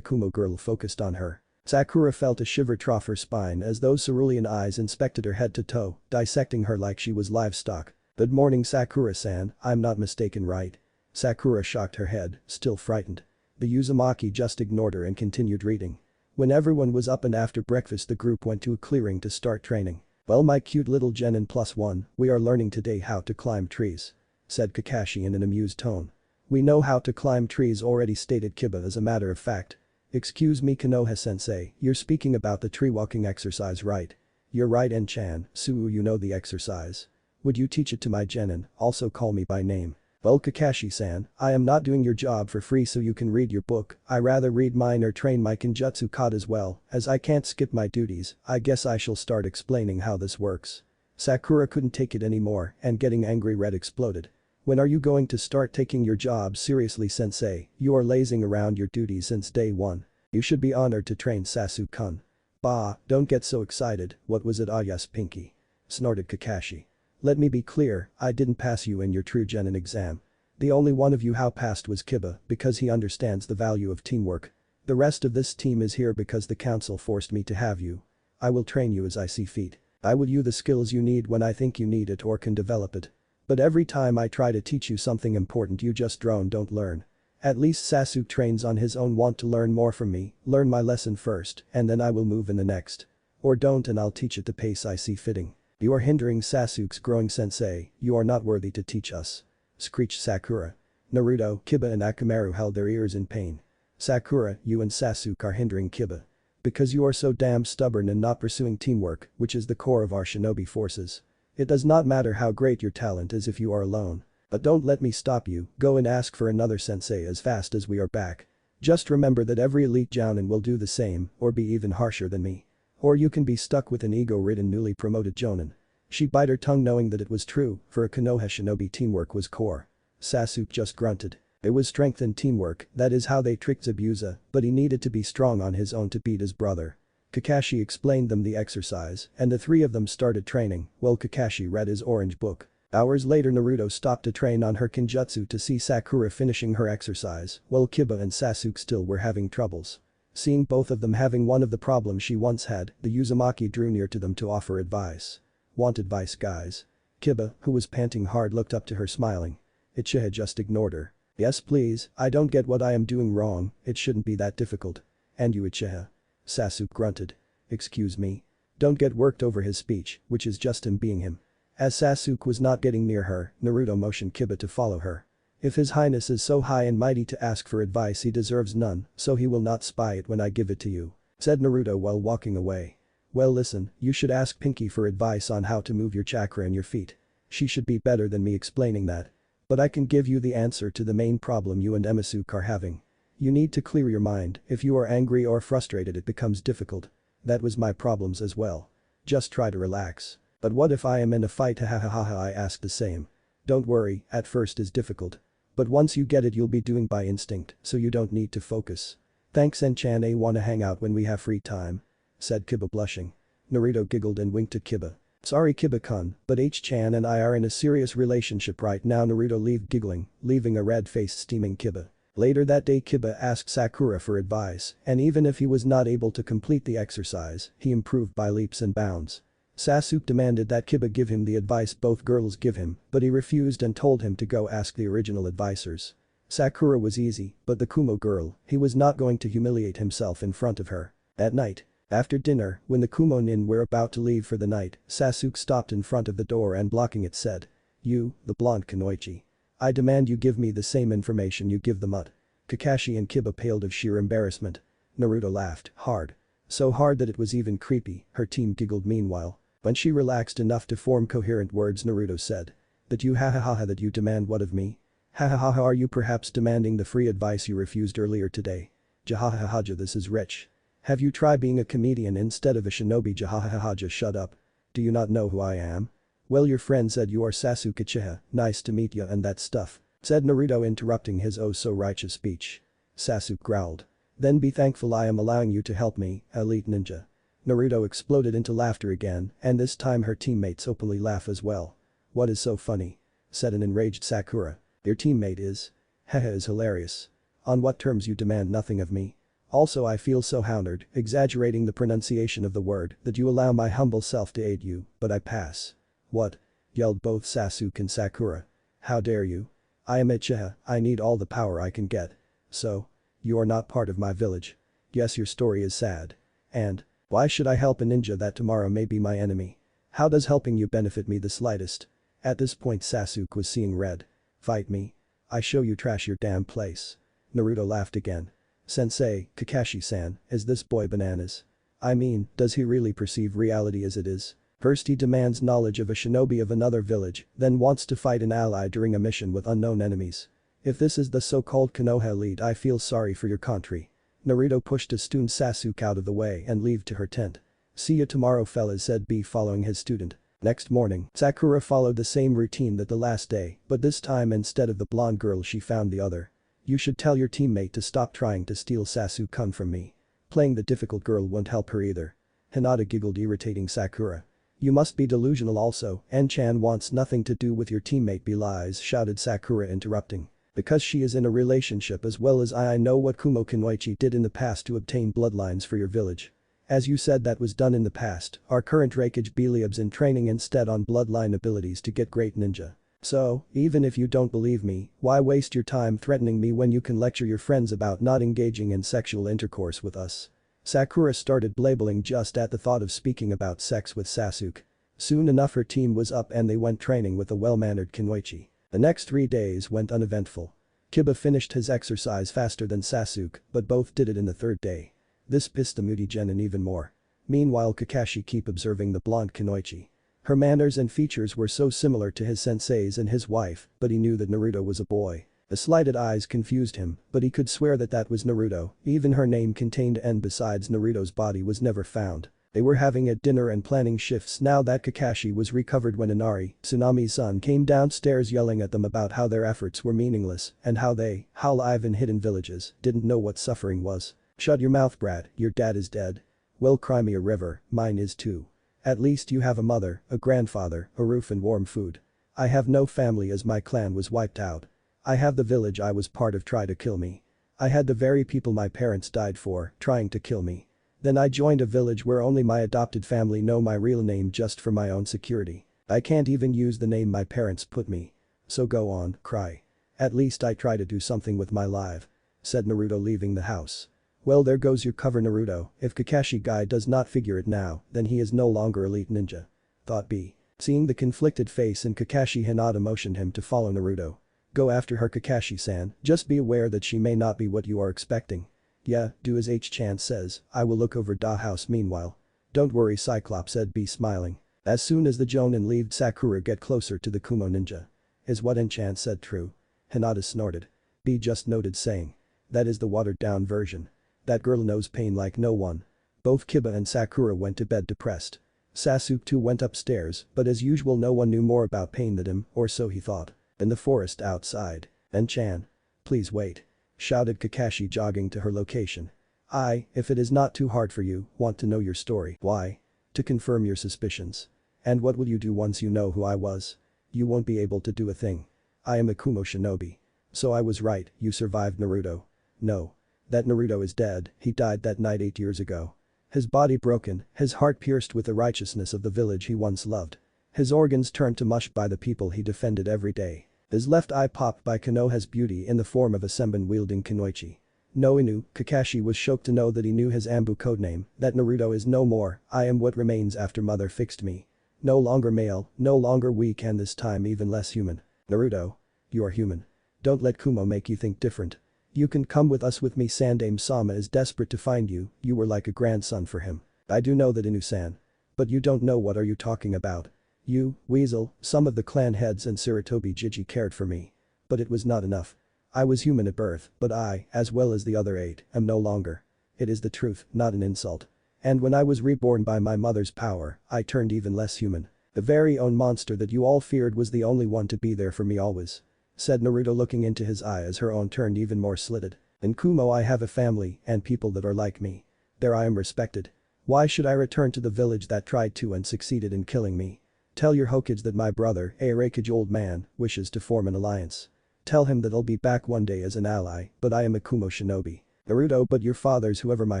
Kumo girl focused on her. Sakura felt a shiver trough her spine as those cerulean eyes inspected her head to toe, dissecting her like she was livestock. "Good morning Sakura-san, I'm not mistaken right?" Sakura shocked her head, still frightened. The Uzumaki just ignored her and continued reading. When everyone was up and after breakfast the group went to a clearing to start training. "Well my cute little genin +1, we are learning today how to climb trees," said Kakashi in an amused tone. "We know how to climb trees already," stated Kiba as a matter of fact. "Excuse me Konoha-sensei, you're speaking about the tree walking exercise right?" "You're right En-chan, you know the exercise. Would you teach it to my genin, also call me by name?" "Well Kakashi-san, I am not doing your job for free so you can read your book, I rather read mine or train my Kenjutsu kata as well, as I can't skip my duties, I guess I shall start explaining how this works." Sakura couldn't take it anymore and getting angry red exploded. "When are you going to start taking your job seriously sensei, you are lazing around your duties since day one. You should be honored to train Sasuke-kun." "Bah, don't get so excited, what was it? Ah yes Pinky," snorted Kakashi. "Let me be clear, I didn't pass you in your true genin exam. The only one of you who passed was Kiba because he understands the value of teamwork. The rest of this team is here because the council forced me to have you. I will train you as I see fit. I will you the skills you need when I think you need it or can develop it. But every time I try to teach you something important you just drone don't learn. At least Sasuke trains on his own, want to learn more from me, learn my lesson first and then I will move in the next. Or don't and I'll teach at the pace I see fitting. You are hindering Sasuke's growing sensei, you are not worthy to teach us," screeched Sakura. Naruto, Kiba and Akamaru held their ears in pain. "Sakura, you and Sasuke are hindering Kiba. Because you are so damn stubborn and not pursuing teamwork, which is the core of our shinobi forces. It does not matter how great your talent is if you are alone. But don't let me stop you, go and ask for another sensei as fast as we are back. Just remember that every elite jounin will do the same or be even harsher than me. Or you can be stuck with an ego-ridden newly promoted jonin." She bit her tongue knowing that it was true, for a Konoha shinobi teamwork was core. Sasuke just grunted. It was strength and teamwork, that is how they tricked Zabuza, but he needed to be strong on his own to beat his brother. Kakashi explained them the exercise and the three of them started training while Kakashi read his orange book. Hours later Naruto stopped to train on her Kenjutsu to see Sakura finishing her exercise while Kiba and Sasuke still were having troubles. Seeing both of them having one of the problems she once had, the Uzumaki drew near to them to offer advice. "Want advice guys?" Kiba, who was panting hard, looked up to her smiling. Uchiha just ignored her. "Yes please, I don't get what I am doing wrong, it shouldn't be that difficult." "And you Uchiha?" Sasuke grunted. "Excuse me?" Don't get worked over his speech, which is just him being him. As Sasuke was not getting near her, Naruto motioned Kiba to follow her. "If his highness is so high and mighty to ask for advice he deserves none, so he will not spy it when I give it to you," said Naruto while walking away. "Well listen, you should ask Pinky for advice on how to move your chakra in your feet. She should be better than me explaining that. But I can give you the answer to the main problem you and Emisuke are having. You need to clear your mind, if you are angry or frustrated it becomes difficult. That was my problems as well. Just try to relax. But what if I am in a fight hahaha I ask the same. Don't worry, at first is difficult. But once you get it you'll be doing by instinct, so you don't need to focus. Thanks En-chan wanna hang out when we have free time?" said Kiba blushing. Naruto giggled and winked at Kiba. "Sorry Kiba-kun, but H-chan and I are in a serious relationship right now." Naruto left giggling, leaving a red-faced steaming Kiba. Later that day Kiba asked Sakura for advice and even if he was not able to complete the exercise, he improved by leaps and bounds. Sasuke demanded that Kiba give him the advice both girls give him, but he refused and told him to go ask the original advisors. Sakura was easy, but the Kumo girl, he was not going to humiliate himself in front of her. At night, after dinner, when the Kumo nin were about to leave for the night, Sasuke stopped in front of the door and blocking it said, "You, the blonde Kunoichi. I demand you give me the same information you give the mutt." Kakashi and Kiba paled of sheer embarrassment. Naruto laughed, hard. So hard that it was even creepy, her team giggled meanwhile. When she relaxed enough to form coherent words Naruto said. "That you hahaha that you demand what of me? Hahaha are you perhaps demanding the free advice you refused earlier today? Jahahahaja this is rich. Have you tried being a comedian instead of a shinobi? Jahahahaja shut up. Do you not know who I am? Well your friend said you are Sasuke Uchiha, nice to meet ya and that stuff," said Naruto interrupting his oh so righteous speech. Sasuke growled. "Then be thankful I am allowing you to help me, elite ninja." Naruto exploded into laughter again and this time her teammates openly laugh as well. "What is so funny?" said an enraged Sakura. Your teammate is. Haha is hilarious. On what terms you demand nothing of me? Also I feel so honored, exaggerating the pronunciation of the word, that you allow my humble self to aid you, but I pass. What? Yelled both Sasuke and Sakura. How dare you? I am Uchiha, I need all the power I can get. So? You are not part of my village. Yes, your story is sad. And? Why should I help a ninja that tomorrow may be my enemy? How does helping you benefit me the slightest? At this point Sasuke was seeing red. Fight me. I show you trash your damn place. Naruto laughed again. Sensei, Kakashi-san, is this boy bananas? I mean, does he really perceive reality as it is? First he demands knowledge of a shinobi of another village, then wants to fight an ally during a mission with unknown enemies. If this is the so-called Konoha elite, I feel sorry for your country. Naruto pushed a stunned Sasuke out of the way and left to her tent. See you tomorrow fellas, said B following his student. Next morning, Sakura followed the same routine that the last day, but this time instead of the blonde girl she found the other. You should tell your teammate to stop trying to steal Sasuke-kun from me. Playing the difficult girl won't help her either. Hinata giggled, irritating Sakura. You must be delusional also, En-chan wants nothing to do with your teammate, belies, shouted Sakura, interrupting. Because she is in a relationship as well as I know what Kumo Kunoichi did in the past to obtain bloodlines for your village. As you said, that was done in the past, our current Raikage believes in training instead on bloodline abilities to get great ninja. So, even if you don't believe me, why waste your time threatening me when you can lecture your friends about not engaging in sexual intercourse with us? Sakura started blabbering just at the thought of speaking about sex with Sasuke. Soon enough her team was up and they went training with a well-mannered Kunoichi. The next 3 days went uneventful. Kiba finished his exercise faster than Sasuke, but both did it in the 3rd day. This pissed the moody Genin even more. Meanwhile Kakashi kept observing the blonde Kunoichi. Her manners and features were so similar to his sensei's and his wife, but he knew that Naruto was a boy. The slighted eyes confused him, but he could swear that that was Naruto, even her name contained N. Besides, Naruto's body was never found. They were having a dinner and planning shifts now that Kakashi was recovered when Inari, Tsunami's son, came downstairs yelling at them about how their efforts were meaningless and how they, live in hidden villages, didn't know what suffering was. Shut your mouth, brat, your dad is dead. Well, cry me a river, mine is too. At least you have a mother, a grandfather, a roof and warm food. I have no family as my clan was wiped out. I have the village I was part of try to kill me. I had the very people my parents died for trying to kill me. Then I joined a village where only my adopted family know my real name just for my own security. I can't even use the name my parents put me. So go on, cry. At least I try to do something with my life," said Naruto, leaving the house. Well, there goes your cover, Naruto. If Kakashi guy does not figure it now, then he is no longer elite ninja. Thought B. Seeing the conflicted face in Kakashi, Hinata motioned him to follow Naruto. Go after her, Kakashi-san, just be aware that she may not be what you are expecting. Yeah, do as H-chan says, I will look over Da house meanwhile. Don't worry, Cyclops, said B, smiling. As soon as the Jonin leaved, Sakura get closer to the Kumo ninja. Is what En-chan said true? Hinata snorted. B just noted, saying. That is the watered down version. That girl knows pain like no one. Both Kiba and Sakura went to bed depressed. Sasuke too went upstairs, but as usual no one knew more about pain than him, or so he thought. In the forest outside. En-chan. Please wait. Shouted Kakashi, jogging to her location. I, if it is not too hard for you, want to know your story. Why? To confirm your suspicions. And what will you do once you know who I was? You won't be able to do a thing. I am a Kumo shinobi. So I was right, you survived, Naruto. No. That Naruto is dead, he died that night 8 years ago. His body broken, his heart pierced with the righteousness of the village he once loved. His organs turned to mush by the people he defended every day. His left eye popped by Konoha's beauty in the form of a senbon-wielding Kunoichi. No Inu, Kakashi was shocked to know that he knew his Ambu codename, that Naruto is no more, I am what remains after mother fixed me. No longer male, no longer weak, and this time even less human. Naruto. You are human. Don't let Kumo make you think different. You can come with us with me. Sandaime-sama is desperate to find you, you were like a grandson for him. I do know that, Inu-san. But you don't know what are you talking about. You, Weasel, some of the clan heads and Sarutobi Jiji cared for me. But it was not enough. I was human at birth, but I, as well as the other 8, am no longer. It is the truth, not an insult. And when I was reborn by my mother's power, I turned even less human. The very own monster that you all feared was the only one to be there for me always," said Naruto, looking into his eye as her own turned even more slitted. In Kumo I have a family and people that are like me. There I am respected. Why should I return to the village that tried to and succeeded in killing me? Tell your Hokage that my brother, a Raikage old man, wishes to form an alliance. Tell him that I'll be back one day as an ally, but I am a Kumo shinobi. Naruto, but your father's whoever my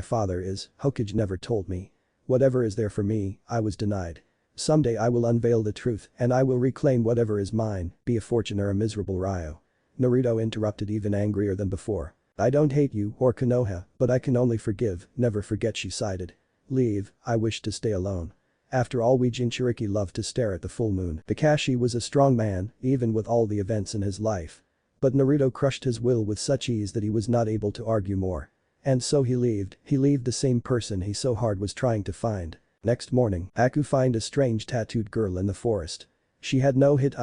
father is, Hokage never told me. Whatever is there for me, I was denied. Someday I will unveil the truth and I will reclaim whatever is mine, be a fortune or a miserable Ryo. Naruto interrupted even angrier than before. I don't hate you or Konoha, but I can only forgive, never forget, she sighed. Leave, I wish to stay alone. After all, we Jinchuriki love to stare at the full moon. Kakashi was a strong man, even with all the events in his life. But Naruto crushed his will with such ease that he was not able to argue more. And so he left the same person he so hard was trying to find. Next morning, Haku find a strange tattooed girl in the forest. She had no hit,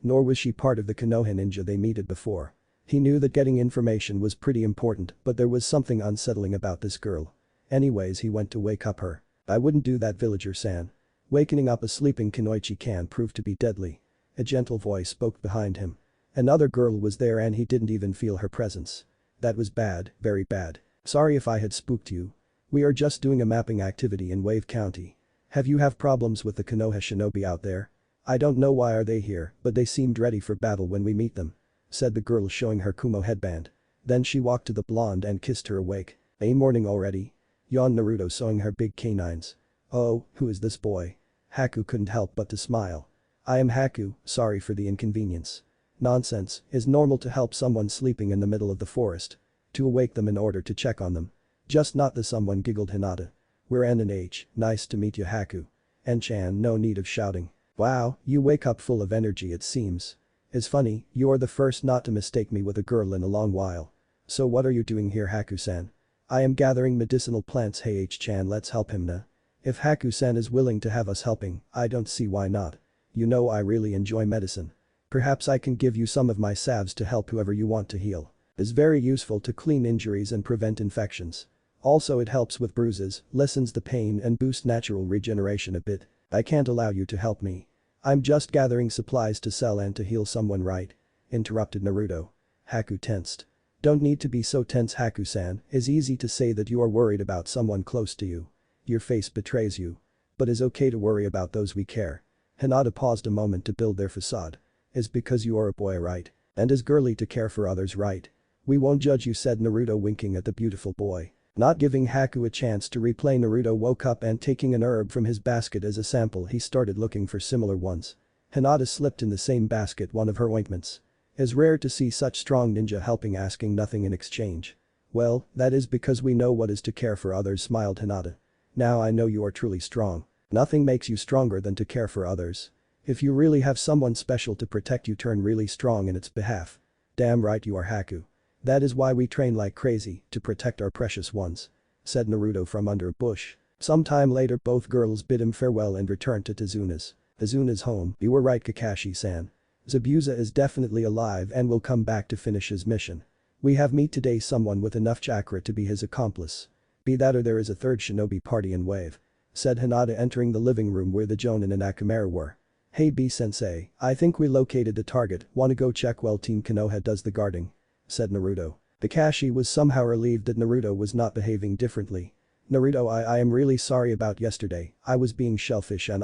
nor was she part of the Konoha ninja they meted before. He knew that getting information was pretty important, but there was something unsettling about this girl. Anyways, he went to wake up her. I wouldn't do that, villager-san. Wakening up a sleeping Kunoichi can prove to be deadly. A gentle voice spoke behind him. Another girl was there and he didn't even feel her presence. That was bad, very bad. Sorry if I had spooked you. We are just doing a mapping activity in Wave County. Have you problems with the Konoha shinobi out there? I don't know why are they here, but they seemed ready for battle when we meet them, said the girl showing her Kumo headband. Then she walked to the blonde and kissed her awake. A morning already? Yawned Naruto, showing her big canines. Oh, who is this boy? Haku couldn't help but to smile. I am Haku, sorry for the inconvenience. Nonsense, it's normal to help someone sleeping in the middle of the forest. To awake them in order to check on them. Just not the someone, giggled Hinata. We're N and H, nice to meet you, Haku. N-chan, no need of shouting. Wow, you wake up full of energy it seems. It's funny, you're the first not to mistake me with a girl in a long while. So what are you doing here, Haku-san? I am gathering medicinal plants. Hey H-chan, let's help him na. If Haku-san is willing to have us helping, I don't see why not. You know I really enjoy medicine. Perhaps I can give you some of my salves to help whoever you want to heal. It's very useful to clean injuries and prevent infections. Also it helps with bruises, lessens the pain and boosts natural regeneration a bit. I can't allow you to help me. I'm just gathering supplies to sell and to heal someone, right? Interrupted Naruto. Haku tensed. Don't need to be so tense, Haku-san. It's easy to say that you are worried about someone close to you. Your face betrays you. But it's okay to worry about those we care. Hinata paused a moment to build their facade. It's because you are a boy, right? And it's girly to care for others, right? We won't judge you, said Naruto, winking at the beautiful boy. Not giving Haku a chance to replay, Naruto woke up and taking an herb from his basket as a sample he started looking for similar ones. Hinata slipped in the same basket one of her ointments. It's rare to see such strong ninja helping, asking nothing in exchange. Well, that is because we know what is to care for others, smiled Hinata. Now I know you are truly strong. Nothing makes you stronger than to care for others. If you really have someone special to protect, you turn really strong in its behalf. Damn right you are, Haku. That is why we train like crazy, to protect our precious ones, said Naruto from under a bush. Sometime later both girls bid him farewell and returned to Izuna's home. You were right, Kakashi-san. Zabuza is definitely alive and will come back to finish his mission. We have met today someone with enough chakra to be his accomplice. Be that or there is a third shinobi party in Wave, said Hinata, entering the living room where the Jonin and Akamaru were. Hey B-sensei, I think we located the target, wanna go check? Well, Team Konoha does the guarding, said Naruto. Kakashi was somehow relieved that Naruto was not behaving differently. Naruto, I am really sorry about yesterday, I was being shellfish and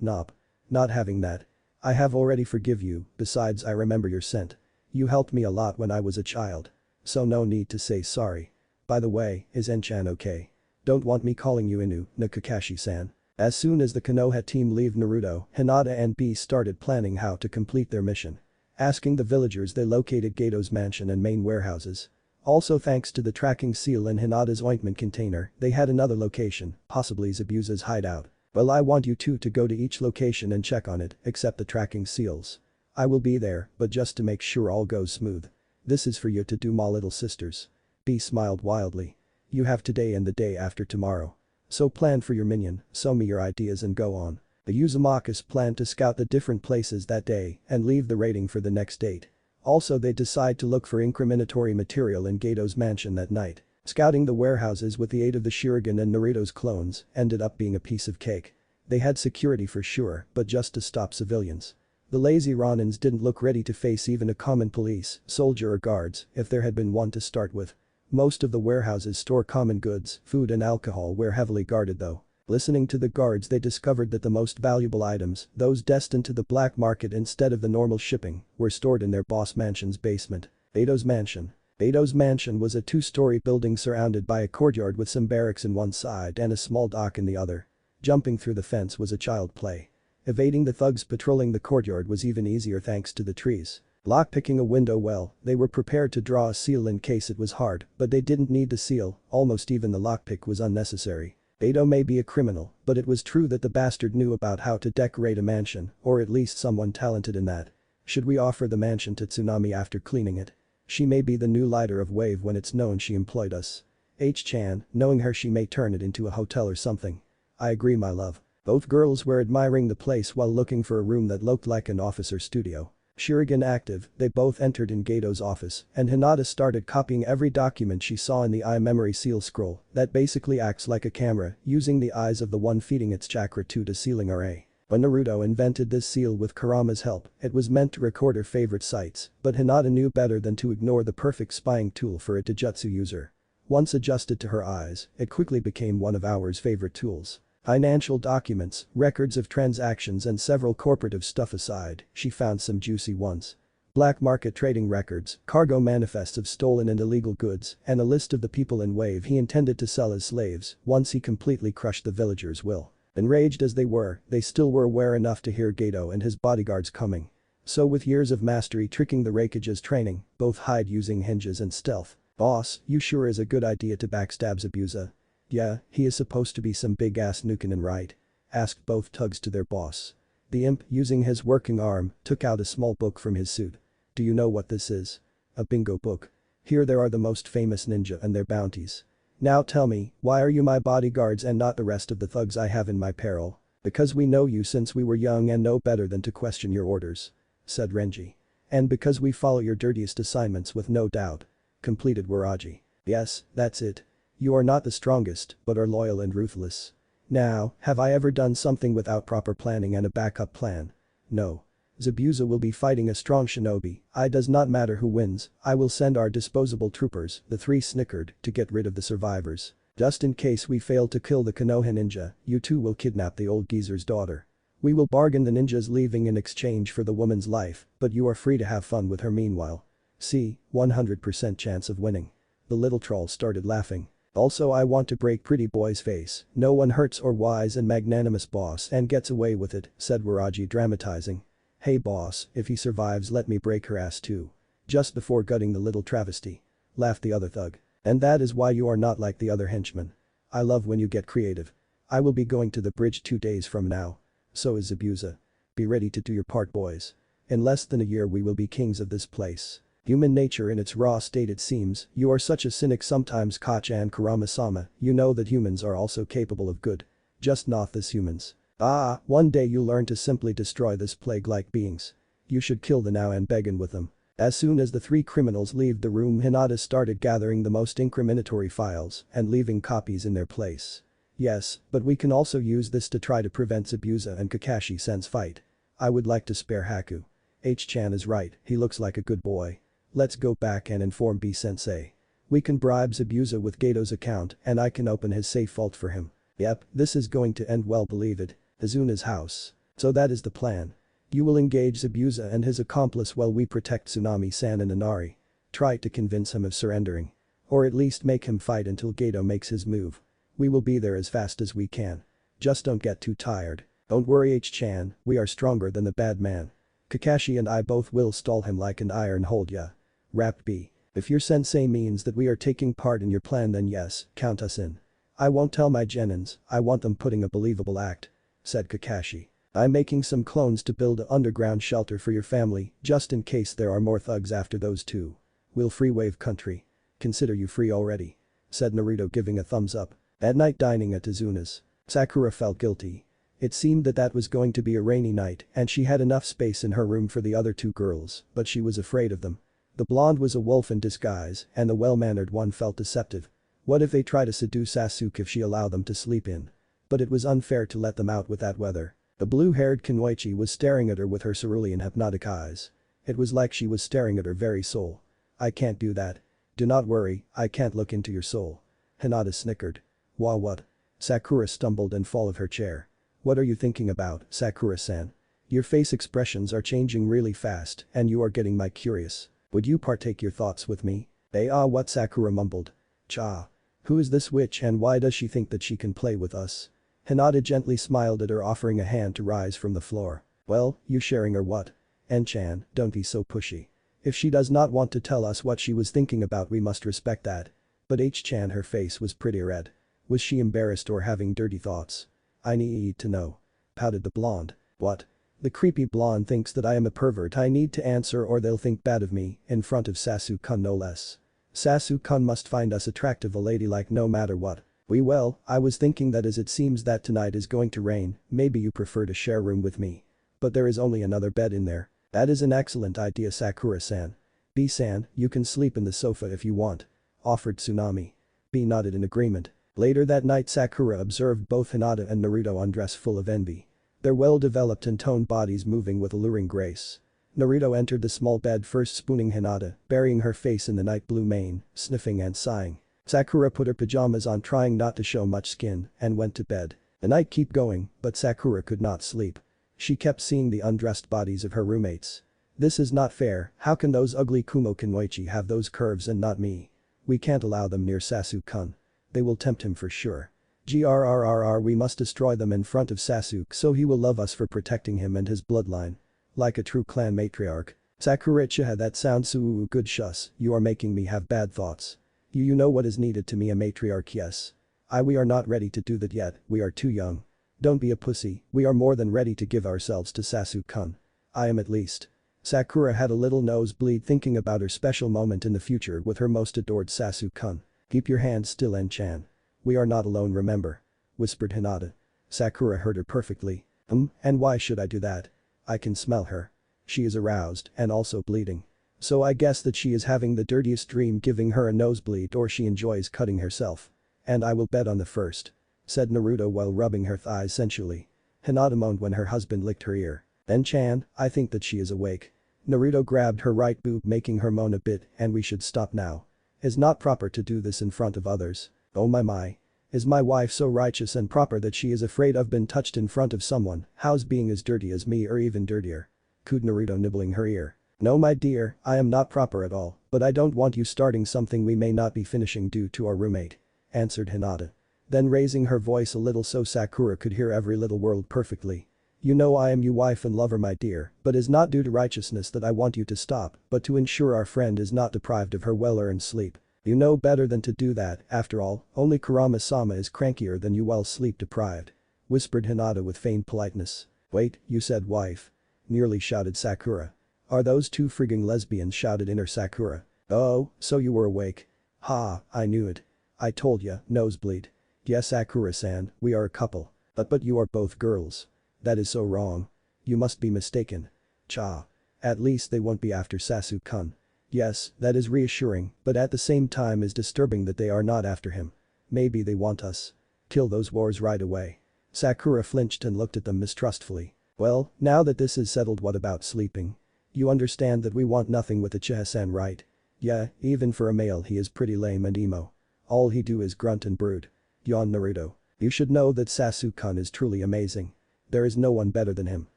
nope. Not having that. I have already forgive you, besides I remember your scent. You helped me a lot when I was a child. So no need to say sorry. By the way, is N-chan okay? Don't want me calling you Inu, no Kakashi-san. As soon as the Konoha team leave Naruto, Hinata and B started planning how to complete their mission. Asking the villagers, they located Gato's mansion and main warehouses. Also thanks to the tracking seal in Hinata's ointment container, they had another location, possibly Zabuza's hideout. Well, I want you two to go to each location and check on it, except the tracking seals. I will be there, but just to make sure all goes smooth. This is for you to do, my little sisters. B smiled wildly. You have today and the day after tomorrow. So plan for your minion, show me your ideas and go on. The Uzumakas planned to scout the different places that day and leave the raiding for the next date. Also they decide to look for incriminatory material in Gato's mansion that night. Scouting the warehouses with the aid of the Shuriken and Naruto's clones ended up being a piece of cake. They had security for sure, but just to stop civilians. The lazy Ronins didn't look ready to face even a common police, soldier or guards, if there had been one to start with. Most of the warehouses store common goods, food and alcohol were heavily guarded though. Listening to the guards, they discovered that the most valuable items, those destined to the black market instead of the normal shipping, were stored in their boss mansion's basement. Beto's mansion. Beto's mansion was a two-story building surrounded by a courtyard with some barracks in one side and a small dock in the other. Jumping through the fence was a child play. Evading the thugs patrolling the courtyard was even easier thanks to the trees. Lockpicking a window, well, they were prepared to draw a seal in case it was hard, but they didn't need the seal, almost even the lockpick was unnecessary. Beto may be a criminal, but it was true that the bastard knew about how to decorate a mansion, or at least someone talented in that. Should we offer the mansion to Tsunami after cleaning it? She may be the new leader of Wave when it's known she employed us. H-chan, knowing her, she may turn it into a hotel or something. I agree, my love. Both girls were admiring the place while looking for a room that looked like an office or studio. Shuriken active, they both entered in Gato's office, and Hinata started copying every document she saw in the eye memory seal scroll that basically acts like a camera, using the eyes of the one feeding its chakra to the sealing array. When Naruto invented this seal with Kurama's help, it was meant to record her favorite sites, but Hinata knew better than to ignore the perfect spying tool for a Taijutsu user. Once adjusted to her eyes, it quickly became one of our favorite tools. Financial documents, records of transactions and several corporative stuff aside, she found some juicy ones. Black market trading records, cargo manifests of stolen and illegal goods, and a list of the people in Wave he intended to sell as slaves once he completely crushed the villagers' will. Enraged as they were, they still were aware enough to hear Gato and his bodyguards coming. So with years of mastery tricking the Raikage's training, both hide using hinges and stealth. Boss, you sure is a good idea to backstab Zabuza? Yeah, he is supposed to be some big-ass Nukenin, right? Asked both thugs to their boss. The imp, using his working arm, took out a small book from his suit. Do you know what this is? A bingo book. Here there are the most famous ninja and their bounties. Now tell me, why are you my bodyguards and not the rest of the thugs I have in my peril? Because we know you since we were young and know better than to question your orders. Said Renji. And because we follow your dirtiest assignments with no doubt. Completed Waraji. Yes, that's it. You are not the strongest, but are loyal and ruthless. Now, have I ever done something without proper planning and a backup plan? No. Zabuza will be fighting a strong shinobi, it does not matter who wins, I will send our disposable troopers, the three snickered, to get rid of the survivors. Just in case we fail to kill the Konoha ninja, you two will kidnap the old geezer's daughter. We will bargain the ninja's leaving in exchange for the woman's life, but you are free to have fun with her meanwhile. See, 100% chance of winning. The little troll started laughing. Also, I want to break pretty boy's face. No one hurts or wise and magnanimous boss and gets away with it, said Waraji, dramatizing. Hey boss, if he survives let me break her ass too. Just before gutting the little travesty. Laughed the other thug. And that is why you are not like the other henchmen. I love when you get creative. I will be going to the bridge 2 days from now. So is Zabuza. Be ready to do your part, boys. In less than a year we will be kings of this place. Human nature in its raw state, it seems. You are such a cynic sometimes, Kacha and Kurama-sama. You know that humans are also capable of good. Just not this humans. One day you'll learn to simply destroy this plague-like beings. You should kill the now and begin with them. As soon as the three criminals leave the room, Hinata started gathering the most incriminatory files and leaving copies in their place. Yes, but we can also use this to try to prevent Zabuza and Kakashi-sen's fight. I would like to spare Haku. H-chan is right, he looks like a good boy. Let's go back and inform B-sensei. We can bribe Zabuza with Gato's account and I can open his safe vault for him. Yep, this is going to end well, believe it. Azuna's house. So that is the plan. You will engage Zabuza and his accomplice while we protect Tsunami-san and Inari. Try to convince him of surrendering. Or at least make him fight until Gato makes his move. We will be there as fast as we can. Just don't get too tired. Don't worry, H-chan, we are stronger than the bad man. Kakashi and I both will stall him like an iron hold ya. Rap B. If your sensei means that we are taking part in your plan, then yes, count us in. I won't tell my genins, I want them putting a believable act. Said Kakashi. I'm making some clones to build an underground shelter for your family, just in case there are more thugs after those two. We'll free Wave Country. Consider you free already. Said Naruto, giving a thumbs up. At night, dining at Azuna's. Sakura felt guilty. It seemed that was going to be a rainy night and she had enough space in her room for the other two girls, but she was afraid of them. The blonde was a wolf in disguise and the well-mannered one felt deceptive. What if they try to seduce Sasuke if she allowed them to sleep in? But it was unfair to let them out with that weather. The blue-haired Kunoichi was staring at her with her cerulean hypnotic eyes. It was like she was staring at her very soul. I can't do that. Do not worry, I can't look into your soul. Hinata snickered. Wah, what? Sakura stumbled and fall of her chair. What are you thinking about, Sakura-san? Your face expressions are changing really fast and you are getting my curious. Would you partake your thoughts with me? What Sakura mumbled. Cha. Who is this witch and why does she think that she can play with us? Hinata gently smiled at her, offering a hand to rise from the floor. Well, you sharing or what? En-chan, don't be so pushy. If she does not want to tell us what she was thinking about, we must respect that. But H-chan, her face was pretty red. Was she embarrassed or having dirty thoughts? I need to know. Pouted the blonde. What? The creepy blonde thinks that I am a pervert. I need to answer or they'll think bad of me, in front of Sasu-kun no less. Sasu-kun must find us attractive, a ladylike no matter what. Well, I was thinking that as it seems that tonight is going to rain, maybe you prefer to share room with me. But there is only another bed in there. That is an excellent idea, Sakura-san. B-san, you can sleep in the sofa if you want. Offered Tsunami. B nodded in agreement. Later that night, Sakura observed both Hinata and Naruto undress full of envy. Their well-developed and toned bodies moving with alluring grace. Naruto entered the small bed first, spooning Hinata, burying her face in the night blue mane, sniffing and sighing. Sakura put her pajamas on, trying not to show much skin, and went to bed. The night kept going, but Sakura could not sleep. She kept seeing the undressed bodies of her roommates. This is not fair, how can those ugly Kumo Kanoichi have those curves and not me? We can't allow them near Sasu-kun. They will tempt him for sure. We must destroy them in front of Sasuke so he will love us for protecting him and his bloodline. Like a true clan matriarch. Sakura-chan, that sounds so good. Shush, you are making me have bad thoughts. You know what is needed to me, a matriarch, yes. We are not ready to do that yet, we are too young. Don't be a pussy, we are more than ready to give ourselves to Sasu-kun. I am at least. Sakura had a little nosebleed thinking about her special moment in the future with her most adored Sasu-kun. Keep your hands still, En-chan. We are not alone, remember. Whispered Hinata. Sakura heard her perfectly. And why should I do that? I can smell her. She is aroused and also bleeding. So I guess that she is having the dirtiest dream, giving her a nosebleed, or she enjoys cutting herself. And I will bet on the first. Said Naruto while rubbing her thighs sensually. Hinata moaned when her husband licked her ear. En-chan, I think that she is awake. Naruto grabbed her right boob, making her moan a bit, and we should stop now. It's not proper to do this in front of others. Oh my. Is my wife so righteous and proper that she is afraid of being touched in front of someone? How's being as dirty as me or even dirtier? Cooed Naruto, nibbling her ear. No my dear, I am not proper at all, but I don't want you starting something we may not be finishing due to our roommate. Answered Hinata. Then raising her voice a little so Sakura could hear every little word perfectly. You know I am your wife and lover, my dear, but it's not due to righteousness that I want you to stop, but to ensure our friend is not deprived of her well-earned sleep. You know better than to do that, after all, only Kurama-sama is crankier than you while sleep-deprived. Whispered Hinata with feigned politeness. Wait, you said wife. Nearly shouted Sakura. Are those two frigging lesbians? Shouted inner Sakura. Oh, so you were awake. Ha, I knew it. I told ya, nosebleed. Yes, Sakura-san, we are a couple. But you are both girls. That is so wrong. You must be mistaken. Cha. At least they won't be after Sasu-kun. Yes, that is reassuring, but at the same time is disturbing that they are not after him. Maybe they want us. Kill those wars right away. Sakura flinched and looked at them mistrustfully. Well, now that this is settled, what about sleeping? You understand that we want nothing with Uchiha-san, right? Yeah, even for a male he is pretty lame and emo. All he do is grunt and brood. Yawned Naruto. You should know that Sasu-kun is truly amazing. There is no one better than him.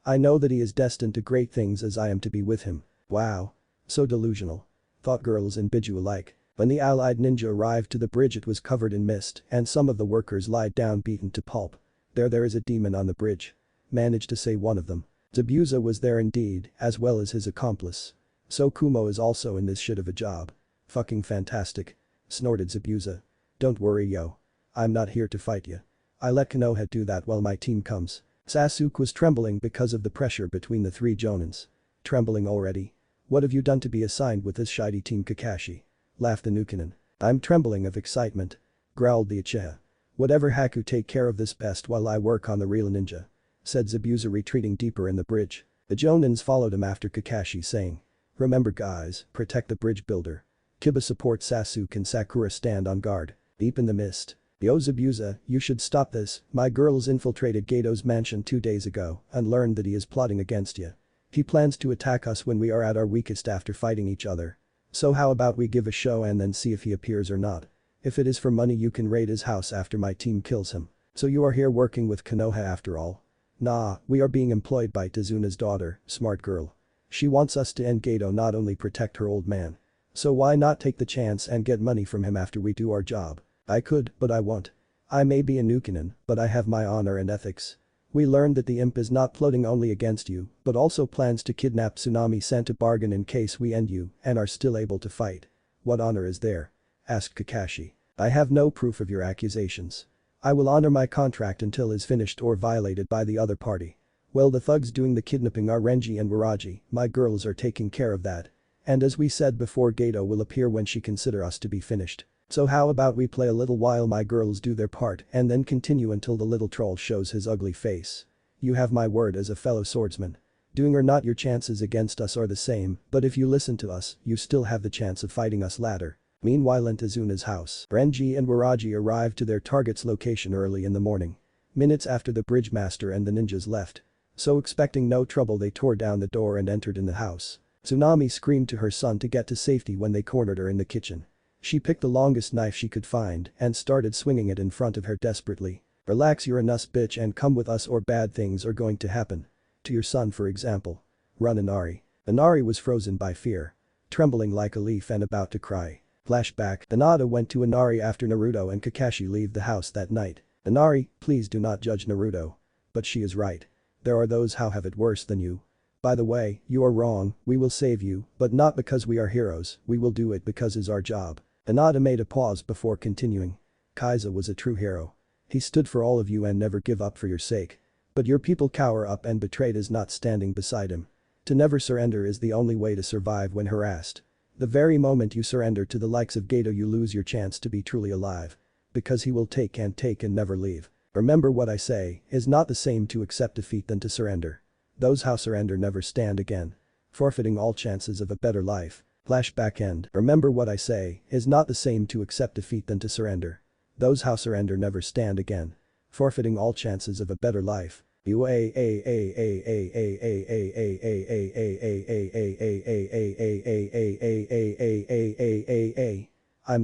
I know that he is destined to great things as I am to be with him. Wow. So delusional. Thought girls in Biju alike. When the allied ninja arrived to the bridge, it was covered in mist and some of the workers lied down beaten to pulp. There is a demon on the bridge. Managed to say one of them. Zabuza was there indeed, as well as his accomplice. So Kumo is also in this shit of a job. Fucking fantastic. Snorted Zabuza. Don't worry yo. I'm not here to fight ya. I let Konoha do that while my team comes. Sasuke was trembling because of the pressure between the three jonins. Trembling already? What have you done to be assigned with this shitey team, Kakashi? Laughed the Nukenin. I'm trembling of excitement. Growled the Uchiha. Whatever, Haku, take care of this best while I work on the real ninja. Said Zabuza, retreating deeper in the bridge. The jonins followed him after Kakashi, saying. Remember guys, protect the bridge builder. Kiba support Sasuke and Sakura stand on guard. Deep in the mist. Yo Zabuza, you should stop this, my girls infiltrated Gato's mansion 2 days ago and learned that he is plotting against you. He plans to attack us when we are at our weakest after fighting each other. So how about we give a show and then see if he appears or not? If it is for money you can raid his house after my team kills him. So you are here working with Konoha after all? Nah, we are being employed by Tezuna's daughter, smart girl. She wants us to end Geto, not only protect her old man. So why not take the chance and get money from him after we do our job? I could, but I won't. I may be a Nukenin, but I have my honor and ethics. We learned that the imp is not plotting only against you, but also plans to kidnap Tsunami-san to bargain in case we end you and are still able to fight. What honor is there? Asked Kakashi. I have no proof of your accusations. I will honor my contract until is finished or violated by the other party. Well, the thugs doing the kidnapping are Renji and Waraji, my girls are taking care of that. And as we said before, Geto will appear when she consider us to be finished. So how about we play a little while my girls do their part and then continue until the little troll shows his ugly face. You have my word as a fellow swordsman. Doing or not, your chances against us are the same, but if you listen to us, you still have the chance of fighting us later. Meanwhile, in Tezuna's house, Renji and Waraji arrived to their target's location early in the morning. Minutes after the bridge master and the ninjas left. So expecting no trouble, they tore down the door and entered in the house. Tsunami screamed to her son to get to safety when they cornered her in the kitchen. She picked the longest knife she could find and started swinging it in front of her desperately. Relax, you're a nuss bitch, and come with us or bad things are going to happen. To your son, for example. Run, Inari. Inari was frozen by fear. Trembling like a leaf and about to cry. Flashback. Hinata went to Inari after Naruto and Kakashi leave the house that night. Inari, please do not judge Naruto. But she is right. There are those who have it worse than you. By the way, you are wrong, we will save you, but not because we are heroes, we will do it because it's our job. Hinata made a pause before continuing. Kaiza was a true hero. He stood for all of you and never give up for your sake. But your people cower up and betrayed is not standing beside him. To never surrender is the only way to survive when harassed. The very moment you surrender to the likes of Geto, you lose your chance to be truly alive. Because he will take and never leave. Remember what I say, is not the same to accept defeat than to surrender. Those who surrender never stand again. Forfeiting all chances of a better life. Flashback end. Remember what I say, is not the same to accept defeat than to surrender. Those who surrender never stand again. Forfeiting all chances of a better life. I'm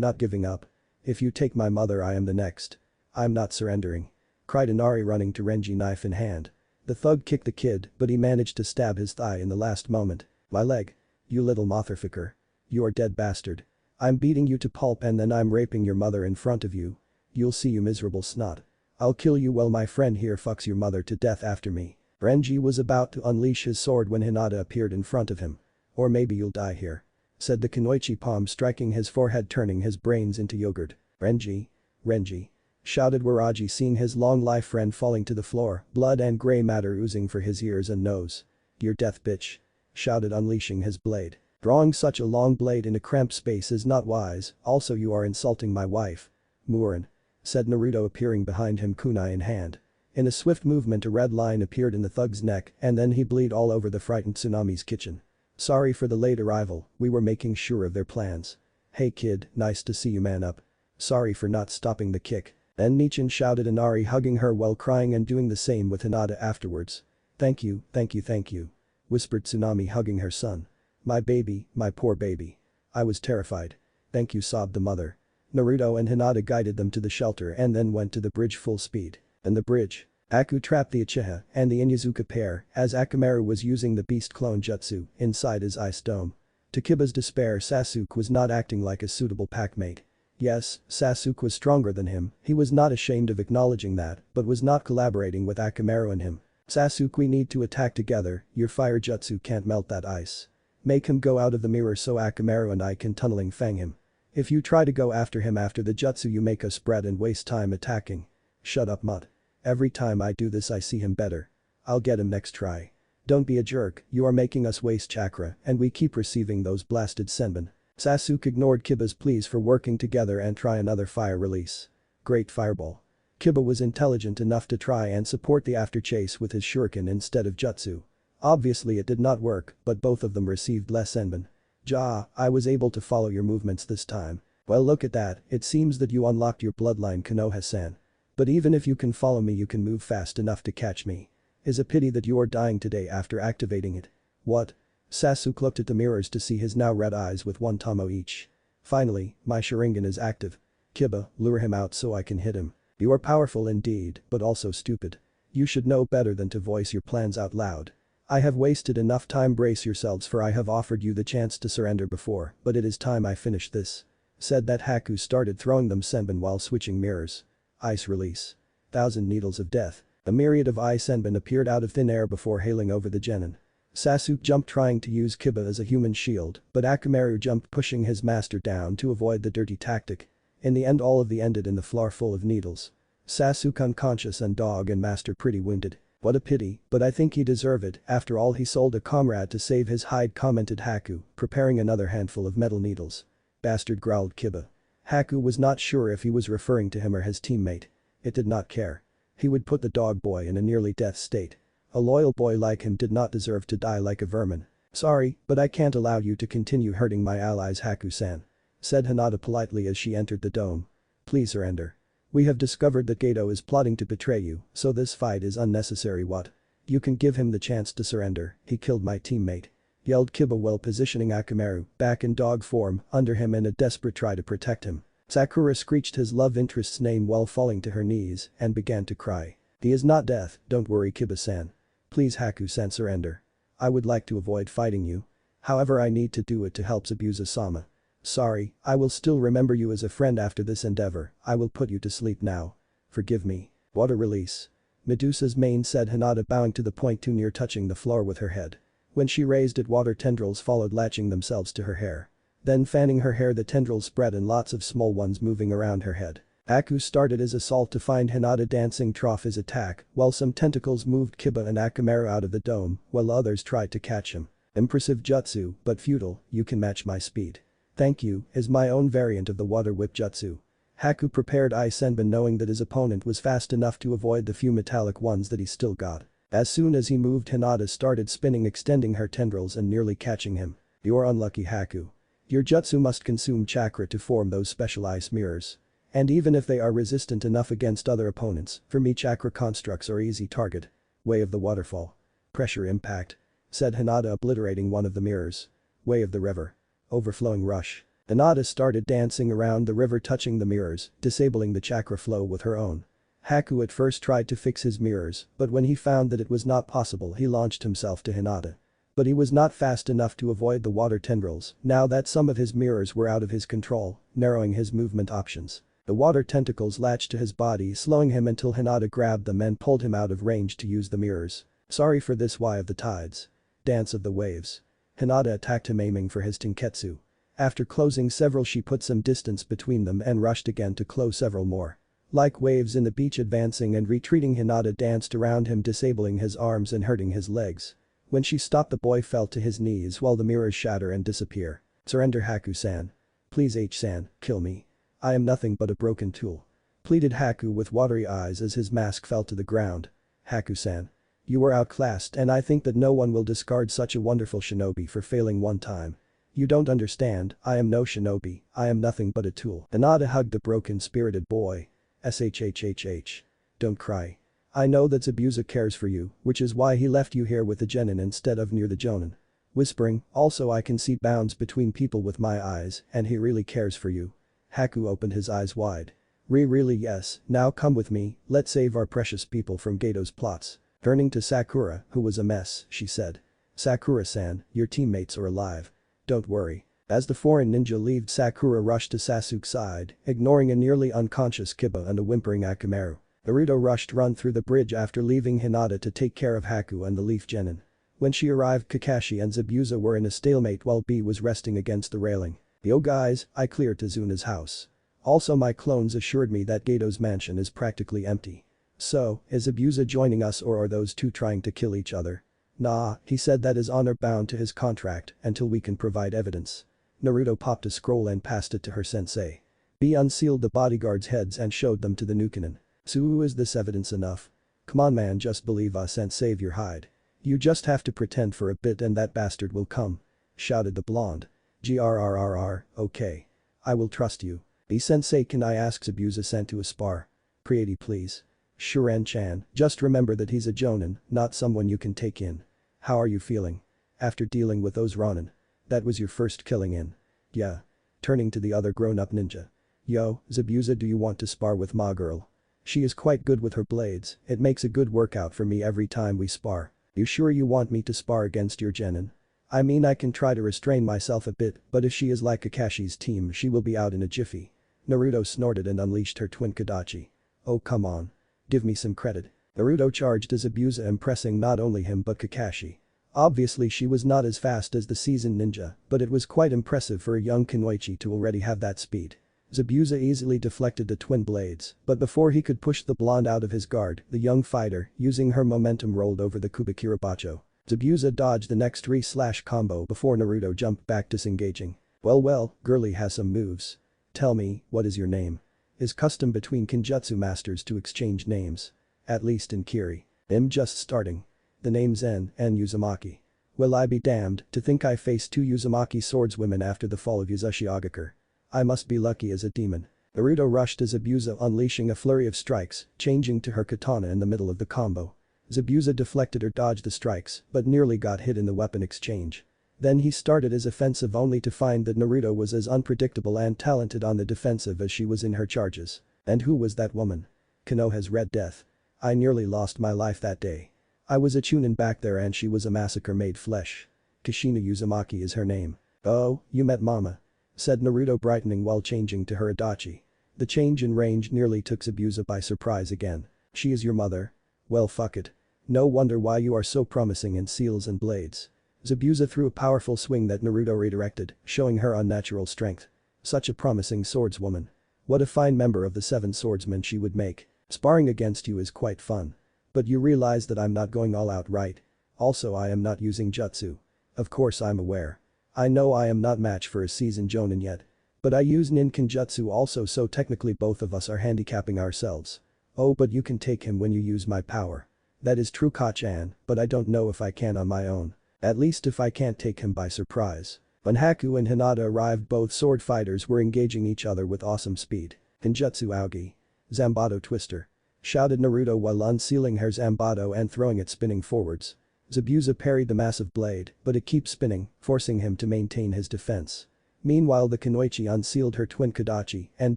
not giving up. If you take my mother, I am the next. I'm not surrendering. Cried Inari, running to Renji, knife in hand. The thug kicked the kid, but he managed to stab his thigh in the last moment. My leg. You little motherfucker. You are dead bastard. I'm beating you to pulp and then I'm raping your mother in front of you. You'll see, you miserable snot. I'll kill you while my friend here fucks your mother to death after me. Renji was about to unleash his sword when Hinata appeared in front of him. Or maybe you'll die here. Said the Kunoichi, palm striking his forehead, turning his brains into yogurt. Renji. Renji. Shouted Waraji, seeing his long-life friend falling to the floor, blood and grey matter oozing for his ears and nose. Your death, bitch. Shouted, unleashing his blade. Drawing such a long blade in a cramped space is not wise, also you are insulting my wife. Murin. Said Naruto, appearing behind him, kunai in hand. In a swift movement, a red line appeared in the thug's neck and then he bleed all over the frightened Tsunami's kitchen. Sorry for the late arrival, we were making sure of their plans. Hey kid, nice to see you, man up. Sorry for not stopping the kick. Then Nichin, shouted Inari, hugging her while crying and doing the same with Hinata afterwards. Thank you, thank you, thank you. Whispered Tsunami, hugging her son. My baby, my poor baby. I was terrified. Thank you, sobbed the mother. Naruto and Hinata guided them to the shelter and then went to the bridge full speed. And the bridge. Haku trapped the Uchiha and the Inyazuka pair as Akamaru was using the beast clone jutsu inside his ice dome. To Kiba's despair, Sasuke was not acting like a suitable packmate. Yes, Sasuke was stronger than him, he was not ashamed of acknowledging that, but was not collaborating with Akamaru and him. Sasuke, we need to attack together, your fire jutsu can't melt that ice. Make him go out of the mirror so Akamaru and I can tunneling fang him. If you try to go after him after the jutsu, you make us spread and waste time attacking. Shut up, Mutt. Every time I do this I see him better. I'll get him next try. Don't be a jerk, you are making us waste chakra and we keep receiving those blasted senbon. Sasuke ignored Kiba's pleas for working together and try another fire release. Great fireball. Kiba was intelligent enough to try and support the afterchase with his shuriken instead of jutsu. Obviously it did not work, but both of them received less senbon. Ja, I was able to follow your movements this time. Well, look at that, it seems that you unlocked your bloodline, Konoha-san. But even if you can follow me, you can move fast enough to catch me. Is a pity that you are dying today after activating it. What? Sasuke looked at the mirrors to see his now red eyes with one tomo each. Finally, my Sharingan is active. Kiba, lure him out so I can hit him. You are powerful indeed, but also stupid. You should know better than to voice your plans out loud. I have wasted enough time, brace yourselves, for I have offered you the chance to surrender before, but it is time I finish this. Said that Haku started throwing them senbon while switching mirrors. Ice release. 1,000 needles of death. A myriad of ice senbon appeared out of thin air before hailing over the genin. Sasuke jumped trying to use Kiba as a human shield, but Akamaru jumped pushing his master down to avoid the dirty tactic. In the end all of the ended in the floor full of needles. Sasuke unconscious and dog and master pretty wounded. What a pity, but I think he deserve it, after all he sold a comrade to save his hide, commented Haku, preparing another handful of metal needles. Bastard, growled Kiba. Haku was not sure if he was referring to him or his teammate. It did not care. He would put the dog boy in a nearly death state. A loyal boy like him did not deserve to die like a vermin. Sorry, but I can't allow you to continue hurting my allies, Haku-san. Said Hinata politely as she entered the dome. Please surrender. We have discovered that Geto is plotting to betray you, so this fight is unnecessary. What? You can give him the chance to surrender, he killed my teammate. Yelled Kiba while positioning Akamaru, back in dog form, under him in a desperate try to protect him. Sakura screeched his love interest's name while falling to her knees and began to cry. He is not death, don't worry Kiba-san. Please Haku-san, surrender. I would like to avoid fighting you. However, I need to do it to help Zabuza-sama. Sorry, I will still remember you as a friend after this endeavor. I will put you to sleep now. Forgive me. What a release. Medusa's mane, said Hinata, bowing to the point too near touching the floor with her head. When she raised it, water tendrils followed, latching themselves to her hair. Then fanning her hair, the tendrils spread and lots of small ones moving around her head. Haku started his assault to find Hinata dancing trough his attack, while some tentacles moved Kiba and Akamaru out of the dome, while others tried to catch him. Impressive jutsu, but futile, you can match my speed. Thank you, is my own variant of the water whip jutsu. Haku prepared ice senbon knowing that his opponent was fast enough to avoid the few metallic ones that he still got. As soon as he moved, Hinata started spinning, extending her tendrils and nearly catching him. You're unlucky, Haku. Your jutsu must consume chakra to form those special ice mirrors. And even if they are resistant enough against other opponents, for me chakra constructs are easy target. Way of the waterfall. Pressure impact. Said Hinata, obliterating one of the mirrors. Way of the river. Overflowing rush. Hinata started dancing around the river, touching the mirrors, disabling the chakra flow with her own. Haku at first tried to fix his mirrors, but when he found that it was not possible, he launched himself to Hinata. But he was not fast enough to avoid the water tendrils, now that some of his mirrors were out of his control, narrowing his movement options. The water tentacles latched to his body, slowing him until Hinata grabbed them and pulled him out of range to use the mirrors. Sorry for this, Y of the tides. Dance of the waves. Hinata attacked him, aiming for his tenketsu. After closing several, she put some distance between them and rushed again to close several more. Like waves in the beach, advancing and retreating, Hinata danced around him, disabling his arms and hurting his legs. When she stopped, the boy fell to his knees while the mirrors shatter and disappear. Surrender, Haku-san. Please H-san, kill me. I am nothing but a broken tool. Pleaded Haku with watery eyes as his mask fell to the ground. Haku-san. You were outclassed, and I think that no one will discard such a wonderful shinobi for failing one time. You don't understand, I am no shinobi, I am nothing but a tool. Hinata hugged the broken-spirited boy. Shhhh. Don't cry. I know that Zabuza cares for you, which is why he left you here with the genin instead of near the jonin. Whispering, also I can see bounds between people with my eyes, and he really cares for you. Haku opened his eyes wide. Really, yes, now come with me, let's save our precious people from Geto's plots. Turning to Sakura, who was a mess, she said. Sakura-san, your teammates are alive. Don't worry. As the foreign ninja left, Sakura rushed to Sasuke's side, ignoring a nearly unconscious Kiba and a whimpering Akamaru. Naruto rushed run through the bridge after leaving Hinata to take care of Haku and the leaf genin. When she arrived, Kakashi and Zabuza were in a stalemate while B was resting against the railing. Yo guys, I cleared Tazuna's house. Also my clones assured me that Geto's mansion is practically empty. So, is Zabuza joining us or are those two trying to kill each other? Nah, he said that is honor bound to his contract until we can provide evidence. Naruto popped a scroll and passed it to her sensei. B unsealed the bodyguards' heads and showed them to the Nukenin. So is this evidence enough? Come on man, just believe us and save your hide. You just have to pretend for a bit and that bastard will come. Shouted the blonde. Grrrr, okay. I will trust you. B-sensei, can I ask Zabuza-san to a spar? Pretty please. Shuren-chan, just remember that he's a jonin, not someone you can take in. How are you feeling? After dealing with those Ronin? That was your first killing in. Yeah. Turning to the other grown-up ninja. Yo, Zabuza, do you want to spar with ma girl? She is quite good with her blades, it makes a good workout for me every time we spar. You sure you want me to spar against your genin? I mean I can try to restrain myself a bit, but if she is like Kakashi's team she will be out in a jiffy. Naruto snorted and unleashed her twin Kodachi. Oh come on. Give me some credit. Naruto charged as Zabuza, impressing not only him but Kakashi. Obviously she was not as fast as the seasoned ninja, but it was quite impressive for a young Kunoichi to already have that speed. Zabuza easily deflected the twin blades, but before he could push the blonde out of his guard, the young fighter, using her momentum, rolled over the Kubikirabacho. Zabuza dodged the next re-combo before Naruto jumped back, disengaging. Well, girlie has some moves. Tell me, what is your name? Is custom between Kenjutsu masters to exchange names. At least in Kiri. I'm just starting. The name's N Uzumaki. Will I be damned to think I faced two Uzumaki swordswomen after the fall of Uzashigakure. I must be lucky as a demon. Naruto rushed as Zabuza, unleashing a flurry of strikes, changing to her katana in the middle of the combo. Zabuza deflected or dodged the strikes, but nearly got hit in the weapon exchange. Then he started his offensive only to find that Naruto was as unpredictable and talented on the defensive as she was in her charges. And who was that woman? Konoha's Red Death. I nearly lost my life that day. I was a chunin back there and she was a massacre made flesh. Kushina Uzumaki is her name. Oh, you met mama. Said Naruto, brightening while changing to her Adachi. The change in range nearly took Zabuza by surprise again. She is your mother? Well fuck it. No wonder why you are so promising in seals and blades. Zabuza threw a powerful swing that Naruto redirected, showing her unnatural strength. Such a promising swordswoman. What a fine member of the Seven Swordsmen she would make. Sparring against you is quite fun. But you realize that I'm not going all out, right? Also I am not using jutsu. Of course I'm aware. I know I am not match for a seasoned jonin yet. But I use ninkenjutsu also, so technically both of us are handicapping ourselves. Oh, but you can take him when you use my power. That is true, Kachan, but I don't know if I can on my own. At least if I can't take him by surprise. When Haku and Hinata arrived, both sword fighters were engaging each other with awesome speed. Genjutsu Aogi. Zambato Twister. Shouted Naruto while unsealing her Zambato and throwing it spinning forwards. Zabuza parried the massive blade, but it keeps spinning, forcing him to maintain his defense. Meanwhile the Kunoichi unsealed her twin Kodachi and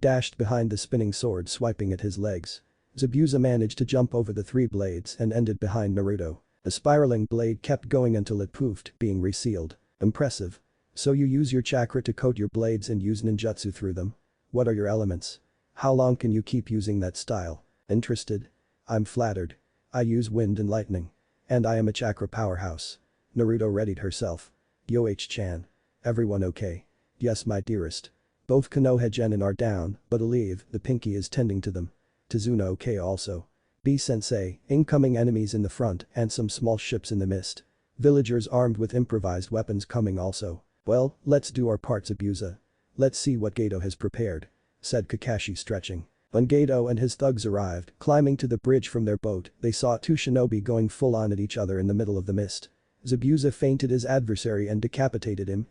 dashed behind the spinning sword, swiping at his legs. Zabuza managed to jump over the three blades and ended behind Naruto. The spiraling blade kept going until it poofed, being resealed. Impressive. So you use your chakra to coat your blades and use ninjutsu through them? What are your elements? How long can you keep using that style? Interested? I'm flattered. I use wind and lightning. And I am a chakra powerhouse. Naruto readied herself. Yo-H-chan. Everyone okay? Yes my dearest. Both Konoha genin are down, but Alive, the pinky, is tending to them. Tazuna okay also. B-sensei, incoming enemies in the front and some small ships in the mist. Villagers armed with improvised weapons coming also. Well, let's do our part, Zabuza. Let's see what Geto has prepared. Said Kakashi, stretching. When Geto and his thugs arrived, climbing to the bridge from their boat, they saw two shinobi going full on at each other in the middle of the mist. Zabuza feinted his adversary and decapitated him,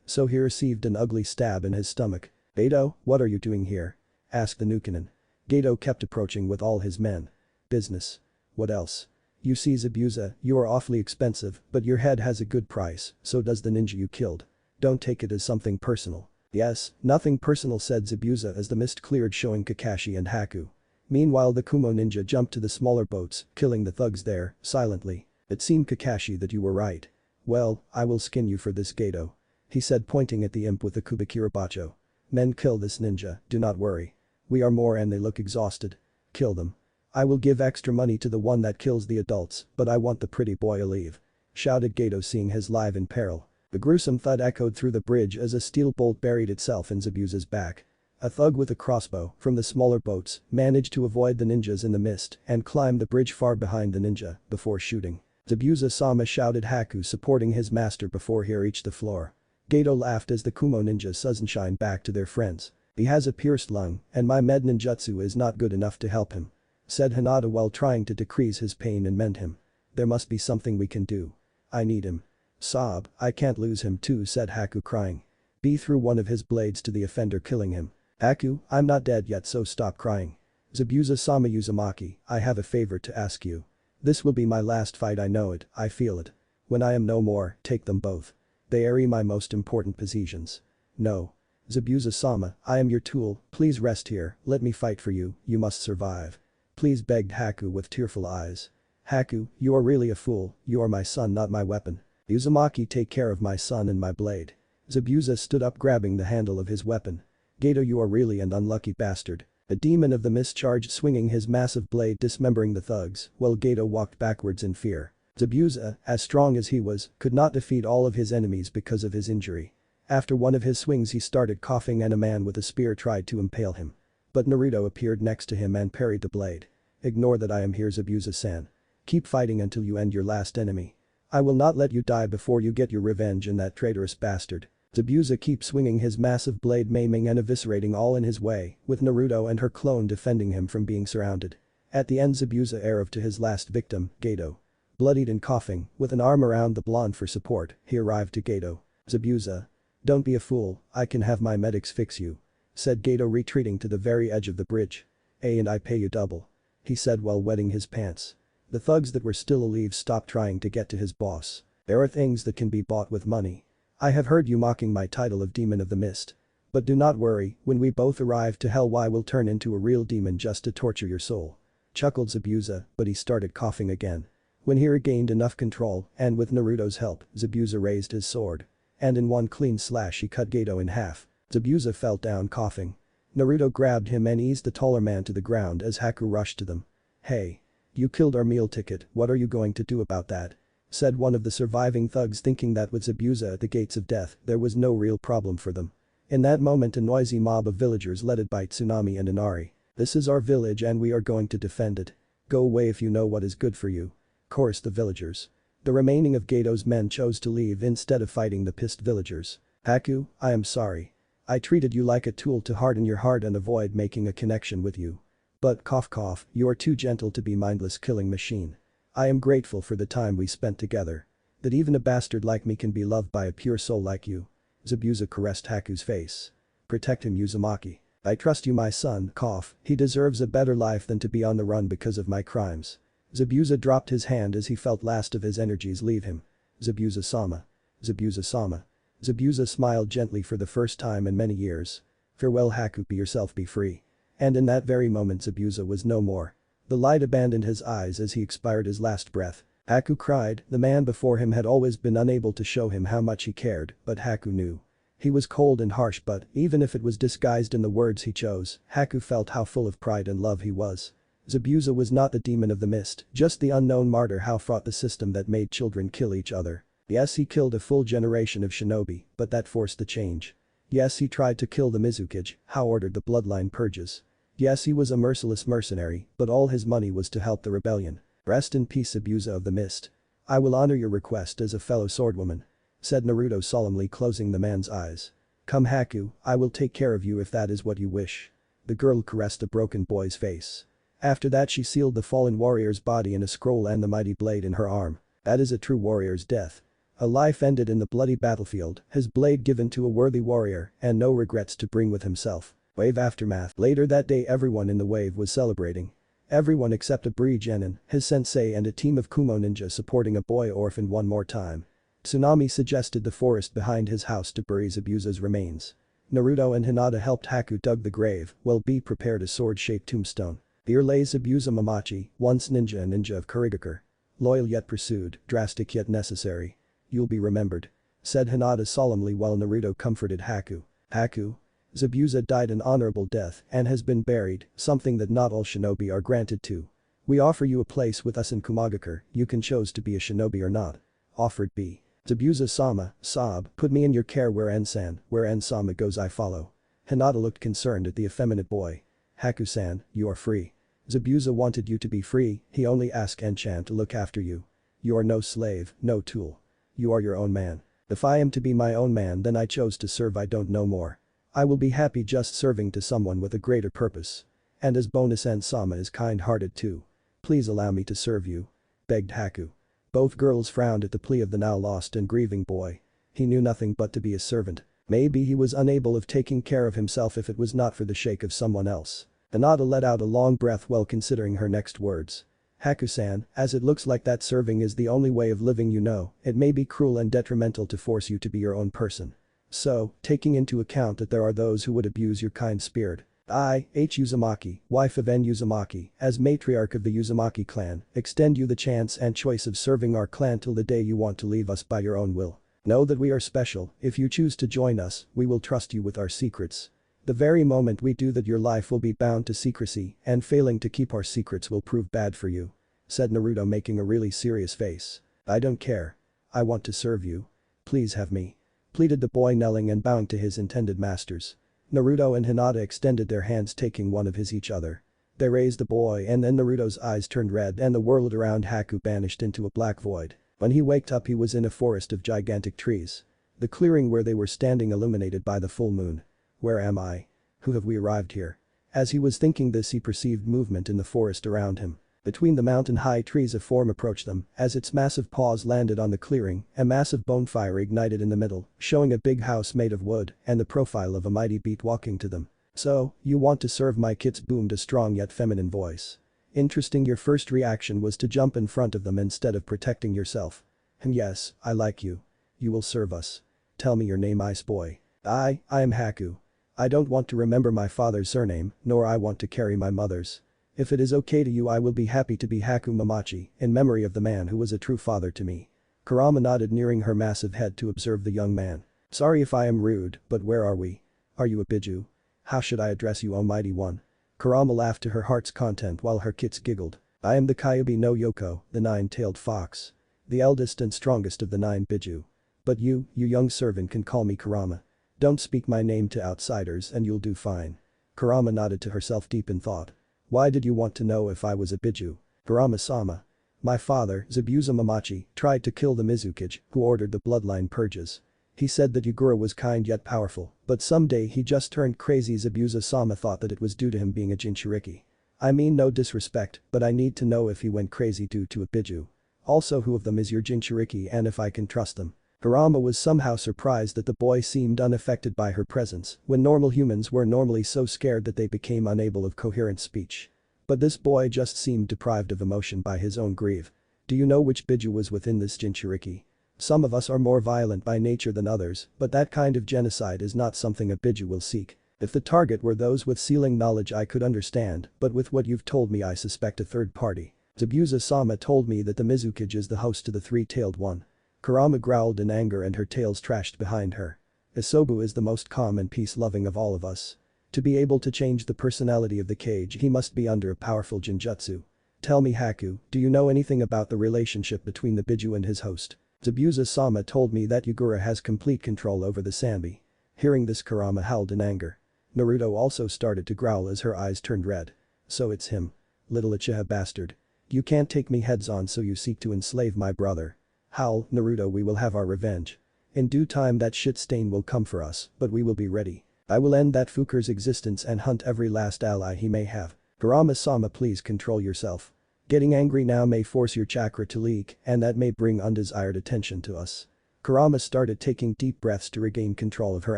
so he received an ugly stab in his stomach. Geto, what are you doing here? Asked the Nukenin. Geto kept approaching with all his men. Business. What else? You see Zabuza, you are awfully expensive, but your head has a good price, so does the ninja you killed. Don't take it as something personal. Yes, nothing personal, said Zabuza as the mist cleared, showing Kakashi and Haku. Meanwhile the Kumo ninja jumped to the smaller boats, killing the thugs there, silently. It seemed, Kakashi, that you were right. Well, I will skin you for this, Geto. He said, pointing at the imp with the Kubikirabacho. Men kill this ninja, do not worry. We are more and they look exhausted. Kill them. I will give extra money to the one that kills the adults, but I want the pretty boy alive. Shouted Geto, seeing his life in peril. The gruesome thud echoed through the bridge as a steel bolt buried itself in Zabuza's back. A thug with a crossbow from the smaller boats managed to avoid the ninjas in the mist and climb the bridge far behind the ninja before shooting. Zabuza-sama, shouted Haku, supporting his master before he reached the floor. Geto laughed as the Kumo ninja sunshine back to their friends. He has a pierced lung and my med ninjutsu is not good enough to help him. Said Hinata while trying to decrease his pain and mend him. There must be something we can do. I need him. Sob, I can't lose him too, said Haku, crying. B threw one of his blades to the offender, killing him. Haku, I'm not dead yet, so stop crying. Zabuza-sama Uzumaki, I have a favor to ask you. This will be my last fight, I know it, I feel it. When I am no more, take them both. They are my most important possessions. No. Zabuza-sama, I am your tool, please rest here, let me fight for you, you must survive. Please, begged Haku with tearful eyes. Haku, you are really a fool, you are my son not my weapon. Uzumaki, take care of my son and my blade. Zabuza stood up grabbing the handle of his weapon. Gato, you are really an unlucky bastard. The demon of the mist charged swinging his massive blade dismembering the thugs while Gato walked backwards in fear. Zabuza, as strong as he was, could not defeat all of his enemies because of his injury. After one of his swings he started coughing and a man with a spear tried to impale him. But Naruto appeared next to him and parried the blade. Ignore that, I am here, Zabuza-san. Keep fighting until you end your last enemy. I will not let you die before you get your revenge on that traitorous bastard. Zabuza keeps swinging his massive blade, maiming and eviscerating all in his way, with Naruto and her clone defending him from being surrounded. At the end, Zabuza arrowed to his last victim, Gato. Bloodied and coughing, with an arm around the blonde for support, he arrived to Gato. Zabuza. Don't be a fool, I can have my medics fix you. Said Gato, retreating to the very edge of the bridge. And I pay you double. He said while wetting his pants. The thugs that were still alive stopped trying to get to his boss. There are things that can be bought with money. I have heard you mocking my title of Demon of the Mist. But do not worry, when we both arrive to hell I will turn into a real demon just to torture your soul. Chuckled Zabuza, but he started coughing again. When he regained enough control, and with Naruto's help, Zabuza raised his sword. And in one clean slash he cut Gato in half. Zabuza fell down coughing. Naruto grabbed him and eased the taller man to the ground as Haku rushed to them. Hey. You killed our meal ticket, what are you going to do about that? Said one of the surviving thugs, thinking that with Zabuza at the gates of death there was no real problem for them. In that moment a noisy mob of villagers led by Tsunami and Inari. This is our village and we are going to defend it. Go away if you know what is good for you. Chorused the villagers. The remaining of Gato's men chose to leave instead of fighting the pissed villagers. Haku, I am sorry. I treated you like a tool to harden your heart and avoid making a connection with you. But cough cough, you are too gentle to be mindless killing machine. I am grateful for the time we spent together. That even a bastard like me can be loved by a pure soul like you. Zabuza caressed Haku's face. Protect him, Uzumaki. I trust you, my son, cough, he deserves a better life than to be on the run because of my crimes. Zabuza dropped his hand as he felt last of his energies leave him. Zabuza-sama. Zabuza-sama. Zabuza smiled gently for the first time in many years. Farewell Haku, be yourself, be free. And in that very moment Zabuza was no more. The light abandoned his eyes as he expired his last breath. Haku cried, the man before him had always been unable to show him how much he cared, but Haku knew. He was cold and harsh, but even if it was disguised in the words he chose, Haku felt how full of pride and love he was. Zabuza was not the demon of the mist, just the unknown martyr who fought the system that made children kill each other. Yes, he killed a full generation of shinobi, but that forced the change. Yes, he tried to kill the Mizukage, how ordered the bloodline purges. Yes, he was a merciless mercenary, but all his money was to help the rebellion. Rest in peace, Zabuza of the Mist. I will honor your request as a fellow swordwoman. Said Naruto solemnly, closing the man's eyes. Come Haku, I will take care of you if that is what you wish. The girl caressed the broken boy's face. After that she sealed the fallen warrior's body in a scroll and the mighty blade in her arm. That is a true warrior's death. A life ended in the bloody battlefield, his blade given to a worthy warrior, and no regrets to bring with himself. Wave aftermath. Later that day everyone in the wave was celebrating. Everyone except Abri Genin, his sensei and a team of Kumo ninja supporting a boy orphaned one more time. Tsunami suggested the forest behind his house to bury Zabuza's remains. Naruto and Hinata helped Haku dug the grave, while B prepared a sword-shaped tombstone. Here lay Zabuza Mamachi, once ninja and ninja of Kurigakure. Loyal yet pursued, drastic yet necessary. You'll be remembered. Said Hinata solemnly while Naruto comforted Haku. Haku. Zabuza died an honorable death and has been buried, something that not all shinobi are granted to. We offer you a place with us in Kumogakure, you can choose to be a shinobi or not. Offered B. Zabuza-sama, sob, put me in your care where En-san, where En-sama goes I follow. Hinata looked concerned at the effeminate boy. Haku-san, you are free. Zabuza wanted you to be free, he only asked En-chan to look after you. You are no slave, no tool. You are your own man. If I am to be my own man then I chose to serve, I don't know more. I will be happy just serving to someone with a greater purpose. And as bonus En-sama is kind-hearted too. Please allow me to serve you. Begged Haku. Both girls frowned at the plea of the now lost and grieving boy. He knew nothing but to be a servant. Maybe he was unable of taking care of himself if it was not for the shake of someone else. Hinata let out a long breath while considering her next words. Haku-san, as it looks like that serving is the only way of living, you know, it may be cruel and detrimental to force you to be your own person. So, taking into account that there are those who would abuse your kind spirit. I, H. Uzumaki, wife of N. Uzumaki, as matriarch of the Uzumaki clan, extend you the chance and choice of serving our clan till the day you want to leave us by your own will. Know that we are special, if you choose to join us, we will trust you with our secrets. The very moment we do that your life will be bound to secrecy, and failing to keep our secrets will prove bad for you," said Naruto, making a really serious face. "I don't care. I want to serve you. Please have me," pleaded the boy, knelling and bowing to his intended masters. Naruto and Hinata extended their hands, taking one of his each other. They raised the boy, and then Naruto's eyes turned red and the world around Haku vanished into a black void. When he waked up, he was in a forest of gigantic trees. The clearing where they were standing illuminated by the full moon. "Where am I? Who have we arrived here?" As he was thinking this, he perceived movement in the forest around him. Between the mountain-high trees, a form approached them. As its massive paws landed on the clearing, a massive bonfire ignited in the middle, showing a big house made of wood and the profile of a mighty beast walking to them. "So, you want to serve my kids?" boomed a strong yet feminine voice. "Interesting, your first reaction was to jump in front of them instead of protecting yourself. And yes, I like you. You will serve us. Tell me your name, ice boy." I am Haku. I don't want to remember my father's surname, nor I want to carry my mother's. If it is okay to you, I will be happy to be Haku Mamachi, in memory of the man who was a true father to me." Kurama nodded, nearing her massive head to observe the young man. "Sorry if I am rude, but where are we? Are you a Biju? How should I address you, Almighty One?" Kurama laughed to her heart's content while her kits giggled. "I am the Kyubi no Yoko, the nine-tailed fox. The eldest and strongest of the 9 Biju. But you young servant, can call me Kurama. Don't speak my name to outsiders and you'll do fine." Kurama nodded to herself, deep in thought. "Why did you want to know if I was a Biju?" "Kurama-sama. My father, Zabuza Mamachi, tried to kill the Mizukage, who ordered the bloodline purges. He said that Yugura was kind yet powerful, but someday he just turned crazy." Zabuza-sama thought that it was due to him being a Jinchuriki. "I mean no disrespect, but I need to know if he went crazy due to a Biju. Also, who of them is your Jinchuriki and if I can trust them?" Kurama was somehow surprised that the boy seemed unaffected by her presence, when normal humans were normally so scared that they became unable of coherent speech. But this boy just seemed deprived of emotion by his own grief. "Do you know which Biju was within this Jinchuriki? Some of us are more violent by nature than others, but that kind of genocide is not something a Biju will seek. If the target were those with sealing knowledge, I could understand, but with what you've told me, I suspect a third party. Zabuza-sama told me that the Mizukage is the host to the 3-tailed one." Kurama growled in anger and her tails trashed behind her. "Isobu is the most calm and peace-loving of all of us. To be able to change the personality of the cage, he must be under a powerful Jinjutsu. Tell me, Haku, do you know anything about the relationship between the Biju and his host?" "Zabuza-sama told me that Yugura has complete control over the Sanbi." Hearing this, Kurama howled in anger. Naruto also started to growl as her eyes turned red. "So it's him. Little Uchiha bastard. You can't take me heads on, so you seek to enslave my brother. Howl, Naruto, we will have our revenge. In due time that shit stain will come for us, but we will be ready. I will end that Fuker's existence and hunt every last ally he may have." "Kurama-sama, please control yourself. Getting angry now may force your chakra to leak and that may bring undesired attention to us." Kurama started taking deep breaths to regain control of her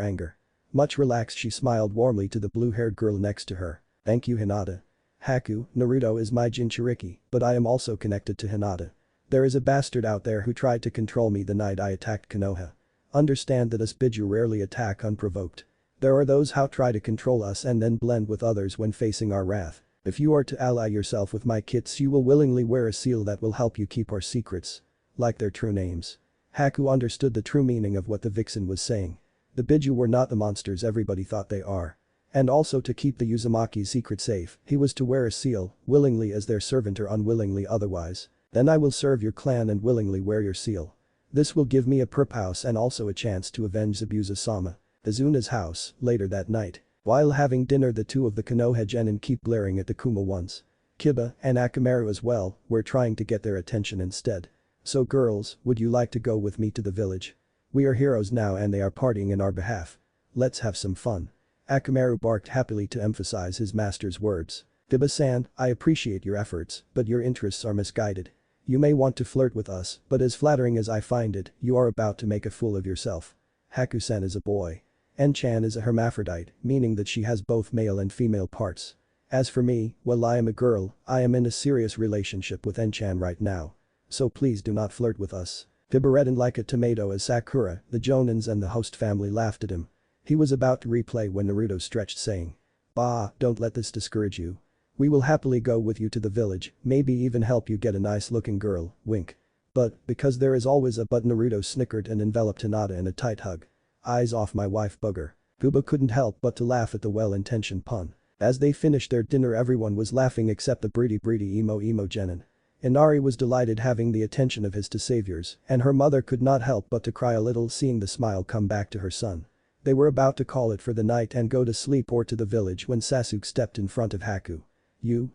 anger. Much relaxed, she smiled warmly to the blue-haired girl next to her. "Thank you, Hinata. Haku, Naruto is my Jinchuriki, but I am also connected to Hinata. There is a bastard out there who tried to control me the night I attacked Konoha. Understand that us Biju rarely attack unprovoked. There are those who try to control us and then blend with others when facing our wrath. If you are to ally yourself with my kits, you will willingly wear a seal that will help you keep our secrets. Like their true names." Haku understood the true meaning of what the vixen was saying. The Biju were not the monsters everybody thought they are. And also, to keep the Uzumaki's secret safe, he was to wear a seal, willingly as their servant or unwillingly otherwise. "Then I will serve your clan and willingly wear your seal. This will give me a purpose and also a chance to avenge Zabuza-sama." Izuna's house, later that night. While having dinner, the two of the Konoha genin keep glaring at the Kumo ones. Kiba and Akamaru as well were trying to get their attention instead. "So girls, would you like to go with me to the village? We are heroes now and they are partying in our behalf. Let's have some fun." Akamaru barked happily to emphasize his master's words. "Kiba-san, I appreciate your efforts, but your interests are misguided. You may want to flirt with us, but as flattering as I find it, you are about to make a fool of yourself. Haku-san is a boy. En-chan is a hermaphrodite, meaning that she has both male and female parts. As for me, well, I am a girl, I am in a serious relationship with En-chan right now. So please do not flirt with us." Biba reddened like a tomato as Sakura, the Jonins and the host family laughed at him. He was about to replay when Naruto stretched saying. Bah, don't let this discourage you. We will happily go with you to the village, maybe even help you get a nice looking girl, wink. But, because there is always a but, Naruto snickered and enveloped Hinata in a tight hug. Eyes off my wife bugger. Biba couldn't help but to laugh at the well-intentioned pun. As they finished their dinner everyone was laughing except the breedy emo genin. Inari was delighted having the attention of his two saviors, and her mother could not help but to cry a little seeing the smile come back to her son. They were about to call it for the night and go to sleep or to the village when Sasuke stepped in front of Haku.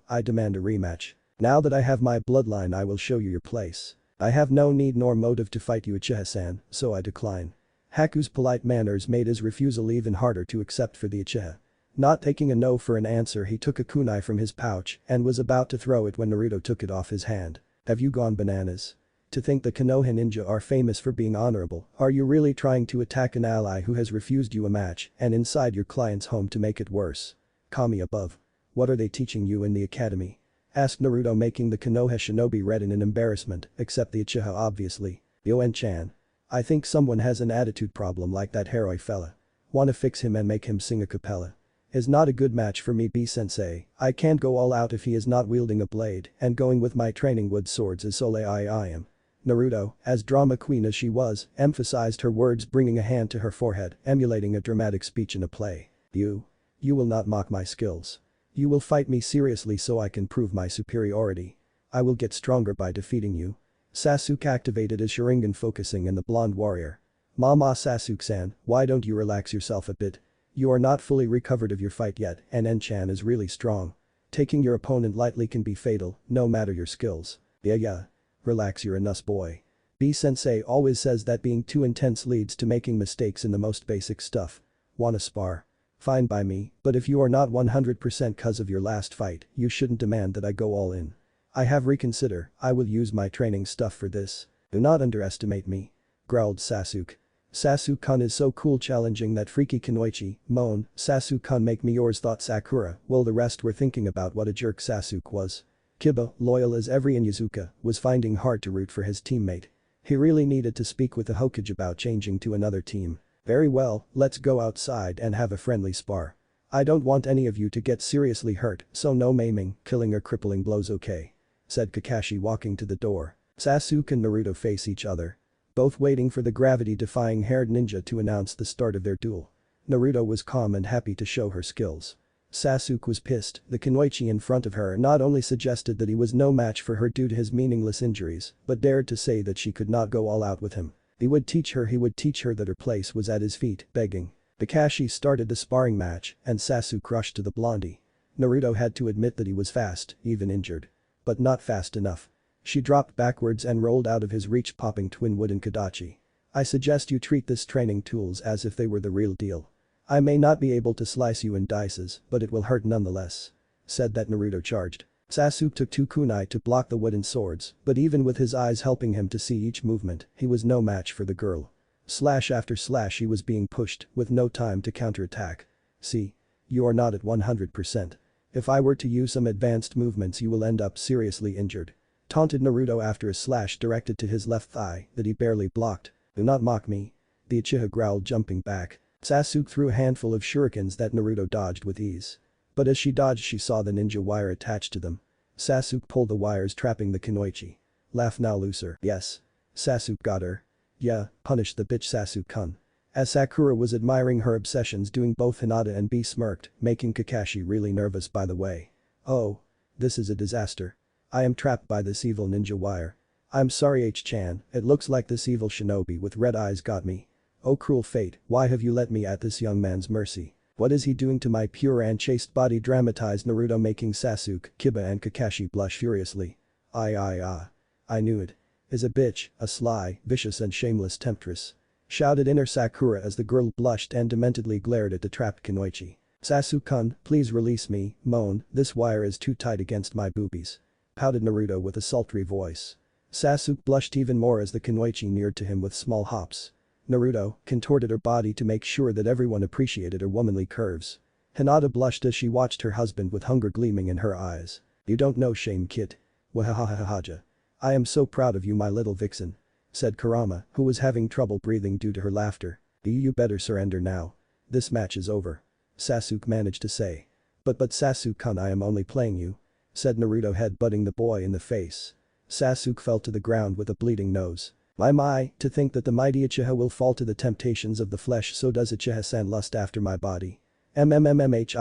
I demand a rematch. Now that I have my bloodline I will show you your place. I have no need nor motive to fight you Uchiha-san, so I decline. Haku's polite manners made his refusal even harder to accept for the Uchiha. Not taking a no for an answer he took a kunai from his pouch and was about to throw it when Naruto took it off his hand. Have you gone bananas? To think the Konoha ninja are famous for being honorable, are you really trying to attack an ally who has refused you a match and inside your client's home to make it worse? Kami above. What are they teaching you in the academy? Asked Naruto making the Konoha shinobi redden in embarrassment, except the Uchiha obviously. Yoen-chan. I think someone has an attitude problem like that Heroi fella. Wanna fix him and make him sing a cappella. Is not a good match for me B-sensei, I can't go all out if he is not wielding a blade and going with my training wood swords is sole I am. Naruto, as drama queen as she was, emphasized her words bringing a hand to her forehead, emulating a dramatic speech in a play. You will not mock my skills. You will fight me seriously so I can prove my superiority. I will get stronger by defeating you. Sasuke activated his Sharingan focusing in the blonde warrior. Mama Sasuke-san, why don't you relax yourself a bit? You are not fully recovered of your fight yet and En-chan is really strong. Taking your opponent lightly can be fatal, no matter your skills. Yeah. Relax you're a nuss boy. B-sensei always says that being too intense leads to making mistakes in the most basic stuff. Wanna spar? Fine by me, but if you are not 100% cause of your last fight, you shouldn't demand that I go all in. I have reconsider, I will use my training stuff for this. Do not underestimate me. Growled Sasuke. Sasuke-kun is so cool challenging that freaky Kunoichi, moan, Sasuke-kun make me yours thought Sakura, while the rest were thinking about what a jerk Sasuke was. Kiba, loyal as every Inyazuka, was finding hard to root for his teammate. He really needed to speak with the Hokage about changing to another team. Very well, let's go outside and have a friendly spar. I don't want any of you to get seriously hurt, so no maiming, killing or crippling blows okay. Said Kakashi walking to the door. Sasuke and Naruto face each other. Both waiting for the gravity-defying haired ninja to announce the start of their duel. Naruto was calm and happy to show her skills. Sasuke was pissed, the Kunoichi in front of her not only suggested that he was no match for her due to his meaningless injuries, but dared to say that she could not go all out with him. He would teach her that her place was at his feet, begging. Kakashi started the sparring match and Sasuke rushed to the blondie. Naruto had to admit that he was fast, even injured. But not fast enough. She dropped backwards and rolled out of his reach popping twin wooden Kodachi. I suggest you treat this training tools as if they were the real deal. I may not be able to slice you in dices, but it will hurt nonetheless. Said that Naruto charged. Sasuke took two kunai to block the wooden swords, but even with his eyes helping him to see each movement, he was no match for the girl. Slash after slash he was being pushed, with no time to counterattack. See? You are not at 100%. If I were to use some advanced movements you will end up seriously injured. Taunted Naruto after a slash directed to his left thigh that he barely blocked. Do not mock me. The Uchiha growled jumping back. Sasuke threw a handful of shurikens that Naruto dodged with ease. But as she dodged she saw the ninja wire attached to them. Sasuke pulled the wires trapping the Kunoichi. Laugh now loser. Yes. Sasuke got her. Yeah, punish the bitch Sasuke-kun. As Sakura was admiring her obsessions doing both Hinata and B smirked, making Kakashi really nervous by the way. Oh. This is a disaster. I am trapped by this evil ninja wire. I'm sorry H-chan, it looks like this evil shinobi with red eyes got me. Oh cruel fate, why have you let me at this young man's mercy? What is he doing to my pure and chaste body dramatized Naruto making Sasuke, Kiba and Kakashi blush furiously. I knew it. Is a bitch, a sly, vicious and shameless temptress. Shouted inner Sakura as the girl blushed and dementedly glared at the trapped Kunoichi. Sasuke-kun, please release me, moaned, this wire is too tight against my boobies. Pouted Naruto with a sultry voice. Sasuke blushed even more as the Kunoichi neared to him with small hops. Naruto contorted her body to make sure that everyone appreciated her womanly curves. Hinata blushed as she watched her husband with hunger gleaming in her eyes. You don't know shame kid. Wahahahahaja. I am so proud of you my little vixen. said Kurama, who was having trouble breathing due to her laughter. You better surrender now. This match is over. Sasuke managed to say. But Sasuke-kun, I am only playing you," said Naruto, head-butting the boy in the face. Sasuke fell to the ground with a bleeding nose. My, to think that the mighty Uchiha will fall to the temptations of the flesh. So does Uchiha-san lust after my body? I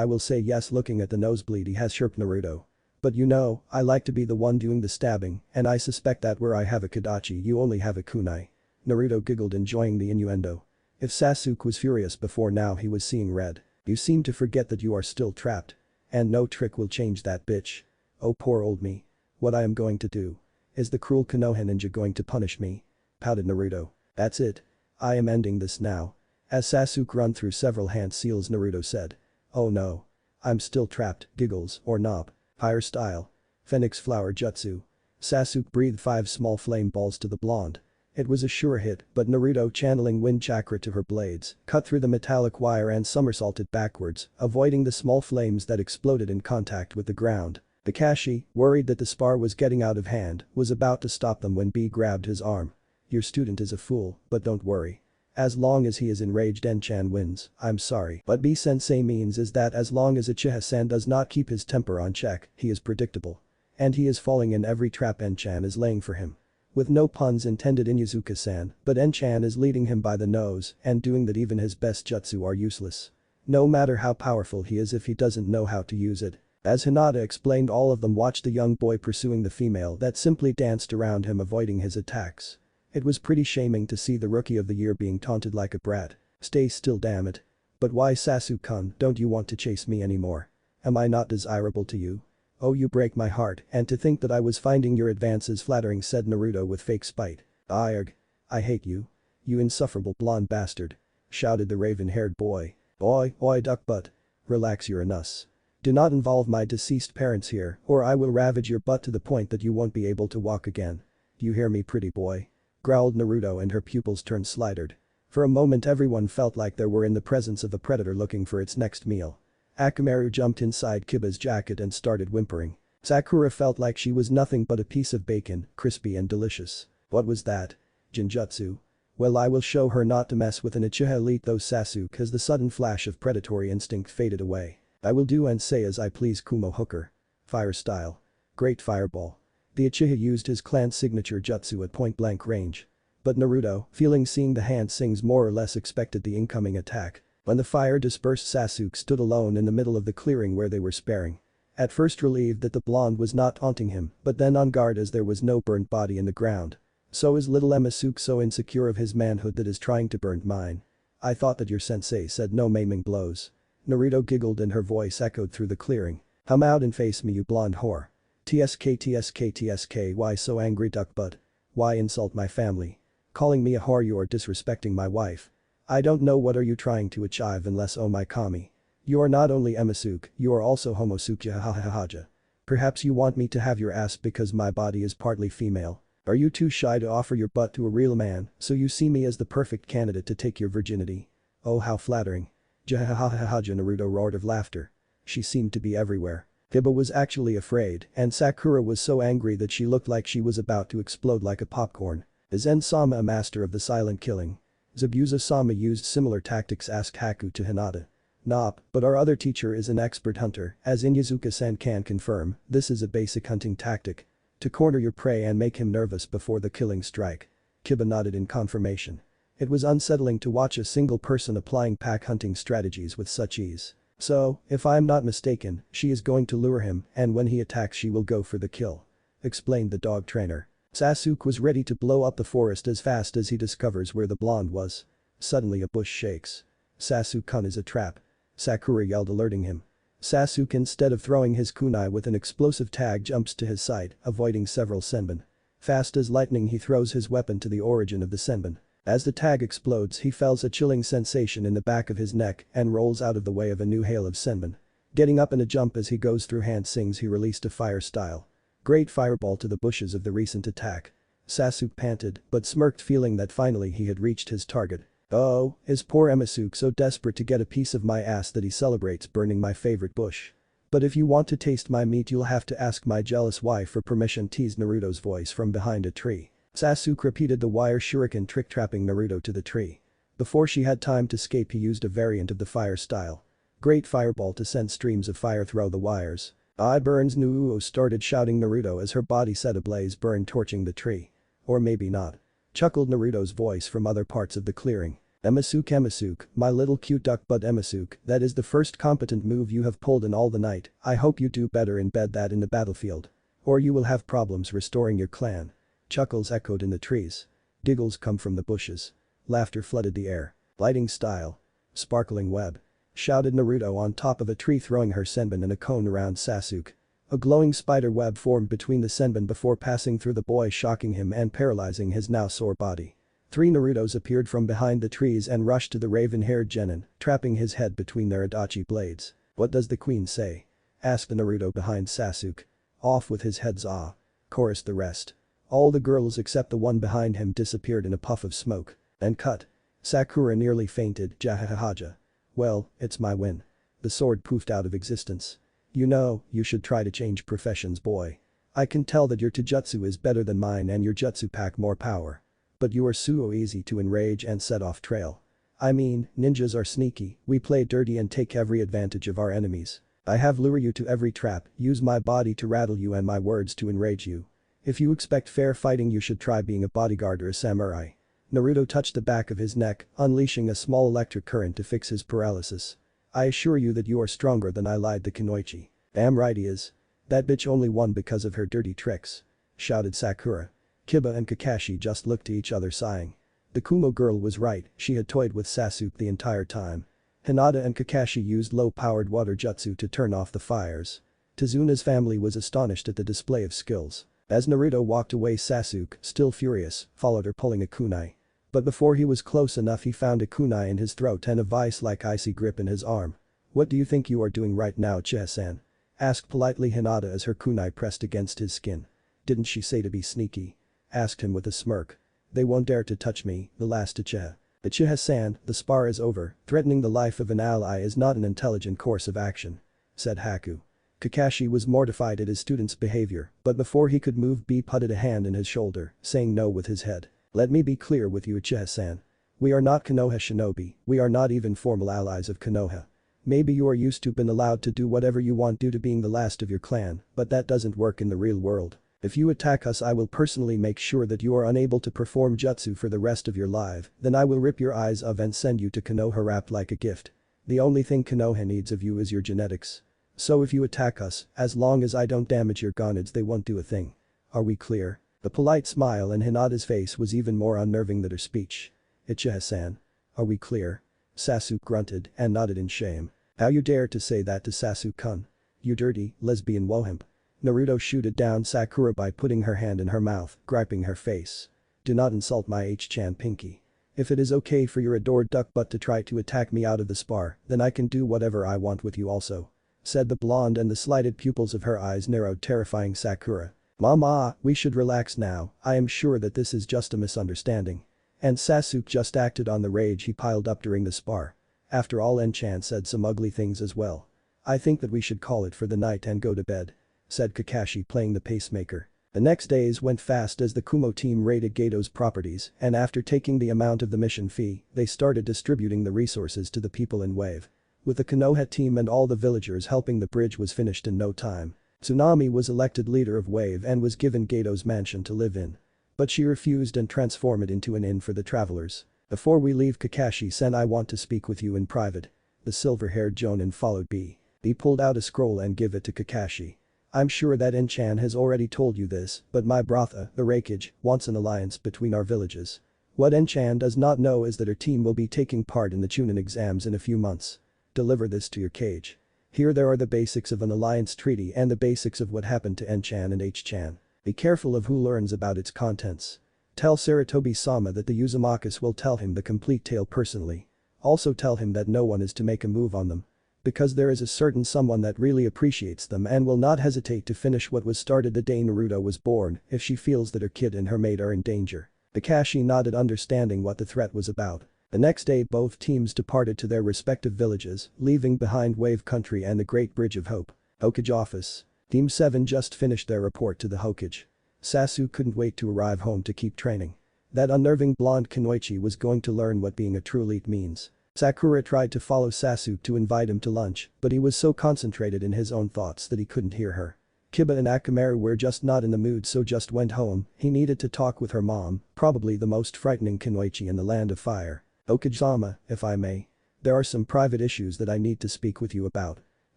will say yes. Looking at the nosebleed he has, chirped Naruto. But you know, I like to be the one doing the stabbing, and I suspect that where I have a Kadachi you only have a kunai. Naruto giggled, enjoying the innuendo. If Sasuke was furious before, now he was seeing red. You seem to forget that you are still trapped. And no trick will change that, bitch. Oh, poor old me. What I am going to do. Is the cruel Konoha ninja going to punish me? Pouted Naruto. That's it. I am ending this now. As Sasuke run through several hand seals, Naruto said. Oh no. I'm still trapped, giggles, or knob. Fire style. Phoenix flower jutsu. Sasuke breathed 5 small flame balls to the blonde. It was a sure hit, but Naruto, channeling wind chakra to her blades, cut through the metallic wire and somersaulted backwards, avoiding the small flames that exploded in contact with the ground. Kakashi, worried that the spar was getting out of hand, was about to stop them when B grabbed his arm. Your student is a fool, but don't worry. As long as he is enraged, Enchan wins. I'm sorry, but B-sensei means is that as long as Uchiha-san does not keep his temper on check, he is predictable. And he is falling in every trap Enchan is laying for him. With no puns intended, Inuzuka-san, but Enchan is leading him by the nose and doing that even his best jutsu are useless. No matter how powerful he is if he doesn't know how to use it. As Hinata explained, all of them watched the young boy pursuing the female that simply danced around him, avoiding his attacks. It was pretty shaming to see the rookie of the year being taunted like a brat. Stay still, damn it. But why, Sasuke-kun, don't you want to chase me anymore? Am I not desirable to you? Oh, you break my heart, and to think that I was finding your advances flattering, said Naruto with fake spite. Arg. I hate you. You insufferable blonde bastard. Shouted the raven-haired boy. Oi, duck butt. Relax, you're a nuss. Do not involve my deceased parents here, or I will ravage your butt to the point that you won't be able to walk again. You hear me, pretty boy? Growled Naruto, and her pupils turned slidered. For a moment everyone felt like they were in the presence of a predator looking for its next meal. Akamaru jumped inside Kiba's jacket and started whimpering. Sakura felt like she was nothing but a piece of bacon, crispy and delicious. What was that? Genjutsu? Well, I will show her not to mess with an Uchiha elite, though. Sasuke, as the sudden flash of predatory instinct faded away. I will do and say as I please, Kumo hooker. Fire style. Great fireball. The Uchiha used his clan's signature jutsu at point-blank range. But Naruto, seeing the hand sings, more or less expected the incoming attack. When the fire dispersed, Sasuke stood alone in the middle of the clearing where they were sparring. At first relieved that the blonde was not taunting him, but then on guard as there was no burnt body in the ground. So is little Emasuke so insecure of his manhood that is trying to burn mine. I thought that your sensei said no maiming blows. Naruto giggled and her voice echoed through the clearing. Come out and face me, you blonde whore. TSK, why so angry, duck butt? Why insult my family? Calling me a whore, you are disrespecting my wife. I don't know what are you trying to achieve unless, oh my kami. You are not only Emasuke, you are also Homosuke, hahaha. Perhaps you want me to have your ass because my body is partly female. Are you too shy to offer your butt to a real man, so you see me as the perfect candidate to take your virginity? Oh, how flattering. Jahahahaha, Naruto roared of laughter. She seemed to be everywhere. Kiba was actually afraid, and Sakura was so angry that she looked like she was about to explode like a popcorn. Is Zen-sama a master of the silent killing? Zabuza-sama used similar tactics, asked Haku to Hinata. Nope, but our other teacher is an expert hunter, as Inuzuka-san can confirm. This is a basic hunting tactic. To corner your prey and make him nervous before the killing strike. Kiba nodded in confirmation. It was unsettling to watch a single person applying pack hunting strategies with such ease. So, if I'm not mistaken, she is going to lure him, and when he attacks she will go for the kill. Explained the dog trainer. Sasuke was ready to blow up the forest as fast as he discovers where the blonde was. Suddenly a bush shakes. Sasuke-kun is a trap. Sakura yelled, alerting him. Sasuke, instead of throwing his kunai with an explosive tag, jumps to his side, avoiding several senbon. Fast as lightning he throws his weapon to the origin of the senbon. As the tag explodes he feels a chilling sensation in the back of his neck and rolls out of the way of a new hail of senbon. Getting up in a jump as he goes through hand sings, he released a fire style. Great fireball to the bushes of the recent attack. Sasuke panted but smirked, feeling that finally he had reached his target. Oh, is poor Emasuke so desperate to get a piece of my ass that he celebrates burning my favorite bush? But if you want to taste my meat you'll have to ask my jealous wife for permission, teased Naruto's voice from behind a tree. Sasuke repeated the wire shuriken trick, trapping Naruto to the tree. Before she had time to escape, he used a variant of the fire style. Great fireball to send streams of fire through the wires. I burns Nuo, started shouting Naruto as her body set ablaze, burn torching the tree. Or maybe not. Chuckled Naruto's voice from other parts of the clearing. Emasuke, my little cute duck butt Emasuke, that is the first competent move you have pulled in all the night. I hope you do better in bed than in the battlefield. Or you will have problems restoring your clan. Chuckles echoed in the trees. Giggles come from the bushes. Laughter flooded the air. Lighting style. Sparkling web. Shouted Naruto on top of a tree, throwing her senbon in a cone around Sasuke. A glowing spider web formed between the senbon before passing through the boy, shocking him and paralyzing his now sore body. 3 Narutos appeared from behind the trees and rushed to the raven-haired genin, trapping his head between their adachi blades. What does the queen say? Asked the Naruto behind Sasuke. Off with his head, ah! Chorused the rest. All the girls except the one behind him disappeared in a puff of smoke. And cut. Sakura nearly fainted, jahahaha. Well, it's my win. The sword poofed out of existence. You know, you should try to change professions, boy. I can tell that your taijutsu is better than mine and your jutsu pack more power. But you are so easy to enrage and set off trail. I mean, ninjas are sneaky, we play dirty and take every advantage of our enemies. I have lure you to every trap, use my body to rattle you and my words to enrage you. If you expect fair fighting, you should try being a bodyguard or a samurai. Naruto touched the back of his neck, unleashing a small electric current to fix his paralysis. I assure you that you are stronger than I, lied the Kunoichi. Damn right he is. That bitch only won because of her dirty tricks. Shouted Sakura. Kiba and Kakashi just looked to each other, sighing. The Kumo girl was right, she had toyed with Sasuke the entire time. Hinata and Kakashi used low-powered water jutsu to turn off the fires. Tezuna's family was astonished at the display of skills. As Naruto walked away, Sasuke, still furious, followed her, pulling a kunai. But before he was close enough, he found a kunai in his throat and a vice-like icy grip in his arm. What do you think you are doing right now, Chiha-san? Asked politely Hinata as her kunai pressed against his skin. Didn't she say to be sneaky? Asked him with a smirk. They won't dare to touch me, the last Chiha. Chiha-san, the spar is over, threatening the life of an ally is not an intelligent course of action. Said Haku. Kakashi was mortified at his student's behavior, but before he could move, B putted a hand in his shoulder, saying no with his head. Let me be clear with you, Chiha-san. We are not Konoha shinobi, we are not even formal allies of Konoha. Maybe you are used to being allowed to do whatever you want due to being the last of your clan, but that doesn't work in the real world. If you attack us, I will personally make sure that you are unable to perform jutsu for the rest of your life, then I will rip your eyes off and send you to Konoha wrapped like a gift. The only thing Konoha needs of you is your genetics. So if you attack us, as long as I don't damage your gonads, they won't do a thing. Are we clear? The polite smile in Hinata's face was even more unnerving than her speech. Uchiha-san. Are we clear? Sasuke grunted and nodded in shame. How you dare to say that to Sasuke-kun? You dirty, lesbian wohimp. Naruto shooted down Sakura by putting her hand in her mouth, griping her face. Do not insult my H-chan pinky. If it is okay for your adored duck butt to try to attack me out of the spar, then I can do whatever I want with you also. Said the blonde, and the slighted pupils of her eyes narrowed, terrifying Sakura. Mama, we should relax now, I am sure that this is just a misunderstanding. And Sasuke just acted on the rage he piled up during the spar. After all, Enchan said some ugly things as well. I think that we should call it for the night and go to bed. Said Kakashi, playing the pacemaker. The next days went fast as the Kumo team raided Gato's properties, and after taking the amount of the mission fee, they started distributing the resources to the people in Wave. With the Konoha team and all the villagers helping, the bridge was finished in no time. Tsunami was elected leader of Wave and was given Gato's mansion to live in. But she refused and transformed it into an inn for the travelers. Before we leave, Kakashi-sen, I want to speak with you in private. The silver-haired Jonin followed B. B pulled out a scroll and gave it to Kakashi. I'm sure that Enchan has already told you this, but my brother, the Raikage, wants an alliance between our villages. What Enchan does not know is that her team will be taking part in the Chunin exams in a few months. Deliver this to your cage. Here there are the basics of an alliance treaty and the basics of what happened to Enchan and H-chan. Be careful of who learns about its contents. Tell Sarutobi-sama that the Uzumakas will tell him the complete tale personally. Also tell him that no one is to make a move on them. Because there is a certain someone that really appreciates them and will not hesitate to finish what was started the day Naruto was born if she feels that her kid and her mate are in danger. Kakashi nodded, understanding what the threat was about. The next day, both teams departed to their respective villages, leaving behind Wave Country and the Great Bridge of Hope. Hokage office. Team 7 just finished their report to the Hokage. Sasuke couldn't wait to arrive home to keep training. That unnerving blonde Kunoichi was going to learn what being a true elite means. Sakura tried to follow Sasuke to invite him to lunch, but he was so concentrated in his own thoughts that he couldn't hear her. Kiba and Akamaru were just not in the mood, so just went home. He needed to talk with her mom, probably the most frightening Kunoichi in the Land of Fire. Okage-sama, if I may. There are some private issues that I need to speak with you about.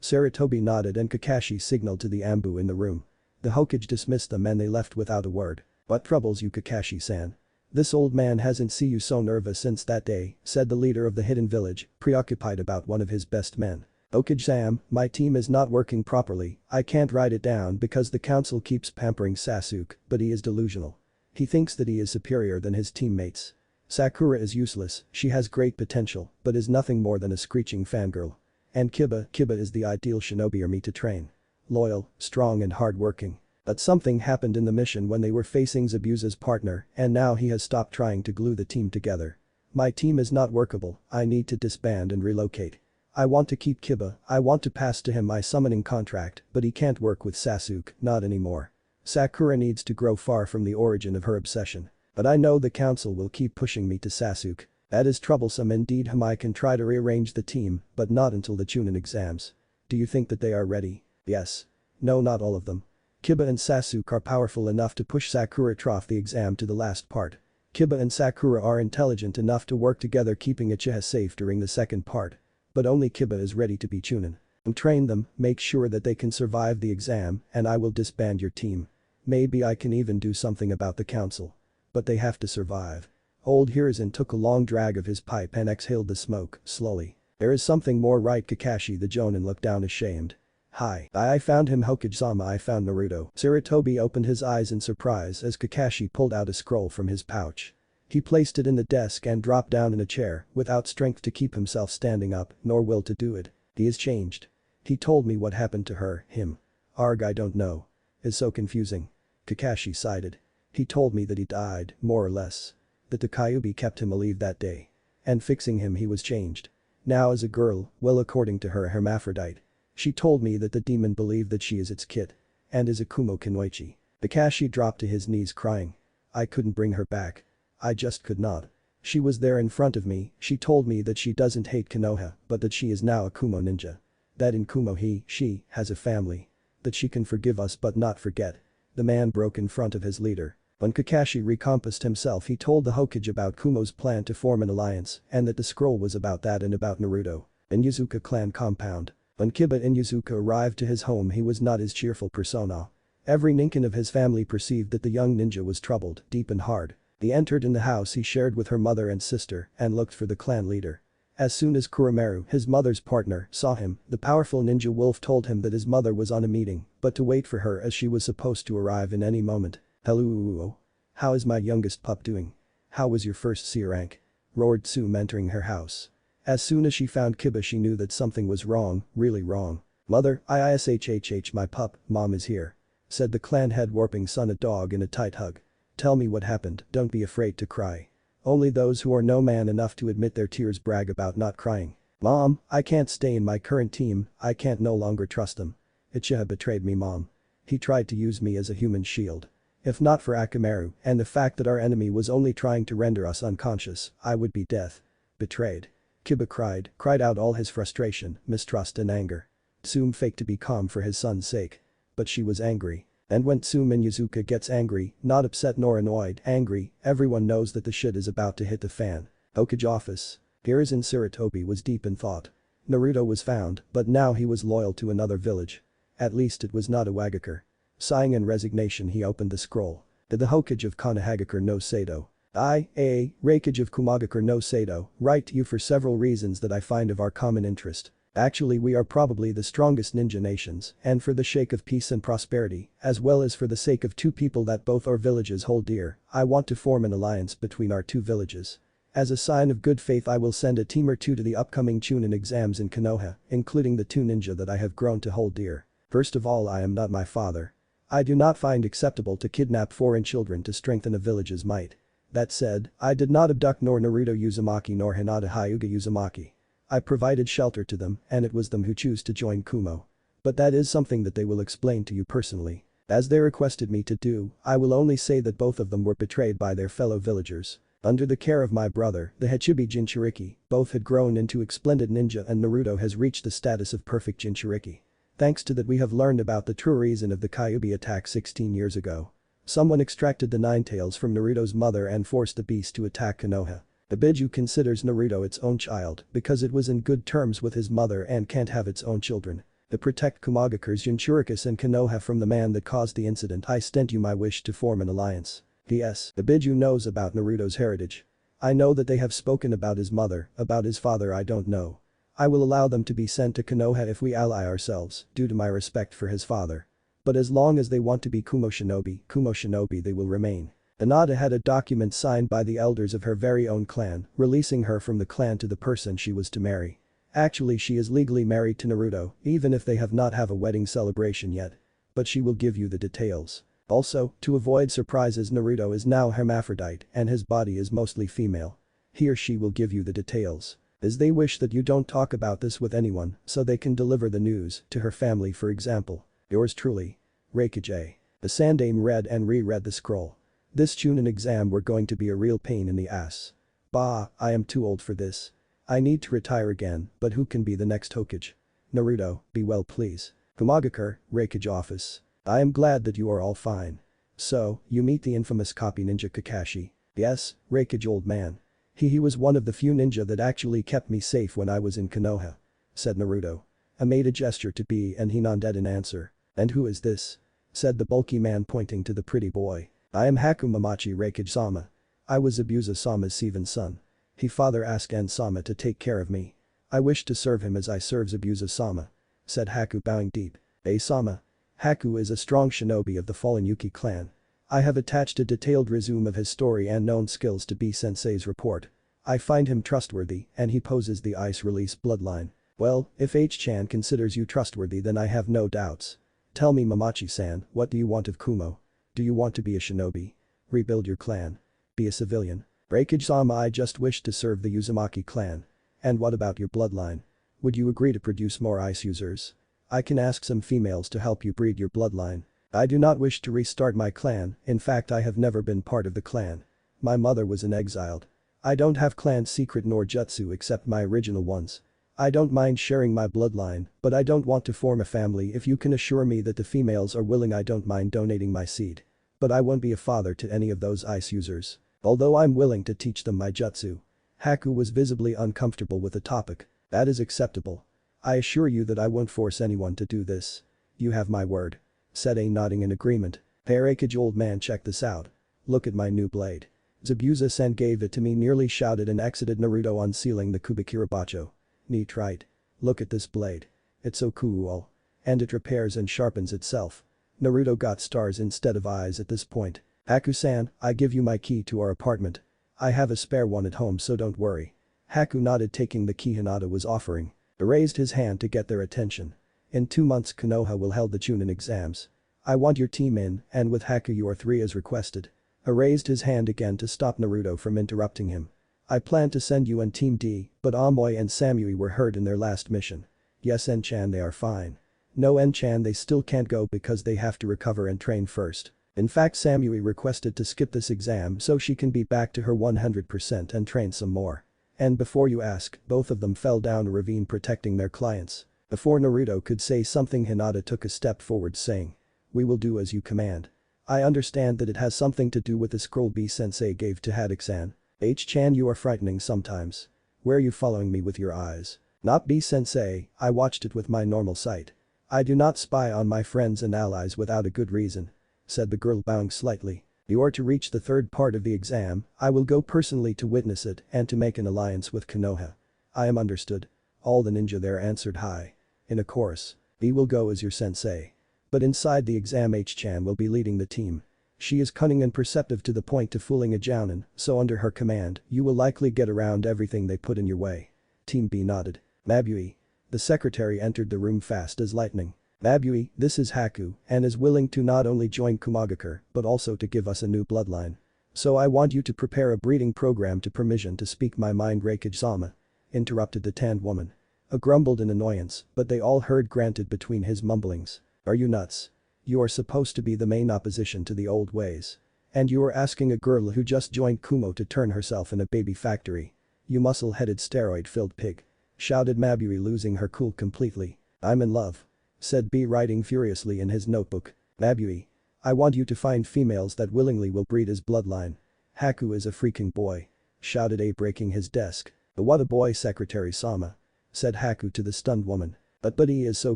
Sarutobi nodded and Kakashi signaled to the Ambu in the room. The Hokage dismissed them and they left without a word. What troubles you, Kakashi-san? This old man hasn't seen you so nervous since that day, said the leader of the hidden village, preoccupied about one of his best men. Okage-san, my team is not working properly. I can't write it down because the council keeps pampering Sasuke, but he is delusional. He thinks that he is superior than his teammates. Sakura is useless, she has great potential, but is nothing more than a screeching fangirl. And Kiba is the ideal shinobi army to train. Loyal, strong and hard-working. But something happened in the mission when they were facing Zabuza's partner, and now he has stopped trying to glue the team together. My team is not workable, I need to disband and relocate. I want to keep Kiba, I want to pass to him my summoning contract, but he can't work with Sasuke, not anymore. Sakura needs to grow far from the origin of her obsession. But I know the council will keep pushing me to Sasuke. That is troublesome indeed. I can try to rearrange the team, but not until the Chunin exams. Do you think that they are ready? Yes. No, not all of them. Kiba and Sasuke are powerful enough to push Sakura off the exam to the last part. Kiba and Sakura are intelligent enough to work together, keeping Uchiha safe during the second part. But only Kiba is ready to be Chunin. Train them, make sure that they can survive the exam, and I will disband your team. Maybe I can even do something about the council. But they have to survive. Old Hiruzen took a long drag of his pipe and exhaled the smoke, slowly. There is something more, right? Kakashi the Jonin looked down ashamed. Hi. I found him, Hokage-sama. I found Naruto. Sarutobi opened his eyes in surprise as Kakashi pulled out a scroll from his pouch. He placed it in the desk and dropped down in a chair, without strength to keep himself standing up, nor will to do it. He is changed. He told me what happened to her, him. Arg, I don't know. It's so confusing. Kakashi sighed. He told me that he died, more or less. That the Kyuubi kept him alive that day. And fixing him he was changed. Now as a girl, well, according to her, a hermaphrodite. She told me that the demon believed that she is its kit. And is a Kumo Kunoichi. Kakashi dropped to his knees crying. I couldn't bring her back. I just could not. She was there in front of me, she told me that she doesn't hate Konoha, but that she is now a Kumo ninja. That in Kumo she has a family. That she can forgive us but not forget. The man broke in front of his leader. When Kakashi recomposed himself, he told the Hokage about Kumo's plan to form an alliance and that the scroll was about that and about Naruto. In Yuzuka clan compound. When Kiba Inuzuka arrived to his home, he was not his cheerful persona. Every ninkin of his family perceived that the young ninja was troubled, deep and hard. He entered in the house he shared with her mother and sister and looked for the clan leader. As soon as Kuromaru, his mother's partner, saw him, the powerful ninja wolf told him that his mother was on a meeting, but to wait for her as she was supposed to arrive in any moment. Hello. How is my youngest pup doing? How was your first C rank? Roared Tsume entering her house. As soon as she found Kiba, she knew that something was wrong, really wrong. Mother, ishhh, my pup, mom is here. Said the clan head, warping son a dog in a tight hug. Tell me what happened, don't be afraid to cry. Only those who are no man enough to admit their tears brag about not crying. Mom, I can't stay in my current team, I can't no longer trust them. Uchiha betrayed me, mom. He tried to use me as a human shield. If not for Akamaru and the fact that our enemy was only trying to render us unconscious, I would be death. Betrayed. Kiba cried out all his frustration, mistrust and anger. Tsume faked to be calm for his son's sake. But she was angry. And when Tsume Inuzuka gets angry, not upset nor annoyed, angry, everyone knows that the shit is about to hit the fan. Hokage office. Hiruzen Sarutobi was deep in thought. Naruto was found, but now he was loyal to another village. At least it was not a Wagakure. Sighing in resignation, he opened the scroll. Did the Hokage of Konohagakure no Sado? Raikage of Kumogakure no Sado, write to you for several reasons that I find of our common interest. Actually, we are probably the strongest ninja nations, and for the sake of peace and prosperity, as well as for the sake of two people that both our villages hold dear, I want to form an alliance between our two villages. As a sign of good faith, I will send a team or two to the upcoming Chunin exams in Konoha, including the two ninja that I have grown to hold dear. First of all, I am not my father. I do not find acceptable to kidnap foreign children to strengthen a village's might. That said, I did not abduct nor Naruto Uzumaki nor Hinata Hyuga Uzumaki. I provided shelter to them and it was them who choose to join Kumo. But that is something that they will explain to you personally. As they requested me to do, I will only say that both of them were betrayed by their fellow villagers. Under the care of my brother, the Hachibi Jinchuriki, both had grown into splendid ninja and Naruto has reached the status of perfect Jinchuriki. Thanks to that we have learned about the true reason of the Kyuubi attack 16 years ago. Someone extracted the nine tails from Naruto's mother and forced the beast to attack Konoha. Biju considers Naruto its own child because it was in good terms with his mother and can't have its own children. To protect Kumogakure's Jinchuriki and Konoha from the man that caused the incident, I sent you my wish to form an alliance. P.S. Biju knows about Naruto's heritage. I know that they have spoken about his mother, about his father I don't know. I will allow them to be sent to Konoha if we ally ourselves, due to my respect for his father. But as long as they want to be Kumo Shinobi they will remain. Hinata had a document signed by the elders of her very own clan, releasing her from the clan to the person she was to marry. Actually she is legally married to Naruto, even if they have not have a wedding celebration yet. But she will give you the details. Also, to avoid surprises, Naruto is now hermaphrodite and his body is mostly female. He or she will give you the details. As they wish that you don't talk about this with anyone so they can deliver the news to her family, for example. Yours truly. Hokage. The Sandaime read and reread the scroll. This Chunin exam were going to be a real pain in the ass. Bah, I am too old for this. I need to retire again, but who can be the next Hokage? Naruto, be well please. Kumogakure, Hokage office. I am glad that you are all fine. So, you meet the infamous copy ninja Kakashi. Yes, Hokage old man. He was one of the few ninja that actually kept me safe when I was in Konoha. Said Naruto. I made a gesture to B and he nodded in answer. And who is this? Said the bulky man pointing to the pretty boy. I am Haku Mamachi Hokage-sama. I was Zabuza-sama's Seivan son. He father asked N-sama to take care of me. I wish to serve him as I serve Zabuza-sama. Said Haku bowing deep. Sama. Haku is a strong shinobi of the fallen Yuki clan. I have attached a detailed resume of his story and known skills to B-sensei's report. I find him trustworthy and he poses the ice release bloodline. Well, if H-chan considers you trustworthy then I have no doubts. Tell me Mamachi-san, what do you want of Kumo? Do you want to be a shinobi? Rebuild your clan? Be a civilian? Hokage-sama, I just wish to serve the Uzumaki clan. And what about your bloodline? Would you agree to produce more ice users? I can ask some females to help you breed your bloodline. I do not wish to restart my clan, in fact I have never been part of the clan. My mother was an exiled. I don't have clan secret nor jutsu except my original ones. I don't mind sharing my bloodline, but I don't want to form a family. If you can assure me that the females are willing I don't mind donating my seed. But I won't be a father to any of those ice users. Although I'm willing to teach them my jutsu. Haku was visibly uncomfortable with the topic. That is acceptable. I assure you that I won't force anyone to do this. You have my word. Said A nodding in agreement. Hokage old man, check this out. Look at my new blade. Zabuza-san gave it to me, nearly shouted and exited Naruto unsealing the Kubikirabacho. Neat right? Look at this blade. It's so cool. And it repairs and sharpens itself. Naruto got stars instead of eyes at this point. Haku-san, I give you my key to our apartment. I have a spare one at home so don't worry. Haku nodded, taking the key Hinata was offering. He raised his hand to get their attention. In 2 months Konoha will held the Chunin exams. I want your team in and with Haku you are 3 as requested. He raised his hand again to stop Naruto from interrupting him. I plan to send you and Team D, but Amoy and Samui were hurt in their last mission. Yes N-chan, they are fine. No N-chan, they still can't go because they have to recover and train first. In fact Samui requested to skip this exam so she can be back to her 100% and train some more. And before you ask, both of them fell down a ravine protecting their clients. Before Naruto could say something Hinata took a step forward saying. We will do as you command. I understand that it has something to do with the scroll B-sensei gave to Haddock-san. H-chan, you are frightening sometimes. Where are you following me with your eyes? Not B-sensei, I watched it with my normal sight. I do not spy on my friends and allies without a good reason. Said the girl bowing slightly. You are to reach the third part of the exam, I will go personally to witness it and to make an alliance with Konoha. I am understood. All the ninja there answered hi. In a chorus. B will go as your sensei. But inside the exam H-chan will be leading the team. She is cunning and perceptive to the point of fooling a jounin, so under her command, you will likely get around everything they put in your way. Team B nodded. Mabui. The secretary entered the room fast as lightning. Mabui, this is Haku and is willing to not only join Kumogakure but also to give us a new bloodline. So I want you to prepare a breeding program to permission to speak my mind Hokage-sama. Interrupted the tanned woman. A grumbled in annoyance, but they all heard granted between his mumblings. Are you nuts? You are supposed to be the main opposition to the old ways. And you are asking a girl who just joined Kumo to turn herself in a baby factory. You muscle-headed steroid-filled pig. Shouted Mabui, losing her cool completely. I'm in love. Said B, writing furiously in his notebook. Mabui. I want you to find females that willingly will breed his bloodline. Haku is a freaking boy. Shouted A, breaking his desk. What a boy, Secretary Sama. Said Haku to the stunned woman. But he is so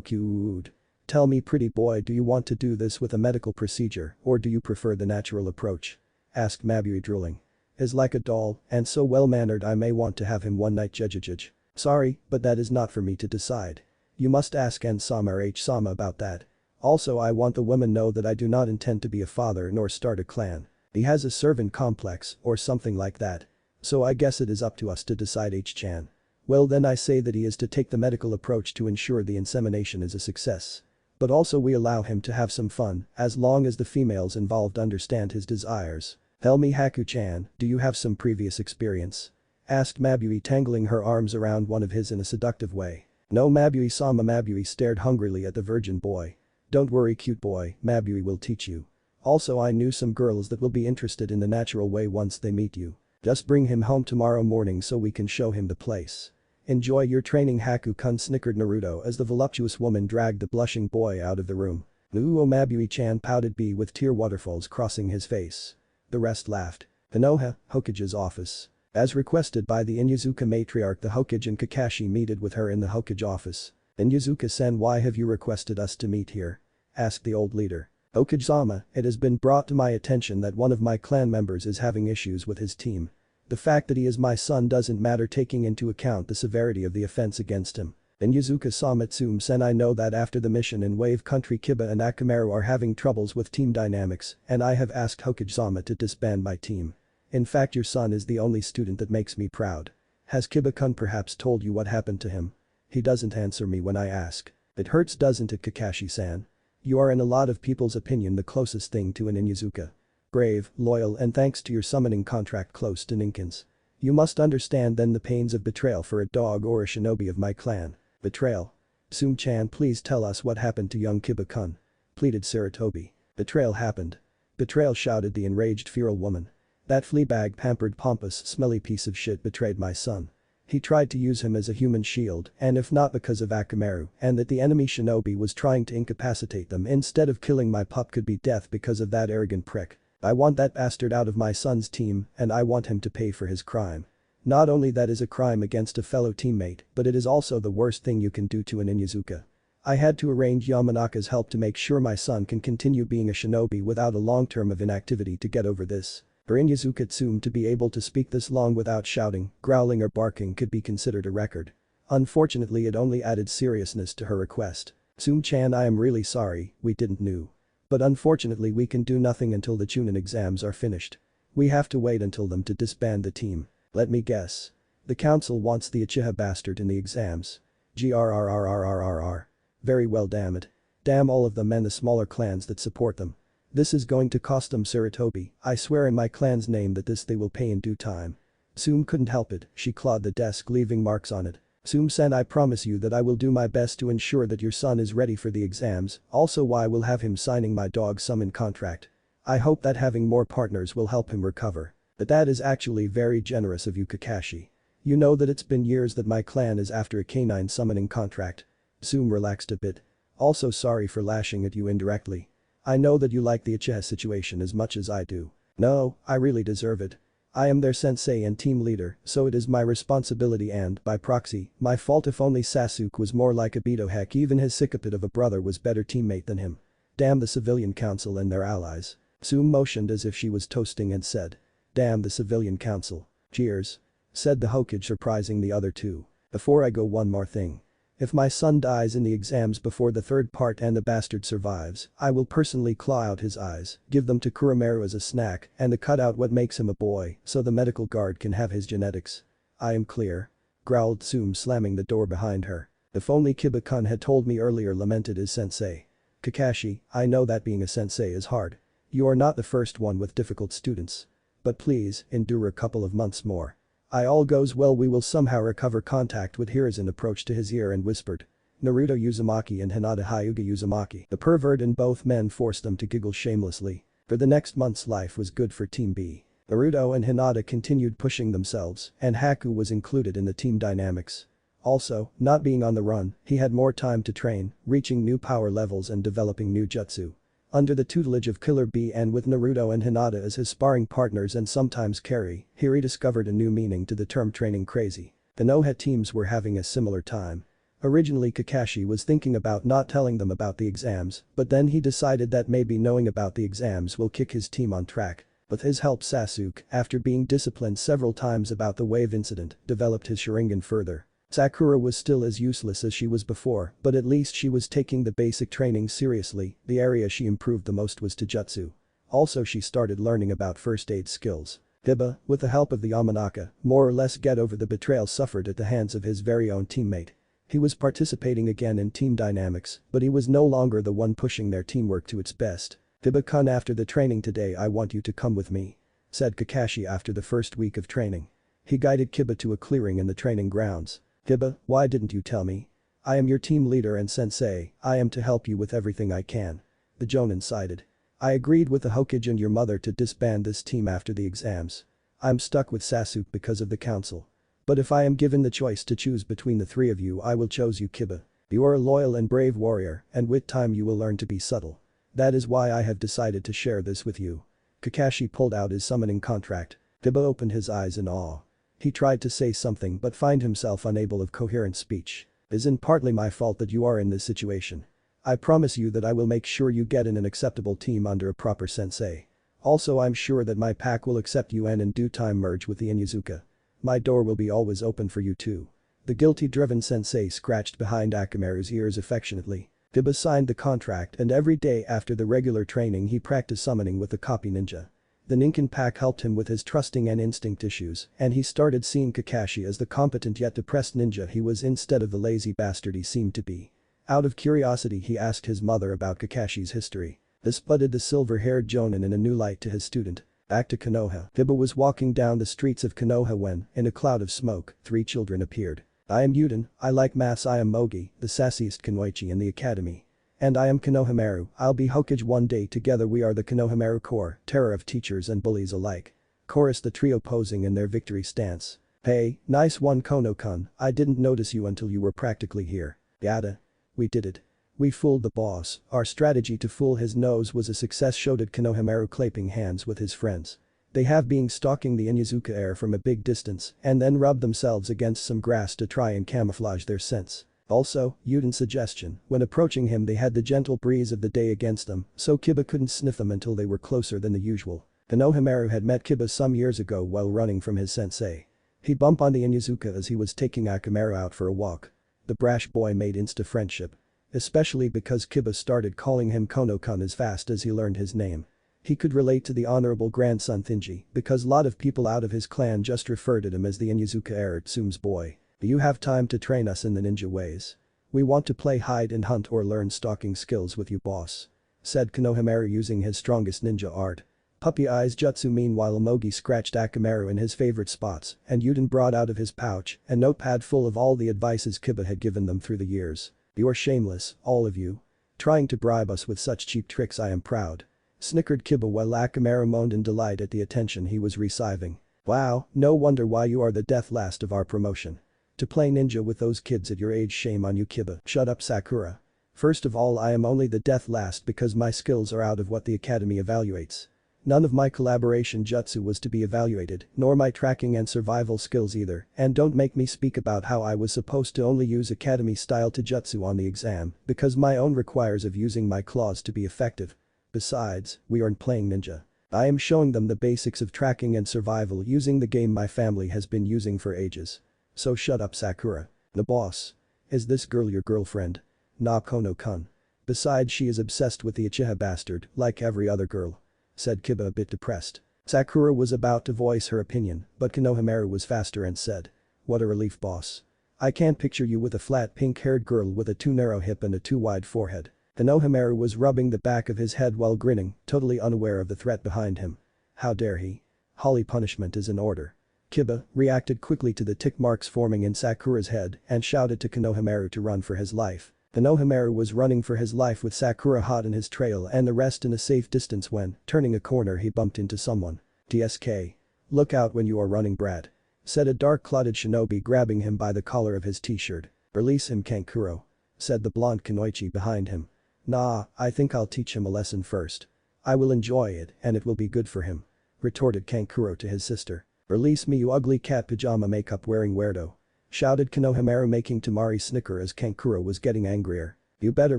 cute. Tell me, pretty boy, do you want to do this with a medical procedure or do you prefer the natural approach? Asked Mabui, drooling. Is like a doll and so well-mannered I may want to have him one night. Judge. Sorry, but that is not for me to decide. You must ask N-sama or H-sama about that. Also, I want the woman know that I do not intend to be a father nor start a clan. He has a servant complex or something like that. So I guess it is up to us to decide. H-chan. Well, then I say that he is to take the medical approach to ensure the insemination is a success. But also we allow him to have some fun as long as the females involved understand his desires. Tell me, Haku-chan, do you have some previous experience? Asked Mabui, tangling her arms around one of his in a seductive way. No, Mabui-sama. Mabui stared hungrily at the virgin boy. Don't worry, cute boy, Mabui will teach you. Also, I knew some girls that will be interested in the natural way once they meet you. Just bring him home tomorrow morning so we can show him the place. Enjoy your training, Haku-kun, snickered Naruto as the voluptuous woman dragged the blushing boy out of the room. Ooh, Mabui-chan, pouted B with tear waterfalls crossing his face. The rest laughed. Konoha, Hokage's office. As requested by the Inyazuka matriarch, the Hokage and Kakashi meted with her in the Hokage office. Inyazuka-san, why have you requested us to meet here? Asked the old leader. Hokage-sama, it has been brought to my attention that one of my clan members is having issues with his team. The fact that he is my son doesn't matter taking into account the severity of the offense against him. Inyazuka-sama, Tsume-sen, I know that after the mission in Wave Country Kiba and Akamaru are having troubles with team dynamics and I have asked Hokage-sama to disband my team. In fact, your son is the only student that makes me proud. Has Kiba-kun perhaps told you what happened to him? He doesn't answer me when I ask. It hurts, doesn't it, Kakashi-san? You are in a lot of people's opinion the closest thing to an Inyazuka. Brave, loyal and thanks to your summoning contract close to Ninken's. You must understand then the pains of betrayal for a dog or a shinobi of my clan. Betrayal. Tsume-chan, please tell us what happened to young Kiba-kun. Pleaded Sarutobi. Betrayal happened. Betrayal, shouted the enraged feral woman. That fleabag, pampered, pompous, smelly piece of shit betrayed my son. He tried to use him as a human shield and if not because of Akamaru and that the enemy shinobi was trying to incapacitate them instead of killing my pup could be death because of that arrogant prick. I want that bastard out of my son's team and I want him to pay for his crime. Not only that is a crime against a fellow teammate, but it is also the worst thing you can do to an Inyazuka. I had to arrange Yamanaka's help to make sure my son can continue being a shinobi without a long term of inactivity to get over this. For Inyazuka Tsume to be able to speak this long without shouting, growling or barking could be considered a record. Unfortunately, it only added seriousness to her request. Tsume-chan, I am really sorry, we didn't know. But unfortunately we can do nothing until the Chunin exams are finished. We have to wait until them to disband the team. Let me guess. The council wants the Uchiha bastard in the exams. Grrrrrrrrrr. Very well, damn it. Damn all of them and the smaller clans that support them. This is going to cost them, Sarutobi. I swear in my clan's name that this they will pay in due time. Tsume couldn't help it, she clawed the desk leaving marks on it. Tsume-san, I promise you that I will do my best to ensure that your son is ready for the exams, also I will have him signing my dog summon contract. I hope that having more partners will help him recover. But that is actually very generous of you, Kakashi. You know that it's been years that my clan is after a canine summoning contract. Tsume relaxed a bit. Also sorry for lashing at you indirectly. I know that you like the Uchiha situation as much as I do. No, I really deserve it. I am their sensei and team leader, so it is my responsibility and, by proxy, my fault if only Sasuke was more like Obito. Heck, even his sycophant of a brother was better teammate than him. Damn the civilian council and their allies. Tsume motioned as if she was toasting and said. Damn the civilian council. Cheers. Said the Hokage, surprising the other two. Before I go, one more thing. If my son dies in the exams before the third part and the bastard survives, I will personally claw out his eyes, give them to Kuromeru as a snack and cut out what makes him a boy so the medical guard can have his genetics. I am clear. Growled Tsume, slamming the door behind her. If only Kiba-kun had told me earlier, lamented his sensei. Kakashi, I know that being a sensei is hard. You are not the first one with difficult students. But please, endure a couple of months more. All goes well, we will somehow recover. Contact with Hiruzen approached to his ear and whispered. Naruto Uzumaki and Hinata Hyuga Uzumaki. The pervert in both men forced them to giggle shamelessly. For the next month's life was good for Team B. Naruto and Hinata continued pushing themselves, and Haku was included in the team dynamics. Also, not being on the run, he had more time to train, reaching new power levels and developing new jutsu. Under the tutelage of Killer B and with Naruto and Hinata as his sparring partners and sometimes carry, he rediscovered a new meaning to the term training crazy. The Konoha teams were having a similar time. Originally Kakashi was thinking about not telling them about the exams, but then he decided that maybe knowing about the exams will kick his team on track. With his help Sasuke, after being disciplined several times about the wave incident, developed his Sharingan further. Sakura was still as useless as she was before, but at least she was taking the basic training seriously. The area she improved the most was Taijutsu. Also she started learning about first aid skills. Hiba, with the help of the Yamanaka, more or less get over the betrayal suffered at the hands of his very own teammate. He was participating again in team dynamics, but he was no longer the one pushing their teamwork to its best. Hiba-kun, after the training today I want you to come with me, said Kakashi after the first week of training. He guided Kiba to a clearing in the training grounds. Hiba, why didn't you tell me? I am your team leader and sensei, I am to help you with everything I can. The Jonin sided. I agreed with the Hokage and your mother to disband this team after the exams. I'm stuck with Sasuke because of the council. But if I am given the choice to choose between the three of you I will choose you Kiba. You are a loyal and brave warrior and with time you will learn to be subtle. That is why I have decided to share this with you. Kakashi pulled out his summoning contract. Hiba opened his eyes in awe. He tried to say something but find himself unable of coherent speech. Isn't partly my fault that you are in this situation. I promise you that I will make sure you get in an acceptable team under a proper sensei. Also I'm sure that my pack will accept you and in due time merge with the Inuzuka. My door will be always open for you too. The guilty-driven sensei scratched behind Akamaru's ears affectionately. Hiba signed the contract and every day after the regular training he practiced summoning with the copy ninja. The Ninken pack helped him with his trusting and instinct issues, and he started seeing Kakashi as the competent yet depressed ninja he was instead of the lazy bastard he seemed to be. Out of curiosity he asked his mother about Kakashi's history. This budded the silver-haired Jonin in a new light to his student. Back to Konoha. Hiba was walking down the streets of Konoha when, in a cloud of smoke, three children appeared. I am Yuden, I like maths. I am Mogi, the sassiest Kunoichi in the academy. And I am Konohamaru, I'll be Hokage one day. Together we are the Konohamaru Corps, terror of teachers and bullies alike. Chorused the trio posing in their victory stance. Hey, nice one Kono-kun, I didn't notice you until you were practically here. Yada. We did it. We fooled the boss, our strategy to fool his nose was a success, showed Konohamaru clapping hands with his friends. They have been stalking the Inuzuka air from a big distance and then rubbed themselves against some grass to try and camouflage their scents. Also, Yuden's suggestion, when approaching him they had the gentle breeze of the day against them, so Kiba couldn't sniff them until they were closer than the usual. Konohamaru had met Kiba some years ago while running from his sensei. He bumped on the Inuzuka as he was taking Akamaru out for a walk. The brash boy made insta friendship. Especially because Kiba started calling him Kono-kun as fast as he learned his name. He could relate to the honorable grandson Thinji because lot of people out of his clan just referred to him as the Inuzuka heir Tsume's boy. Do you have time to train us in the ninja ways? We want to play hide and hunt or learn stalking skills with you boss. Said Konohamaru using his strongest ninja art. Puppy eyes jutsu. Meanwhile Mogi scratched Akamaru in his favorite spots and Yuden brought out of his pouch a notepad full of all the advices Kiba had given them through the years. You're shameless, all of you. Trying to bribe us with such cheap tricks. I am proud. Snickered Kiba while Akamaru moaned in delight at the attention he was receiving. Wow, no wonder why you are the death last of our promotion. To play ninja with those kids at your age, shame on you Kiba. Shut up Sakura. First of all I am only the death last because my skills are out of what the academy evaluates. None of my collaboration jutsu was to be evaluated, nor my tracking and survival skills either, and don't make me speak about how I was supposed to only use academy style taijutsu on the exam because my own requires of using my claws to be effective. Besides, we aren't playing ninja. I am showing them the basics of tracking and survival using the game my family has been using for ages. So shut up Sakura. The boss. Is this girl your girlfriend? Nah Kono-kun. Besides she is obsessed with the Uchiha bastard, like every other girl. Said Kiba a bit depressed. Sakura was about to voice her opinion, but Konohamaru was faster and said. What a relief boss. I can't picture you with a flat pink-haired girl with a too narrow hip and a too wide forehead. Konohamaru was rubbing the back of his head while grinning, totally unaware of the threat behind him. How dare he? Holly punishment is in order. Kiba reacted quickly to the tick marks forming in Sakura's head and shouted to Konohamaru to run for his life. Konohamaru was running for his life with Sakura hot in his trail and the rest in a safe distance when, turning a corner, he bumped into someone. "TSK. Look out when you are running, brat," said a dark-clouded shinobi grabbing him by the collar of his t-shirt. "Release him, Kankuro," said the blonde kunoichi behind him. "Nah, I think I'll teach him a lesson first. I will enjoy it and it will be good for him," retorted Kankuro to his sister. "Release me, you ugly cat pajama makeup wearing weirdo," shouted Konohamaru, making Tamari snicker as Kankuro was getting angrier. "You better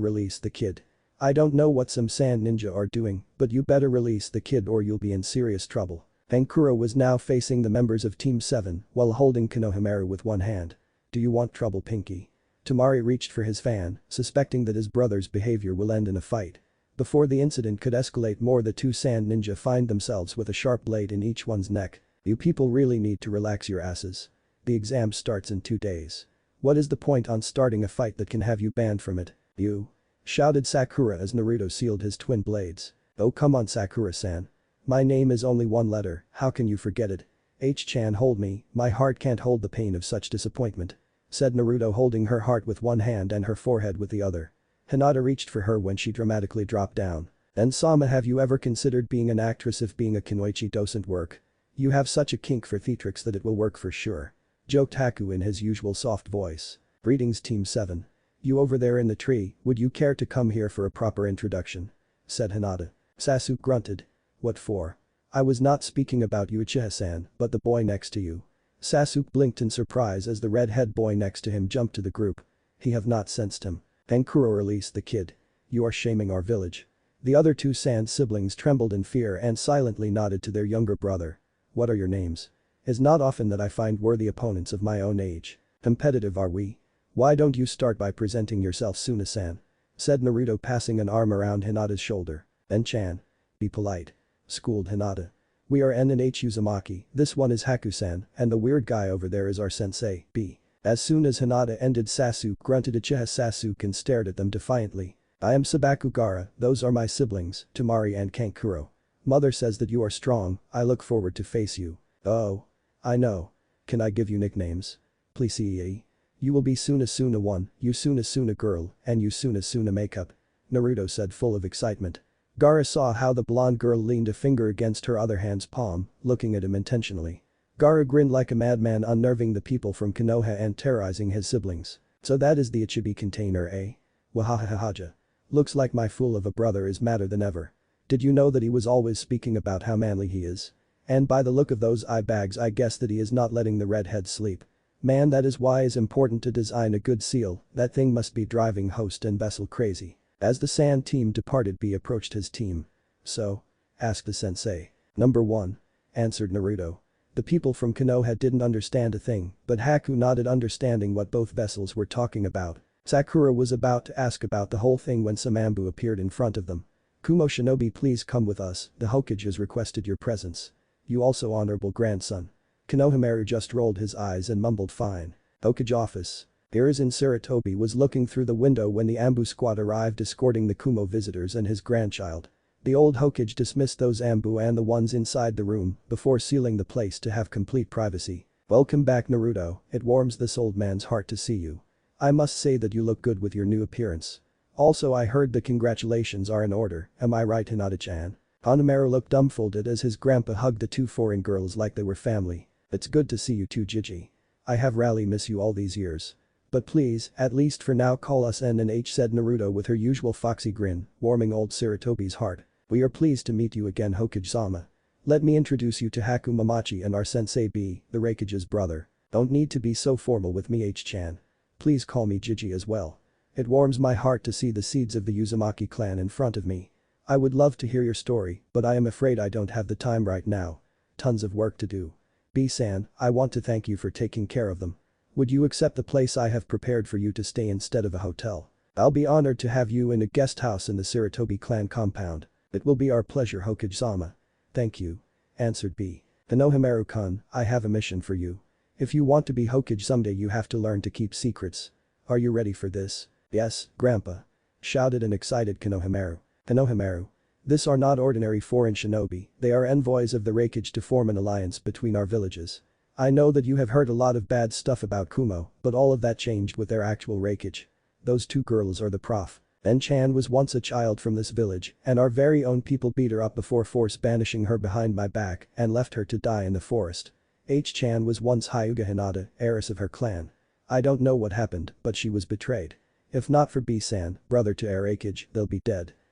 release the kid. I don't know what some sand ninja are doing, but you better release the kid or you'll be in serious trouble." Kankuro was now facing the members of Team 7 while holding Konohamaru with one hand. "Do you want trouble, Pinky?" Tamari reached for his fan, suspecting that his brother's behavior will end in a fight. Before the incident could escalate more, the two sand ninja find themselves with a sharp blade in each one's neck. "You people really need to relax your asses. The exam starts in 2 days. What is the point on starting a fight that can have you banned from it, you?" shouted Sakura as Naruto sealed his twin blades. "Oh come on, Sakura-san. My name is only one letter, how can you forget it? H-chan, hold me, my heart can't hold the pain of such disappointment," said Naruto, holding her heart with one hand and her forehead with the other. Hinata reached for her when she dramatically dropped down. "And Sama, have you ever considered being an actress if being a kunoichi doesn't work? You have such a kink for theatrics that it will work for sure," joked Haku in his usual soft voice. "Greetings, Team 7. You over there in the tree, would you care to come here for a proper introduction?" said Hinata. Sasuke grunted. "What for? I was not speaking about you, Uchiha-san, but the boy next to you." Sasuke blinked in surprise as the red-head boy next to him jumped to the group. "He have not sensed him." "Kankuro, release the kid. You are shaming our village." The other two Sand siblings trembled in fear and silently nodded to their younger brother. "What are your names? It's not often that I find worthy opponents of my own age. Competitive are we? Why don't you start by presenting yourself, Suna-san?" said Naruto, passing an arm around Hinata's shoulder. "En-chan. Be polite," schooled Hinata. "We are N and H Uzumaki, this one is Haku-san, and the weird guy over there is our sensei, B." As soon as Hinata ended, Sasuke grunted Uchiha Sasuke and stared at them defiantly. "I am Sabakugara, those are my siblings, Tamari and Kankuro. Mother says that you are strong, I look forward to face you." "Oh. I know. Can I give you nicknames? Please. You will be Suna Suna 1, you Suna Suna girl, and you Suna Suna makeup," Naruto said, full of excitement. Gaara saw how the blonde girl leaned a finger against her other hand's palm, looking at him intentionally. Gaara grinned like a madman, unnerving the people from Konoha and terrorizing his siblings. "So that is the Ichibi container, eh? Wahahahaja. Looks like my fool of a brother is madder than ever. Did you know that he was always speaking about how manly he is? And by the look of those eye bags I guess that he is not letting the redhead sleep. Man, that is why it's important to design a good seal, that thing must be driving host and vessel crazy." As the Sand team departed, B approached his team. "So?" asked the sensei. "Number 1," answered Naruto. The people from Konoha didn't understand a thing, but Haku nodded, understanding what both vessels were talking about. Sakura was about to ask about the whole thing when Samambu appeared in front of them. "Kumo shinobi, please come with us, the Hokage has requested your presence. You also, honorable grandson." Konohamaru just rolled his eyes and mumbled, "Fine." Hokage office. Hiruzen Sarutobi was looking through the window when the Ambu squad arrived, escorting the Kumo visitors and his grandchild. The old Hokage dismissed those Ambu and the ones inside the room before sealing the place to have complete privacy. "Welcome back, Naruto, it warms this old man's heart to see you. I must say that you look good with your new appearance. Also, I heard the congratulations are in order, am I right, Hinata-chan?" Hanamaru looked dumbfounded as his grandpa hugged the two foreign girls like they were family. "It's good to see you too, Gigi. I have really missed you all these years. But please, at least for now, call us N and H," said Naruto with her usual foxy grin, warming old Sarutobi's heart. "We are pleased to meet you again, Hokage-sama. Let me introduce you to Haku Mamachi and our sensei B, the Raikage's brother. Don't need to be so formal with me, H-chan. Please call me Gigi as well. It warms my heart to see the seeds of the Uzumaki clan in front of me. I would love to hear your story, but I am afraid I don't have the time right now. Tons of work to do. B-san, I want to thank you for taking care of them. Would you accept the place I have prepared for you to stay instead of a hotel? I'll be honored to have you in a guest house in the Sarutobi clan compound. It will be our pleasure, Hokage-sama." "Thank you," answered B. "Konohamaru-kun, I have a mission for you. If you want to be Hokage someday, you have to learn to keep secrets. Are you ready for this?" "Yes, Grandpa," shouted an excited Konohamaru. "Konohamaru. This are not ordinary foreign shinobi, they are envoys of the Raikage to form an alliance between our villages. I know that you have heard a lot of bad stuff about Kumo, but all of that changed with their actual Raikage. Those two girls are the prof. En-chan was once a child from this village, and our very own people beat her up before force banishing her behind my back and left her to die in the forest. H-chan was once Hyuga Hinata, heiress of her clan. I don't know what happened, but she was betrayed. If not for B-san, brother to Arakage, they'll be dead.